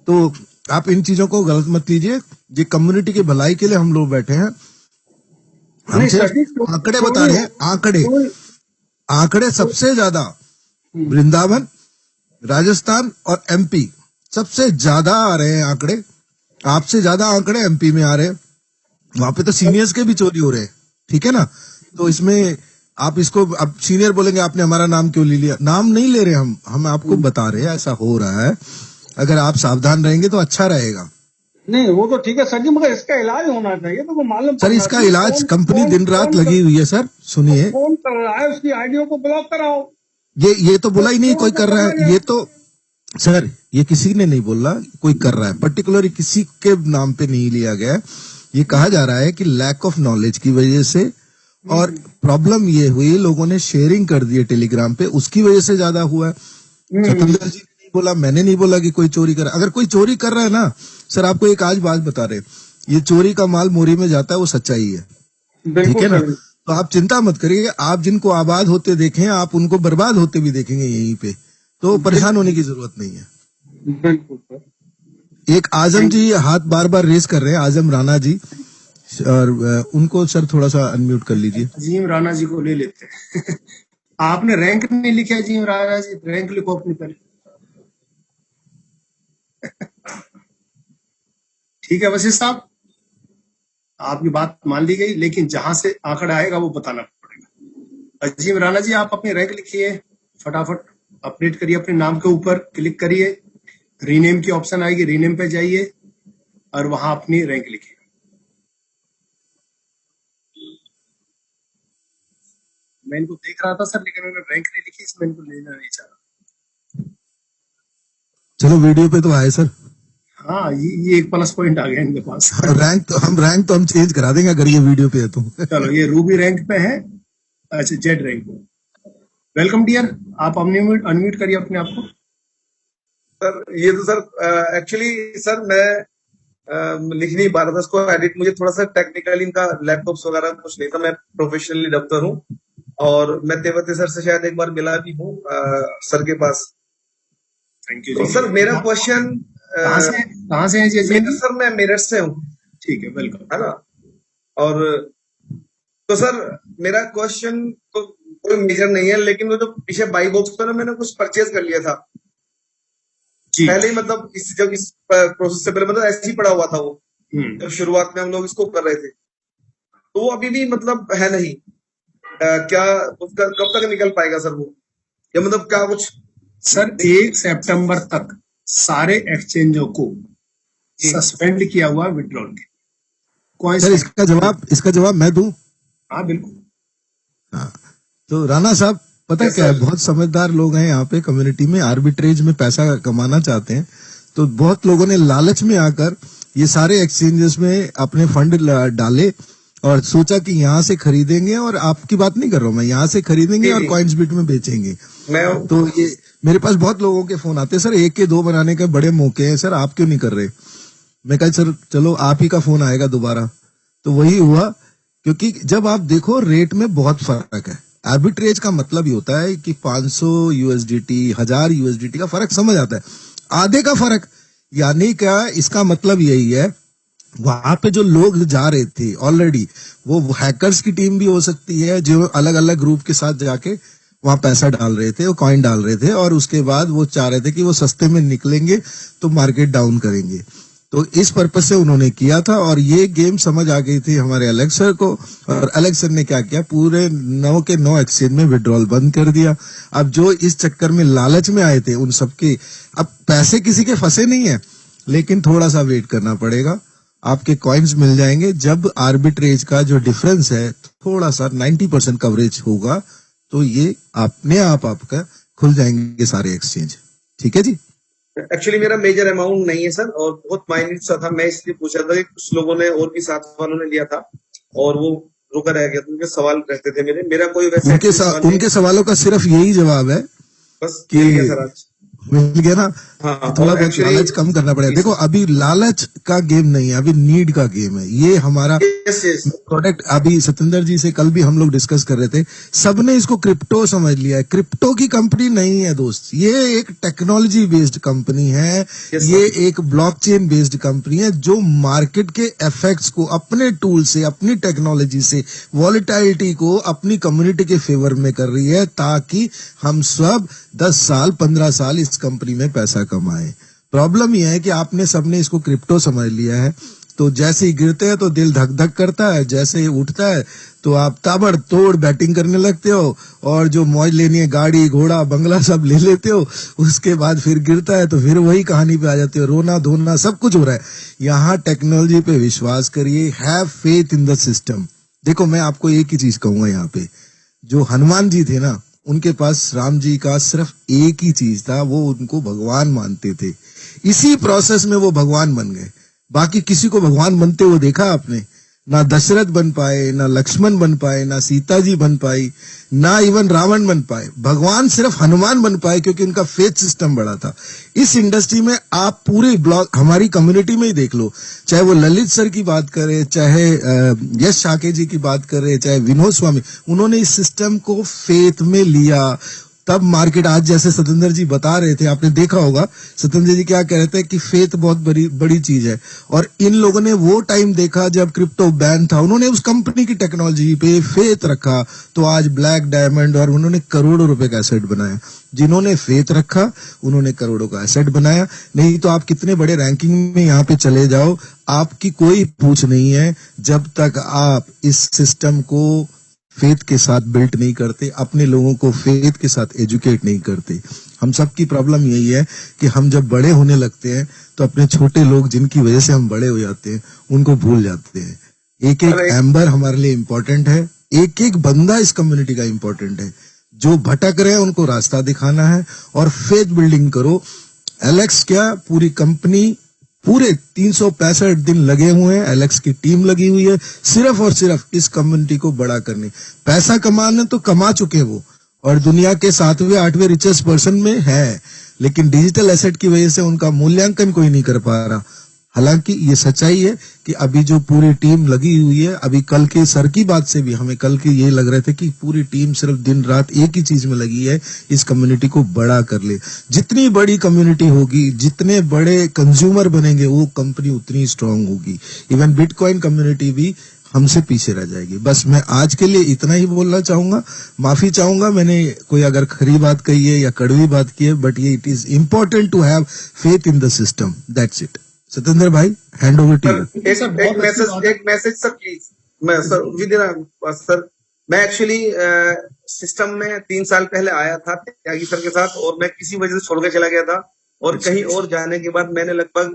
तो आप इन चीजों को गलत मत लीजिए, ये कम्युनिटी की भलाई के लिए हम लोग बैठे हैं। हम सिर्फ आंकड़े बता रहे हैं, आंकड़े सबसे ज्यादा वृंदावन, राजस्थान और MP सबसे ज्यादा आ रहे हैं आंकड़े। आपसे ज्यादा आंकड़े MP में आ रहे हैं, वहां पे तो सीनियर्स के भी चोरी हो रहे हैं, ठीक है ना। तो इसमें आप इसको, अब सीनियर बोलेंगे आपने हमारा नाम क्यों ले लिया? नाम नहीं ले रहे हम आपको बता रहे हैं ऐसा हो रहा है। अगर आप सावधान रहेंगे तो अच्छा रहेगा, नहीं वो तो ठीक है सर जी, मगर इसका इलाज होना चाहिए, तो मालूम सर पड़ना इसका चाहिए इलाज कौन कंपनी कौन दिन रात कौन लगी हुई है सर, सुनिए। कौन कर रहा है, उसकी आईडियो को ब्लॉक कराओ। ये तो बोला ही नहीं कोई कर रहा है, कराया ये तो सर ये किसी ने नहीं बोला कोई कर रहा है, पर्टिकुलर किसी के नाम पे नहीं लिया गया है। ये कहा जा रहा है कि लैक ऑफ नॉलेज की वजह से, और प्रॉब्लम ये हुई लोगों ने शेयरिंग कर दी है टेलीग्राम पे, उसकी वजह से ज्यादा हुआ है। सत्येंद्र जी ने नहीं बोला, मैंने नहीं बोला कि कोई चोरी कर, अगर कोई चोरी कर रहा है ना सर, आपको एक आज बात बता रहे, ये चोरी का माल मोरी में जाता है, वो सच्चाई है, ठीक है ना। तो आप चिंता मत करिए, आप जिनको आबाद होते देखें आप उनको बर्बाद होते भी देखेंगे यहीं पे, तो परेशान होने की जरूरत नहीं है। बिल्कुल सर। एक आजम जी हाथ बार बार रेस कर रहे हैं, आजम राणा जी, और उनको सर थोड़ा सा अनम्यूट कर लीजिए। अजीम राणा जी को ले लेते हैं। आपने रैंक नहीं लिखा अजीम राणा जी, रैंक लिखो अपनी पहले। ठीक है वसीम साहब, आपकी बात मान ली गई, लेकिन जहां से आंकड़ा आएगा वो बताना पड़ेगा। अजीम राणा जी आप अपनी रैंक लिखिए, फटाफट अपडेट करिए, अपने नाम के ऊपर क्लिक करिए, रीनेम की ऑप्शन आएगी, रीनेम पे जाइए और वहां अपनी रैंक लिखिए। मैं इनको देख रहा था सर, लेकिन उन्होंने रैंक नहीं लिखी, इसमें इनको लेना नहीं चाहा। चलो वीडियो पे तो आए सर। हाँ ये एक प्लस पॉइंट आ गया इनके पास। रैंक तो हम चेंज करा देंगे अगर ये वीडियो पे है तो। चलो ये रूबी रैंक पे है, अच्छा जेड रैंक पे। वेलकम डियर, आप अनम्यूट करिए अपने आप को। सर ये तो सर एक्चुअली सर मैं लिख नहीं पा रहा था इसको एडिट, मुझे थोड़ा सा टेक्निकली इनका लैपटॉप्स वगैरह कुछ नहीं था, मैं प्रोफेशनली डॉक्टर हूँ और मैं तेवते सर से शायद एक बार मिला भी हूँ सर के पास। थैंक यू तो सर मेरा क्वेश्चन कहाँ से है जी? सर मैं मेरठ से हूँ। ठीक है वेलकम, है ना। और तो सर मेरा क्वेश्चन तो कोई मेजर नहीं है, लेकिन वो जो पीछे बाई बॉक्स पर ना मैंने कुछ परचेज कर लिया था पहले ही, मतलब जब इस प्रोसेस से पहले मतलब ऐसे ही पड़ा हुआ था वो, जब शुरुआत में हम लोग इसको कर रहे थे, तो वो अभी भी मतलब है नहीं। क्या उसका कब तक निकल पाएगा सर वो, या मतलब क्या कुछ? सर 1 सितंबर तक सारे एक्सचेंजों को सस्पेंड किया हुआ विड्रॉल के। सर इसका जवाब मैं दूं? हाँ बिल्कुल। हाँ तो राणा साहब पता क्या है, बहुत समझदार लोग हैं यहाँ पे कम्युनिटी में, आर्बिट्रेज में पैसा कमाना चाहते हैं, तो बहुत लोगों ने लालच में आकर ये सारे एक्सचेंजेस में अपने फंड डाले और सोचा कि यहाँ से खरीदेंगे, और आपकी बात नहीं कर रहा हूँ मैं, यहाँ से खरीदेंगे और कॉइन्सबिट में बेचेंगे। तो ये मेरे पास बहुत लोगों के फोन आते हैं, सर 1 के 2 बनाने के बड़े मौके हैं सर, आप क्यों नहीं कर रहे? मैं कहा सर चलो आप ही का फोन आएगा दोबारा। तो वही हुआ, क्योंकि जब आप देखो रेट में बहुत फर्क है। आर्बिट्रेज का मतलब ये होता है कि 500 USDT 1000 USDT का फर्क समझ आता है, आधे का फर्क, यानी क्या इसका मतलब यही है वहां पे जो लोग जा रहे थे ऑलरेडी, वो हैकर्स की टीम भी हो सकती है जो अलग अलग ग्रुप के साथ जाके वहां पैसा डाल रहे थे, वो कॉइन डाल रहे थे, और उसके बाद वो चाह रहे थे कि वो सस्ते में निकलेंगे तो मार्केट डाउन करेंगे। तो इस पर्पज से उन्होंने किया था, और ये गेम समझ आ गई थी हमारे अलेक्स सर को, और अलेक्स सर ने क्या किया, पूरे 9 के 9 एक्सचेंज में विड्रॉल बंद कर दिया। अब जो इस चक्कर में लालच में आए थे उन सबके अब पैसे किसी के फंसे नहीं है, लेकिन थोड़ा सा वेट करना पड़ेगा, आपके कॉइन्स मिल जाएंगे जब आर्बिट्रेज का जो डिफरेंस है थोड़ा सा 90% कवरेज होगा, तो ये अपने आप आपका खुल जाएंगे सारे एक्सचेंज। ठीक है जी। एक्चुअली मेरा मेजर अमाउंट नहीं है सर, और बहुत माइन्यूट सा था, मैं इसलिए पूछा था कि कुछ लोगों ने और भी साथ वालों ने लिया था और वो रुका रह गया, उनके सवाल रहते थे मेरा कोई वैसे उनके सवालों का सिर्फ यही जवाब है बस कि सर आज मिल गया ना। हाँ, थोड़ा बहुत लालच कम करना पड़ेगा। देखो अभी लालच का गेम नहीं है, अभी नीड का गेम है। ये हमारा प्रोडक्ट, अभी सत्येंद्र जी से कल भी हम लोग डिस्कस कर रहे थे, सबने इसको क्रिप्टो समझ लिया है। क्रिप्टो की कंपनी नहीं है दोस्त, ये एक टेक्नोलॉजी बेस्ड कंपनी है, ये एक ब्लॉकचेन बेस्ड कंपनी है जो मार्केट के इफेक्ट्स को अपने टूल से, अपनी टेक्नोलॉजी से, वॉलेटिलिटी को अपनी कम्युनिटी के फेवर में कर रही है, ताकि हम सब 10 साल 15 साल इस कंपनी में पैसा कमाए। प्रॉब्लम यह है कि आपने सबने इसको क्रिप्टो समझ लिया है, तो जैसे ही गिरते हैं तो दिल धक धक करता है, जैसे ही उठता है तो आप ताबड़तोड़ बैटिंग करने लगते हो, और जो मौज लेनी है गाड़ी घोड़ा बंगला सब ले लेते हो। उसके बाद फिर गिरता है तो फिर वही कहानी पे आ जाते हो, रोना धोना सब कुछ हो रहा है। यहाँ टेक्नोलॉजी पे विश्वास करिए, have faith in the system. देखो मैं आपको एक ही चीज कहूंगा, यहाँ पे जो हनुमान जी थे ना, उनके पास राम जी का सिर्फ एक ही चीज था, वो उनको भगवान मानते थे। इसी प्रोसेस में वो भगवान बन गए। बाकी किसी को भगवान बनते हुए देखा आपने? ना दशरथ बन पाए, ना लक्ष्मण बन पाए, ना सीता जी बन पाई, ना इवन रावण बन पाए। भगवान सिर्फ हनुमान बन पाए क्योंकि उनका फेथ सिस्टम बड़ा था। इस इंडस्ट्री में आप पूरे ब्लॉक हमारी कम्युनिटी में ही देख लो, चाहे वो ललित सर की बात करें, चाहे यश शाके जी की बात करें, चाहे विनोद स्वामी, उन्होंने इस सिस्टम को फेथ में लिया। तब मार्केट आज जैसे सतेंद्र जी बता रहे थे, आपने देखा होगा सतेंद्र जी क्या कह रहे थे कि फेथ बहुत बड़ी चीज है। और इन लोगों ने वो टाइम देखा जब क्रिप्टो बैन था, उन्होंने उस कंपनी की टेक्नोलॉजी पे फेथ रखा, तो आज ब्लैक डायमंड और उन्होंने करोड़ों रुपए का एसेट बनाया। जिन्होंने फेथ रखा उन्होंने करोड़ों का एसेट बनाया। नहीं तो आप कितने बड़े रैंकिंग में यहाँ पे चले जाओ, आपकी कोई पूछ नहीं है जब तक आप इस सिस्टम को फेथ के साथ बिल्ट नहीं करते, अपने लोगों को फेथ के साथ एजुकेट नहीं करते। हम सबकी प्रॉब्लम यही है कि हम जब बड़े होने लगते हैं तो अपने छोटे लोग जिनकी वजह से हम बड़े हो जाते हैं उनको भूल जाते हैं। एक एक एम्बर हमारे लिए इम्पोर्टेंट है, एक एक बंदा इस कम्युनिटी का इम्पोर्टेंट है। जो भटक रहे हैं उनको रास्ता दिखाना है और फेथ बिल्डिंग करो। एलेक्स क्या, पूरी कंपनी पूरे 365 दिन लगे हुए हैं, एलेक्स की टीम लगी हुई है सिर्फ और सिर्फ इस कम्युनिटी को बड़ा करने। पैसा कमाने तो कमा चुके वो, और दुनिया के 7वें 8वें रिचेस्ट पर्सन में है, लेकिन डिजिटल एसेट की वजह से उनका मूल्यांकन कोई नहीं कर पा रहा। हालांकि ये सच्चाई है कि अभी जो पूरी टीम लगी हुई है, अभी कल के सर की बात से भी हमें कल के ये लग रहे थे कि पूरी टीम सिर्फ दिन रात एक ही चीज में लगी है, इस कम्युनिटी को बड़ा कर ले। जितनी बड़ी कम्युनिटी होगी, जितने बड़े कंज्यूमर बनेंगे, वो कंपनी उतनी स्ट्रांग होगी। इवन बिटकॉइन कम्युनिटी भी हमसे पीछे रह जाएगी। बस मैं आज के लिए इतना ही बोलना चाहूंगा। माफी चाहूंगा मैंने कोई अगर खरी बात कही है या कड़वी बात की है, बट ये it is important to have faith in the system. That's it. Satendra भाई, हैंड ओवर टू यू। एक मैसेज सर प्लीज। मैं सर मैं एक्चुअली सिस्टम में 3 साल पहले आया था त्यागी सर के साथ, और मैं किसी वजह से छोड़ के चला गया था, और कहीं और जाने के बाद मैंने लगभग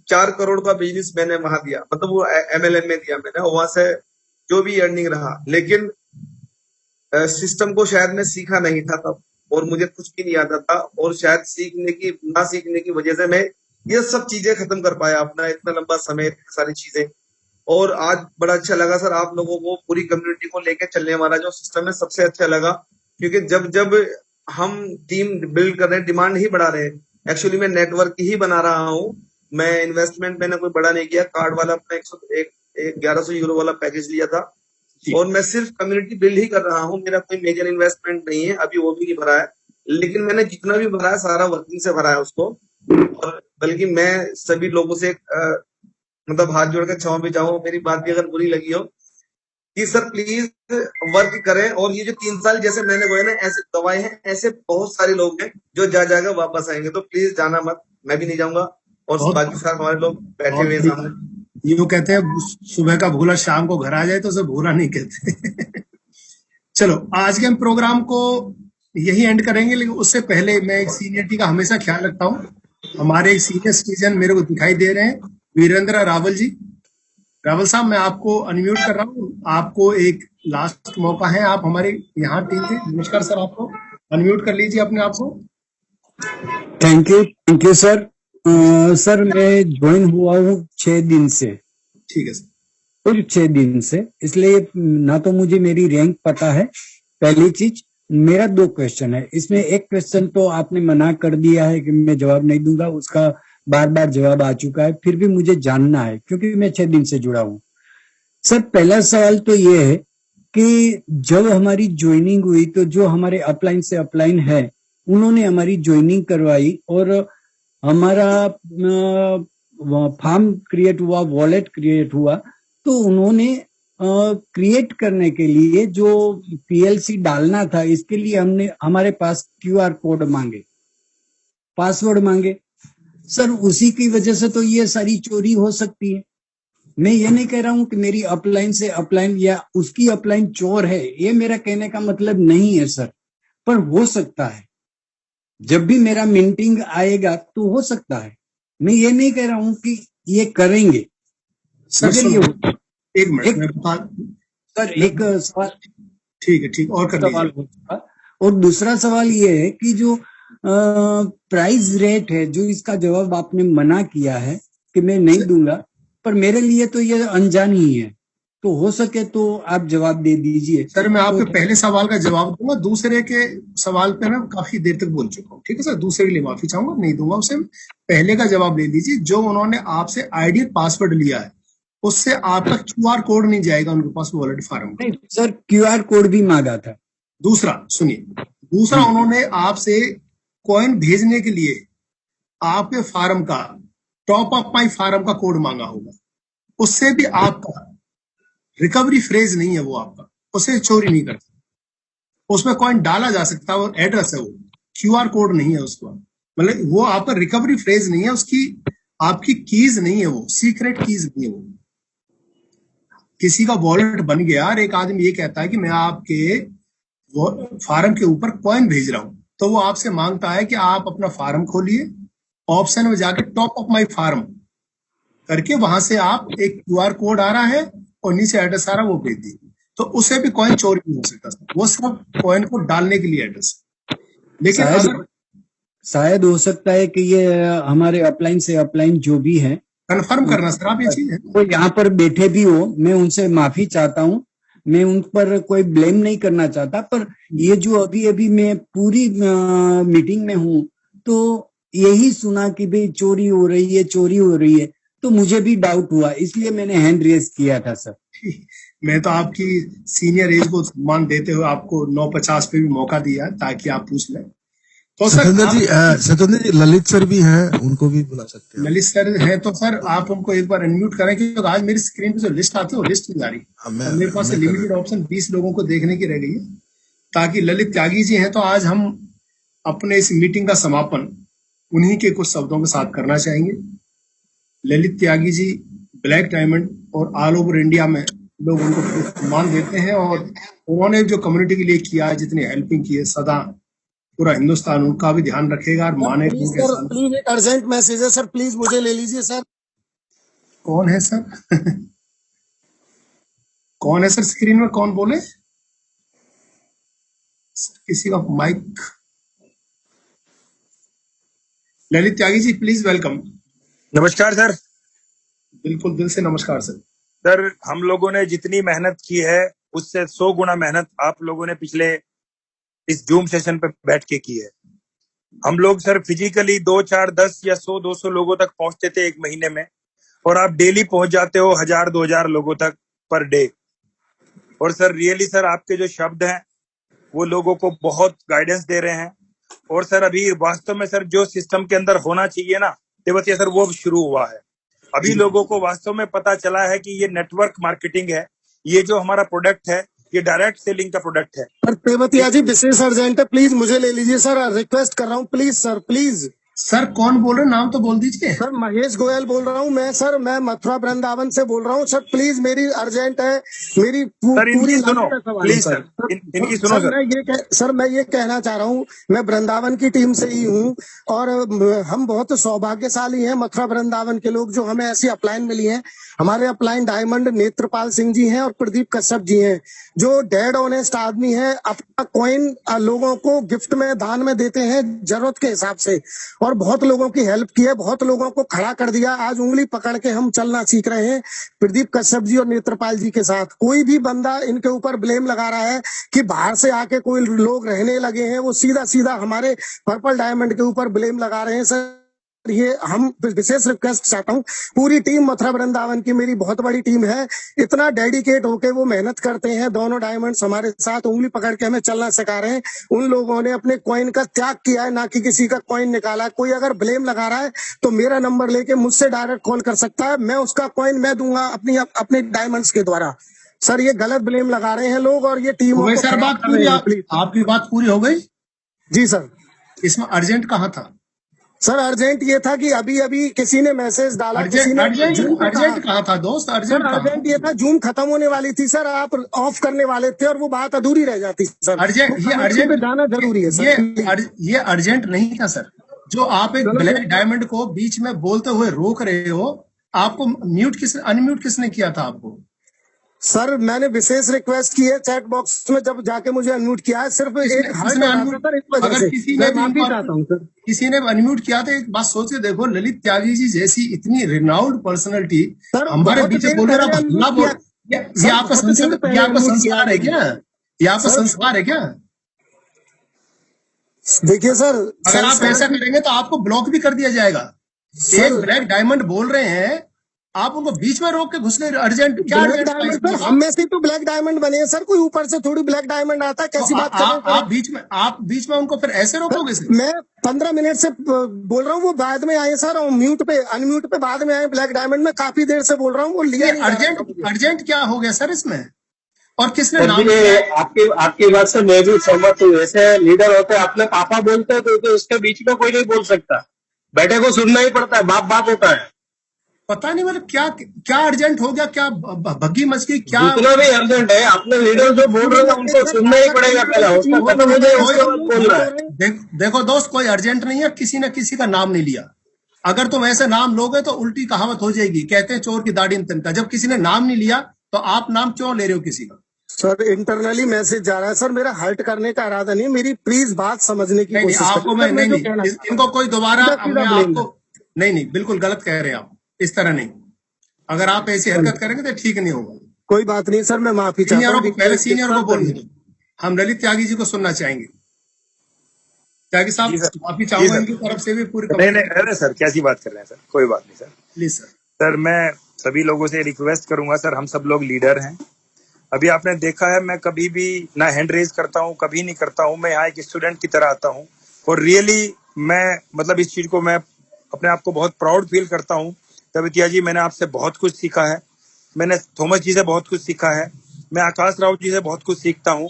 4 करोड़ का बिजनेस मैंने वहां दिया, मतलब वो MLM में दिया मैंने, वहां से जो भी अर्निंग रहा। लेकिन सिस्टम को शायद मैं सीखा नहीं था तब, और मुझे कुछ भी नहीं आता था, और शायद ना सीखने की वजह से मैं ये सब चीजें खत्म कर पाया अपना इतना लंबा समय, सारी चीजें। और आज बड़ा अच्छा लगा सर, आप लोगों को पूरी कम्युनिटी को लेकर चलने वाला जो सिस्टम है सबसे अच्छा लगा, क्योंकि जब हम टीम बिल्ड कर रहे हैं, डिमांड ही बढ़ा रहे हैं। एक्चुअली मैं नेटवर्क ही बना रहा हूँ, मैं इन्वेस्टमेंट मैंने कोई बड़ा नहीं किया। कार्ड वाला अपना 1100 यूरो वाला पैकेज लिया था, और मैं सिर्फ कम्युनिटी बिल्ड ही कर रहा हूँ। मेरा कोई मेजर इन्वेस्टमेंट नहीं है, अभी वो भी नहीं भरा है, लेकिन मैंने जितना भी भरा है सारा वर्किंग से भरा है उसको। और बल्कि मैं सभी लोगों से मतलब हाथ जोड़ के क्षमा भी चाहूँ, मेरी बात भी अगर बुरी लगी हो, कि सर प्लीज वर्क करें। और ये जो 3 साल जैसे मैंने बोला ना, ऐसे गवाए हैं, ऐसे बहुत सारे लोग हैं जो जाकर वापस आएंगे, तो प्लीज जाना मत, मैं भी नहीं जाऊंगा, और बाकी सारे हमारे लोग बैठे हुए हैं सामने। ये कहते हैं सुबह का भूला शाम को घर आ जाए तो उसे भूला नहीं कहते। चलो आज के हम प्रोग्राम को यही एंड करेंगे, लेकिन उससे पहले मैं एक सीनियरिटी का हमेशा ख्याल रखता हूँ। हमारे एक सीनियर सिटीजन मेरे को दिखाई दे रहे हैं, वीरेंद्र रावल जी। रावल साहब, मैं आपको अनम्यूट कर रहा हूँ, आपको एक लास्ट मौका है, आप हमारे यहाँ टीम थे। नमस्कार सर, आपको अनम्यूट कर लीजिए अपने आप को। Thank you sir. सर मैं ज्वाइन हुआ हूँ 6 दिन से। ठीक है सर। सिर्फ 6 दिन से, इसलिए ना तो मुझे मेरी रैंक पता है, पहली चीज। मेरा 2 क्वेश्चन है, इसमें एक क्वेश्चन तो आपने मना कर दिया है कि मैं जवाब नहीं दूंगा, उसका बार बार जवाब आ चुका है, फिर भी मुझे जानना है क्योंकि मैं 6 दिन से जुड़ा हूँ। सर पहला सवाल तो ये है कि जब हमारी ज्वाइनिंग हुई तो जो हमारे अपलाइन से अपलाइन है उन्होंने हमारी ज्वाइनिंग करवाई, और हमारा फॉर्म क्रिएट हुआ, वॉलेट क्रिएट हुआ, तो उन्होंने क्रिएट करने के लिए जो PLC डालना था, इसके लिए हमने हमारे पास QR कोड मांगे, पासवर्ड मांगे। सर उसी की वजह से तो ये सारी चोरी हो सकती है। मैं ये नहीं कह रहा हूं कि मेरी अपलाइन से अपलाइन या उसकी अपलाइन चोर है, ये मेरा कहने का मतलब नहीं है सर, पर हो सकता है जब भी मेरा मिंटिंग आएगा तो हो सकता है। मैं ये नहीं कह रहा हूं कि ये करेंगे सर। मगर ये एक मिनट में बता सर, एक सवाल, ठीक है, ठीक, और कर सवाल लीजिए। होगा। और दूसरा सवाल ये है कि जो प्राइस रेट है, जो इसका जवाब आपने मना किया है कि मैं नहीं दूंगा, पर मेरे लिए तो ये अनजान ही है, तो हो सके तो आप जवाब दे दीजिए। सर मैं आपके पहले सवाल का जवाब दूंगा, दूसरे के सवाल पे मैं काफी देर तक बोल चुका हूँ, ठीक है सर। दूसरे के लिए माफी चाहूंगा, नहीं दूंगा उसे। पहले का जवाब ले लीजिए। जो उन्होंने आपसे आईडी पासवर्ड लिया है, उससे आपका क्यूआर कोड नहीं जाएगा उनके पास वॉलेट फार्म का। नहीं सर, क्यूआर कोड भी मांगा था। दूसरा सुनिए, दूसरा उन्होंने आपसे कॉइन भेजने के लिए आपके फार्म का टॉप अप माई फार्म का कोड मांगा होगा, उससे भी आपका रिकवरी फ्रेज नहीं है वो आपका, उसे चोरी नहीं करता, उसमें कॉइन डाला जा सकता है, वो एड्रेस है, वो क्यूआर कोड नहीं है उसका, मतलब वो आपका रिकवरी फ्रेज नहीं है, उसकी आपकी कीज नहीं है, वो सीक्रेट कीज नहीं है। वो किसी का वॉलेट बन गया और एक आदमी ये कहता है कि मैं आपके फार्म के ऊपर कॉइन भेज रहा हूं, तो वो आपसे मांगता है कि आप अपना फार्म खोलिए, ऑप्शन में जाके टॉप अप माई फार्म करके वहां से आप एक क्यूआर कोड आ रहा है और नीचे एड्रेस आ रहा है, वो भेज दीजिए, तो उससे भी कॉइन चोरी नहीं हो सकता। वो सिर्फ कॉइन को डालने के लिए एड्रेस। लेकिन शायद हो सकता है कि ये हमारे अपलाइन से अपलाइन जो भी है, कंफर्म करना सर आप ये चीज है, वो यहाँ पर बैठे भी हो, मैं उनसे माफी चाहता हूँ, मैं उन पर कोई ब्लेम नहीं करना चाहता, पर ये जो अभी अभी मैं पूरी मीटिंग में हूँ तो यही सुना कि भाई चोरी हो रही है, चोरी हो रही है, तो मुझे भी डाउट हुआ, इसलिए मैंने हैंड रेज किया था सर। मैं तो आपकी सीनियर एज को सम्मान देते हुए आपको 9:50 पे भी मौका दिया ताकि आप पूछ लें। तो सतेंद्र जी ललित सर भी हैं, उनको भी बुला सकते हैं। ललित सर हैं तो सर आप उनको एक बार अनम्यूट करें, क्योंकि आज मेरी स्क्रीन पे जो लिस्ट आती है वो लिस्ट नहीं आ रही, मेरे पास लिमिटेड ऑप्शन 20 लोगों को देखने की रह गई है, ताकि ललित त्यागी जी हैं तो आज हम अपने इस मीटिंग का समापन उन्हीं के कुछ शब्दों के साथ करना चाहेंगे। ललित त्यागी जी ब्लैक डायमंड और ऑल ओवर इंडिया में लोग उनको सम्मान देते हैं, और उन्होंने जो कम्युनिटी के लिए किया, जितनी हेल्पिंग की है, सदा पूरा हिंदुस्तान उनका भी ध्यान रखेगा और माने। प्लीज एक अर्जेंट मैसेज है सर, प्लीज मुझे ले लीजिए सर। कौन है सर? कौन है सर स्क्रीन में, कौन बोले? किसी का mike. Lalit Tyagi ji please welcome. नमस्कार सर। बिल्कुल दिल से नमस्कार सर। सर हम लोगों ने जितनी मेहनत की है उससे 100 गुना मेहनत आप लोगों ने पिछले इस जूम सेशन पे बैठ के की है। हम लोग सर फिजिकली 2, 4, 10 या 100, 200 लोगों तक पहुंचते थे एक महीने में, और आप डेली पहुंच जाते हो 1000, 2000 लोगों तक पर डे। और सर रियली सर आपके जो शब्द हैं वो लोगों को बहुत गाइडेंस दे रहे हैं। और सर अभी वास्तव में सर जो सिस्टम के अंदर होना चाहिए ना तेवतिया सर, वो शुरू हुआ है। अभी लोगों को वास्तव में पता चला है कि ये नेटवर्क मार्केटिंग है, ये जो हमारा प्रोडक्ट है ये डायरेक्ट सेलिंग का प्रोडक्ट है। सर तेवतिया जी विशेष अर्जेंट है, प्लीज मुझे ले लीजिए सर, रिक्वेस्ट कर रहा हूँ प्लीज सर, प्लीज। सर कौन बोल रहे हैं, नाम तो बोल दीजिए। सर महेश गोयल बोल रहा हूँ मैं सर, मैं मथुरा वृंदावन से बोल रहा हूँ सर, प्लीज मेरी अर्जेंट है, मेरी पूरी सुनो प्लीज सर, इनकी सुनो सर। मैं ये कहना चाह रहा हूँ, मैं वृंदावन की टीम से ही हूँ, और हम बहुत सौभाग्यशाली हैं मथुरा वृंदावन के लोग जो हमें ऐसी अपलाइन मिली है। हमारे अपलाइन डायमंड नेत्रपाल सिंह जी हैं और प्रदीप कश्यप जी हैं, जो डेड ऑनेस्ट आदमी है, अपना कॉइन लोगों को गिफ्ट में दान में देते हैं जरूरत के हिसाब से, और बहुत लोगों की हेल्प की है, बहुत लोगों को खड़ा कर दिया। आज उंगली पकड़ के हम चलना सीख रहे हैं प्रदीप कश्यप जी और नेत्रपाल जी के साथ। कोई भी बंदा इनके ऊपर ब्लेम लगा रहा है कि बाहर से आके कोई लोग रहने लगे हैं, वो सीधा सीधा हमारे पर्पल डायमंड के ऊपर ब्लेम लगा रहे हैं सर। ये हम विशेष रिक्वेस्ट चाहता हूँ, पूरी टीम मथुरा वृंदावन की मेरी बहुत बड़ी टीम है, इतना डेडिकेट होके वो मेहनत करते हैं, दोनों डायमंड्स हमारे साथ उंगली पकड़ के हमें चलना सिखा रहे हैं। उन लोगों ने अपने कॉइन का त्याग किया है, ना कि किसी का कॉइन निकाला। कोई अगर ब्लेम लगा रहा है तो मेरा नंबर लेके मुझसे डायरेक्ट कॉल कर सकता है, मैं उसका कॉइन मैं दूंगा अपने डायमंड्स के द्वारा। सर ये गलत ब्लेम लगा रहे हैं लोग, और ये टीम सर आपकी बात पूरी हो गई जी सर। इसमें अर्जेंट कहाँ था? सर अर्जेंट ये था कि अभी अभी किसी ने मैसेज डाला, किसी अर्जेंट ने अर्जेंट जूम पे अर्जेंट कहा। कहा था दोस्त, सर अर्जेंट कहा अर्जेंट ये था, जूम खत्म होने वाली थी सर, आप ऑफ करने वाले थे और वो बात अधूरी रह जाती सर। अर्जेंट, वो ये कमेंट्री अर्जेंट, पे जाना जरूरी है सर। ये अर्जेंट नहीं था सर। जो आप एक चलो ब्लैक सर। डायमंड को बीच में बोलते हुए रोक रहे हो, आपको म्यूट अनम्यूट किसने किया था आपको? सर मैंने विशेष रिक्वेस्ट की है चैट बॉक्स में, जब जाके मुझे अनम्यूट किया है, सिर्फ एक हर्ट किसने हो रहा था अनम्यूट? सर, इस वजह अगर से किसी मैं ने भी माफी इनको चाहता हूँ सर। किसी ने अनम्यूट किया तो एक बात सोच के देखो, ललित त्यागी जी जैसी इतनी रिनाउंड पर्सनैलिटी सर हमारे बहुत बीच देर बोल रहे पहले आप अनम्यूट हल्ला बोल। किया ये सर, आपका बहुत देर संस्कार, ये पहले आपका अनम्यूट किया संस्कार है क्या? ये आपका सर। संस्कार है क्या? देखिए सर, अगर आप ऐसा करेंगे तो आपको ब्लॉक भी कर दिया जाएगा। एक ब्लैक डायमंड बोल रहे हैं, आप उनको बीच में रोक के घुस गए। अर्जेंट क्या? ब्लैक डायमंड सर, हम में से तो ब्लैक डायमंड बने हैं सर, कोई ऊपर से थोड़ी ब्लैक डायमंड आता है, कैसी बात कर रहे हैं आप बीच में उनको फिर ऐसे रोकोगे सर? मैं 15 मिनट से बोल रहा हूँ, वो बाद में आए सर, और म्यूट पे अनम्यूट पे बाद में आए। ब्लैक डायमंड में काफी देर से बोल रहा हूँ, वो लिया नहीं जा रहा था। अर्जेंट क्या हो गया सर इसमें? और किसने सर नाम जी, आपकी बात से मैं भी सहमत हूँ। ऐसे लीडर होते अपने पापा बोलते हैं तो उसके बीच में कोई नहीं बोल सकता, बेटे को सुनना ही पड़ता है, बाप बाप होता है। पता नहीं मतलब क्या क्या अर्जेंट हो गया, क्या भग्गी मच गई क्या? जितना भी अर्जेंट है, अपने लीडर जो बोल रहे हैं उनको सुनना ही पड़ेगा पहला, उसका मतलब मुझे उसके बाद बोलना है। देखो दोस्त, कोई अर्जेंट नहीं है, किसी ने किसी का नाम नहीं लिया। अगर तुम ऐसे नाम लोगे तो उल्टी कहावत हो जाएगी, कहते हैं चोर की दाढ़ी में तिनका। जब किसी ने नाम नहीं लिया तो आप नाम क्यों ले रहे हो किसी का? सर इंटरनली मैसेज जा रहा है सर, मेरा हर्ट करने का इरादा नहीं, मेरी प्लीज बात समझने की कोशिश आपको मैं नहीं, इनको कोई दोबारा आपको नहीं, बिल्कुल गलत कह रहे हैं आप, इस तरह नहीं। अगर आप ऐसी हरकत करेंगे तो ठीक नहीं होगा। कोई बात नहीं सर, मैं माफी चाहता हूँ। पहले सीनियर को बोलने दो, हम ललित त्यागी जी को सुनना चाहेंगे। त्यागी साहब माफी चाहूंगा इनकी तरफ से भी पूरी। नहीं, अरे सर कैसी बात कर रहे हैं सर, कोई बात नहीं सर, प्लीज सर। सर मैं सभी लोगों से रिक्वेस्ट करूंगा सर, हम सब लोग लीडर हैं। अभी आपने देखा है, मैं कभी भी ना हैंड रेज करता हूँ, कभी नहीं करता हूँ। मैं यहाँ एक स्टूडेंट की तरह आता हूँ और रियली मैं मतलब इस चीज को मैं अपने आप को बहुत प्राउड फील करता हूँ। तेवतिया जी, मैंने आपसे बहुत कुछ सीखा है, मैंने थॉमस जी से बहुत कुछ सीखा है, मैं आकाश राव जी से बहुत कुछ सीखता हूँ।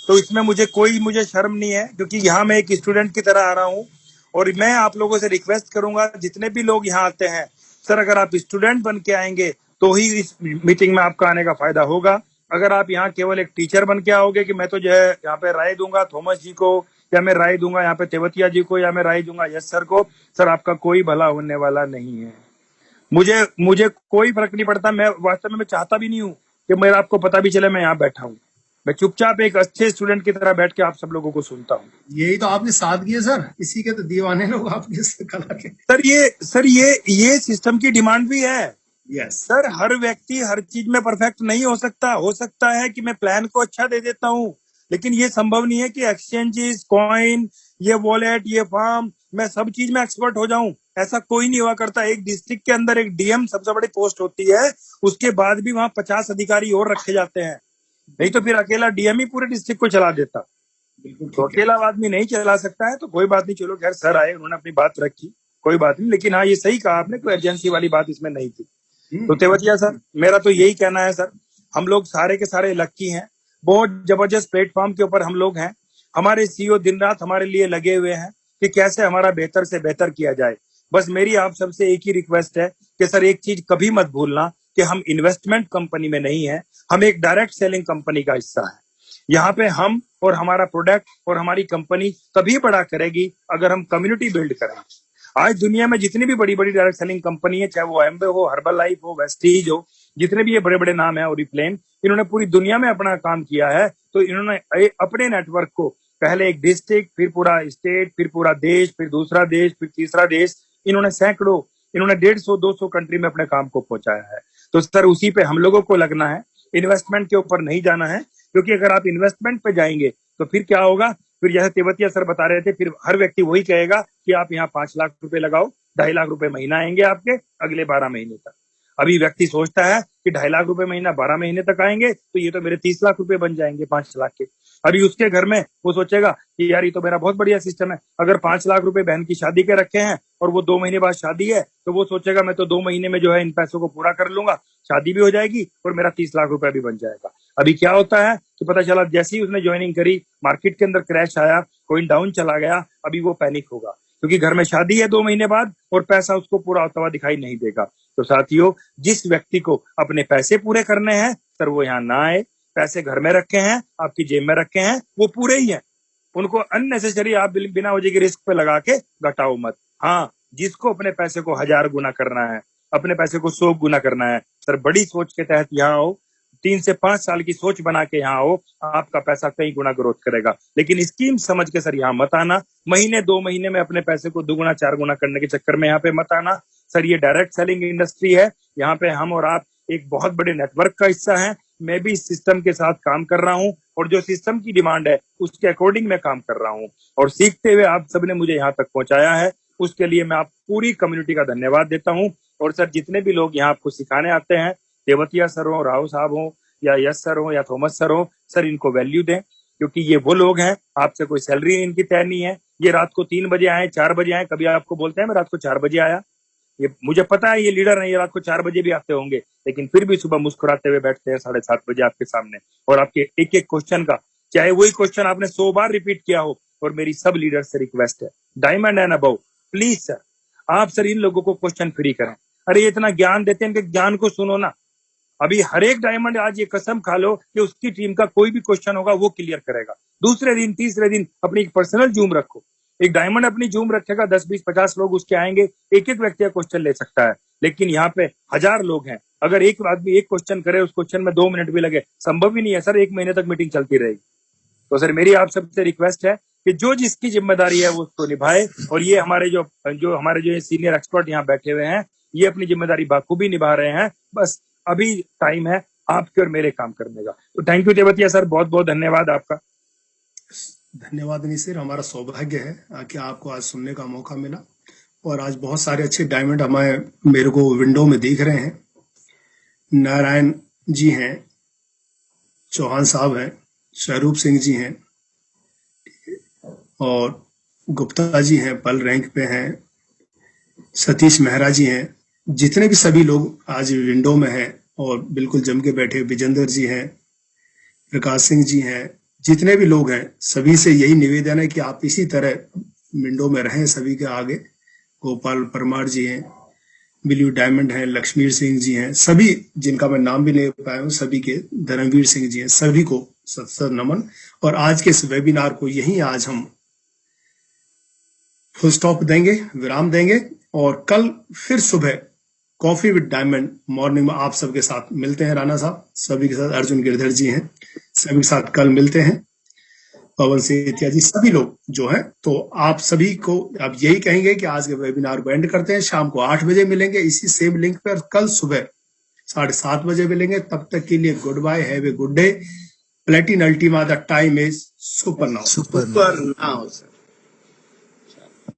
तो इसमें मुझे शर्म नहीं है, क्योंकि यहाँ मैं एक स्टूडेंट की तरह आ रहा हूँ। और मैं आप लोगों से रिक्वेस्ट करूंगा, जितने भी लोग यहाँ आते हैं सर, अगर आप स्टूडेंट बन के आएंगे तो ही इस मीटिंग में आपका आने का फायदा होगा। अगर आप यहाँ केवल एक टीचर बन के आओगे कि मैं तो जो है यहाँ पे राय दूंगा थॉमस जी को, या मैं राय दूंगा यहाँ पे तेवतिया जी को, या मैं राय दूंगा यस सर को, सर आपका कोई भला होने वाला नहीं है। मुझे कोई फर्क नहीं पड़ता। मैं वास्तव में मैं चाहता भी नहीं हूँ कि मेरा आपको पता भी चले मैं यहाँ बैठा हूँ। मैं चुपचाप एक अच्छे स्टूडेंट की तरह बैठ के आप सब लोगों को सुनता हूँ। यही तो आपकी सादगी है सर, इसी के तो दीवाने लोग आपके इस कला के। सर ये सिस्टम की डिमांड भी है। यस सर, हर व्यक्ति हर चीज में परफेक्ट नहीं हो सकता। हो सकता है कि मैं प्लान को अच्छा दे देता हूँ, लेकिन ये संभव नहीं है कि एक्सचेंजेस, कॉइन, ये वॉलेट, ये फार्म, मैं सब चीज में एक्सपर्ट हो जाऊं। ऐसा कोई नहीं हुआ करता। एक डिस्ट्रिक्ट के अंदर एक डीएम सबसे बड़ी पोस्ट होती है, उसके बाद भी वहां 50 अधिकारी और रखे जाते हैं, नहीं तो फिर अकेला डीएम ही पूरे डिस्ट्रिक्ट को चला देता। तो अकेला आदमी नहीं चला सकता है। तो कोई बात नहीं, चलो खैर सर आए, उन्होंने अपनी बात रखी, कोई बात नहीं। लेकिन हाँ, ये सही कहा आपने, कोई एजेंसी वाली बात इसमें नहीं थी। तो तेवतिया सर, मेरा तो यही कहना है सर, हम लोग सारे के सारे लक्की हैं, बहुत जबरदस्त प्लेटफॉर्म के ऊपर हम लोग हैं। हमारे सीईओ दिन रात हमारे लिए लगे हुए हैं कि कैसे हमारा बेहतर से बेहतर किया जाए। बस मेरी आप सबसे एक ही रिक्वेस्ट है कि सर एक चीज कभी मत भूलना कि हम इन्वेस्टमेंट कंपनी में नहीं है, हम एक डायरेक्ट सेलिंग कंपनी का हिस्सा है। यहाँ पे हम और हमारा प्रोडक्ट और हमारी कंपनी तभी बड़ा करेगी अगर हम कम्युनिटी बिल्ड करेंगे। आज दुनिया में जितनी भी बड़ी बड़ी डायरेक्ट सेलिंग कंपनी है, चाहे वो एम्बे हो, हर्बल लाइफ हो, वेस्टीज हो, जितने भी ये बड़े बड़े नाम है, ओरिफ्लेम, इन्होंने पूरी दुनिया में अपना काम किया है। तो इन्होंने अपने नेटवर्क को पहले एक डिस्ट्रिक्ट, फिर पूरा स्टेट, फिर पूरा देश, फिर दूसरा देश, फिर तीसरा देश, इन्होंने 150-200 कंट्री में अपने काम को पहुंचाया है। तो सर उसी पे हम लोगों को लगना है, इन्वेस्टमेंट के ऊपर नहीं जाना है। क्योंकि अगर आप इन्वेस्टमेंट पे जाएंगे तो फिर क्या होगा, फिर जैसे तेवतिया सर बता रहे थे, फिर हर व्यक्ति वही कहेगा कि आप यहाँ 5 लाख रुपए लगाओ, 2.5 लाख रुपए महीना आएंगे आपके अगले 12 महीने तक। अभी व्यक्ति सोचता है कि 2.5 लाख रुपए महीना 12 महीने तक आएंगे, तो ये तो मेरे 30 लाख रुपए बन जाएंगे 5 लाख के। अभी उसके घर में वो सोचेगा कि यार ये तो मेरा बहुत बढ़िया सिस्टम है। अगर 5 लाख रुपए बहन की शादी के रखे हैं और वो 2 महीने बाद शादी है, तो वो सोचेगा मैं तो 2 महीने में जो है इन पैसों को पूरा कर लूंगा, शादी भी हो जाएगी और मेरा 30 लाख रुपए भी बन जाएगा। अभी क्या होता है कि पता चला जैसे ही उसने ज्वाइनिंग करी, मार्केट के अंदर क्रैश आया, कॉइन डाउन चला गया, अभी वो पैनिक होगा क्योंकि घर में शादी है 2 महीने बाद और पैसा उसको पूरा होता हुआ दिखाई नहीं देगा। तो साथियों, जिस व्यक्ति को अपने पैसे पूरे करने हैं सर वो यहाँ ना आए। पैसे घर में रखे हैं, आपकी जेब में रखे हैं, वो पूरे ही हैं। उनको अननेसेसरी आप बिना वजह के रिस्क पे लगा के घटाओ मत। हाँ, जिसको अपने पैसे को 1000 गुना करना है, अपने पैसे को 100 गुना करना है, सर बड़ी सोच के तहत यहाँ आओ। 3 से 5 साल की सोच बना के यहाँ आओ, आपका पैसा कई गुना ग्रोथ करेगा। लेकिन स्कीम समझ के सर यहाँ मत आना। महीने 2 महीने में अपने पैसे को 2 गुना 4 गुना करने के चक्कर में यहाँ पे मत आना। सर ये डायरेक्ट सेलिंग इंडस्ट्री है, यहाँ पे हम और आप एक बहुत बड़े नेटवर्क का हिस्सा है। मैं भी इस सिस्टम के साथ काम कर रहा हूँ और जो सिस्टम की डिमांड है उसके अकॉर्डिंग मैं काम कर रहा हूँ और सीखते हुए आप सबने मुझे यहाँ तक पहुंचाया है, उसके लिए मैं आप पूरी कम्युनिटी का धन्यवाद देता हूँ। और सर जितने भी लोग यहाँ आपको सिखाने आते हैं, देवतिया सर हो, राव साहब हो या यश सर हो या थॉमस सर हो, सर इनको वैल्यू दें, क्योंकि ये वो लोग हैं, आपसे कोई सैलरी इनकी तय नहीं है। ये रात को 3 बजे आए, 4 बजे आए, कभी आपको बोलते हैं मैं रात को 4 बजे आया। ये मुझे पता है ये लीडर है, ये रात को 4 बजे भी आते होंगे, लेकिन फिर भी सुबह मुस्कुराते हुए बैठते हैं 7:30 बजे आपके सामने और आपके एक एक क्वेश्चन का, चाहे वही क्वेश्चन आपने 100 बार रिपीट किया हो। और मेरी सब लीडर से रिक्वेस्ट है, diamond and above, please sir आप सर इन लोगों को क्वेश्चन फ्री करें। अरे ये इतना ज्ञान देते हैं, इनके ज्ञान को सुनो ना। अभी हर एक डायमंड आज ये कसम खा लो कि उसकी टीम का कोई भी क्वेश्चन होगा वो क्लियर करेगा। दूसरे दिन तीसरे दिन अपनी एक पर्सनल जूम रखो, एक डायमंड अपनी जूम रखेगा, 10 20 50 लोग उसके आएंगे, एक एक व्यक्ति का क्वेश्चन ले सकता है। लेकिन यहाँ पे 1000 लोग हैं, अगर एक आदमी एक क्वेश्चन करे, उस क्वेश्चन में 2 मिनट भी लगे, संभव ही नहीं है सर। 1 महीने तक मीटिंग चलती रहेगी। तो सर मेरी आप सबसे रिक्वेस्ट है कि जो जिसकी जिम्मेदारी है वो उसको निभाए। और ये हमारे जो सीनियर एक्सपर्ट यहाँ बैठे हुए हैं, ये अपनी जिम्मेदारी बाखूबी निभा रहे हैं। बस अभी टाइम है आपके और मेरे काम करने का। तो थैंक यू देवतिया सर, बहुत बहुत धन्यवाद आपका। धन्यवाद निसिर, हमारा सौभाग्य है कि आपको आज सुनने का मौका मिला और आज बहुत सारे अच्छे डायमंड मेरे को विंडो में दिख रहे हैं। नारायण जी हैं, चौहान साहब हैं, स्वरूप सिंह जी हैं और गुप्ता जी हैं, पल रैंक पे हैं, सतीश मेहरा जी हैं। जितने भी सभी लोग आज विंडो में हैं और बिल्कुल जम के बैठे, विजेंद्र जी हैं, प्रकाश सिंह जी हैं, जितने भी लोग हैं सभी से यही निवेदन है कि आप इसी तरह विंडो में रहें सभी के आगे। गोपाल परमार जी हैं, बिल्यू डायमंड हैं, लक्ष्मीर सिंह जी हैं, सभी जिनका मैं नाम भी ले पाया हूँ सभी के, धर्मवीर सिंह जी हैं, सभी को सत सत नमन। और आज के इस वेबिनार को यहीं आज हम फुल स्टॉप देंगे, विराम देंगे और कल फिर सुबह कॉफी विद डायमंड मॉर्निंग में आप सबके साथ मिलते हैं। राणा साहब सभी के साथ, अर्जुन गिरधर जी हैं, सभी के साथ कल मिलते हैं, पवन सेतिया जी, सभी लोग जो हैं। तो आप सभी को अब यही कहेंगे कि आज के वेबिनार को एंड करते हैं। शाम को 8 बजे मिलेंगे इसी सेम लिंक पर, कल सुबह 7:30 बजे मिलेंगे। तब तक के लिए good bye, have a good day. Platin Ultima, the time is super now. Super now sir.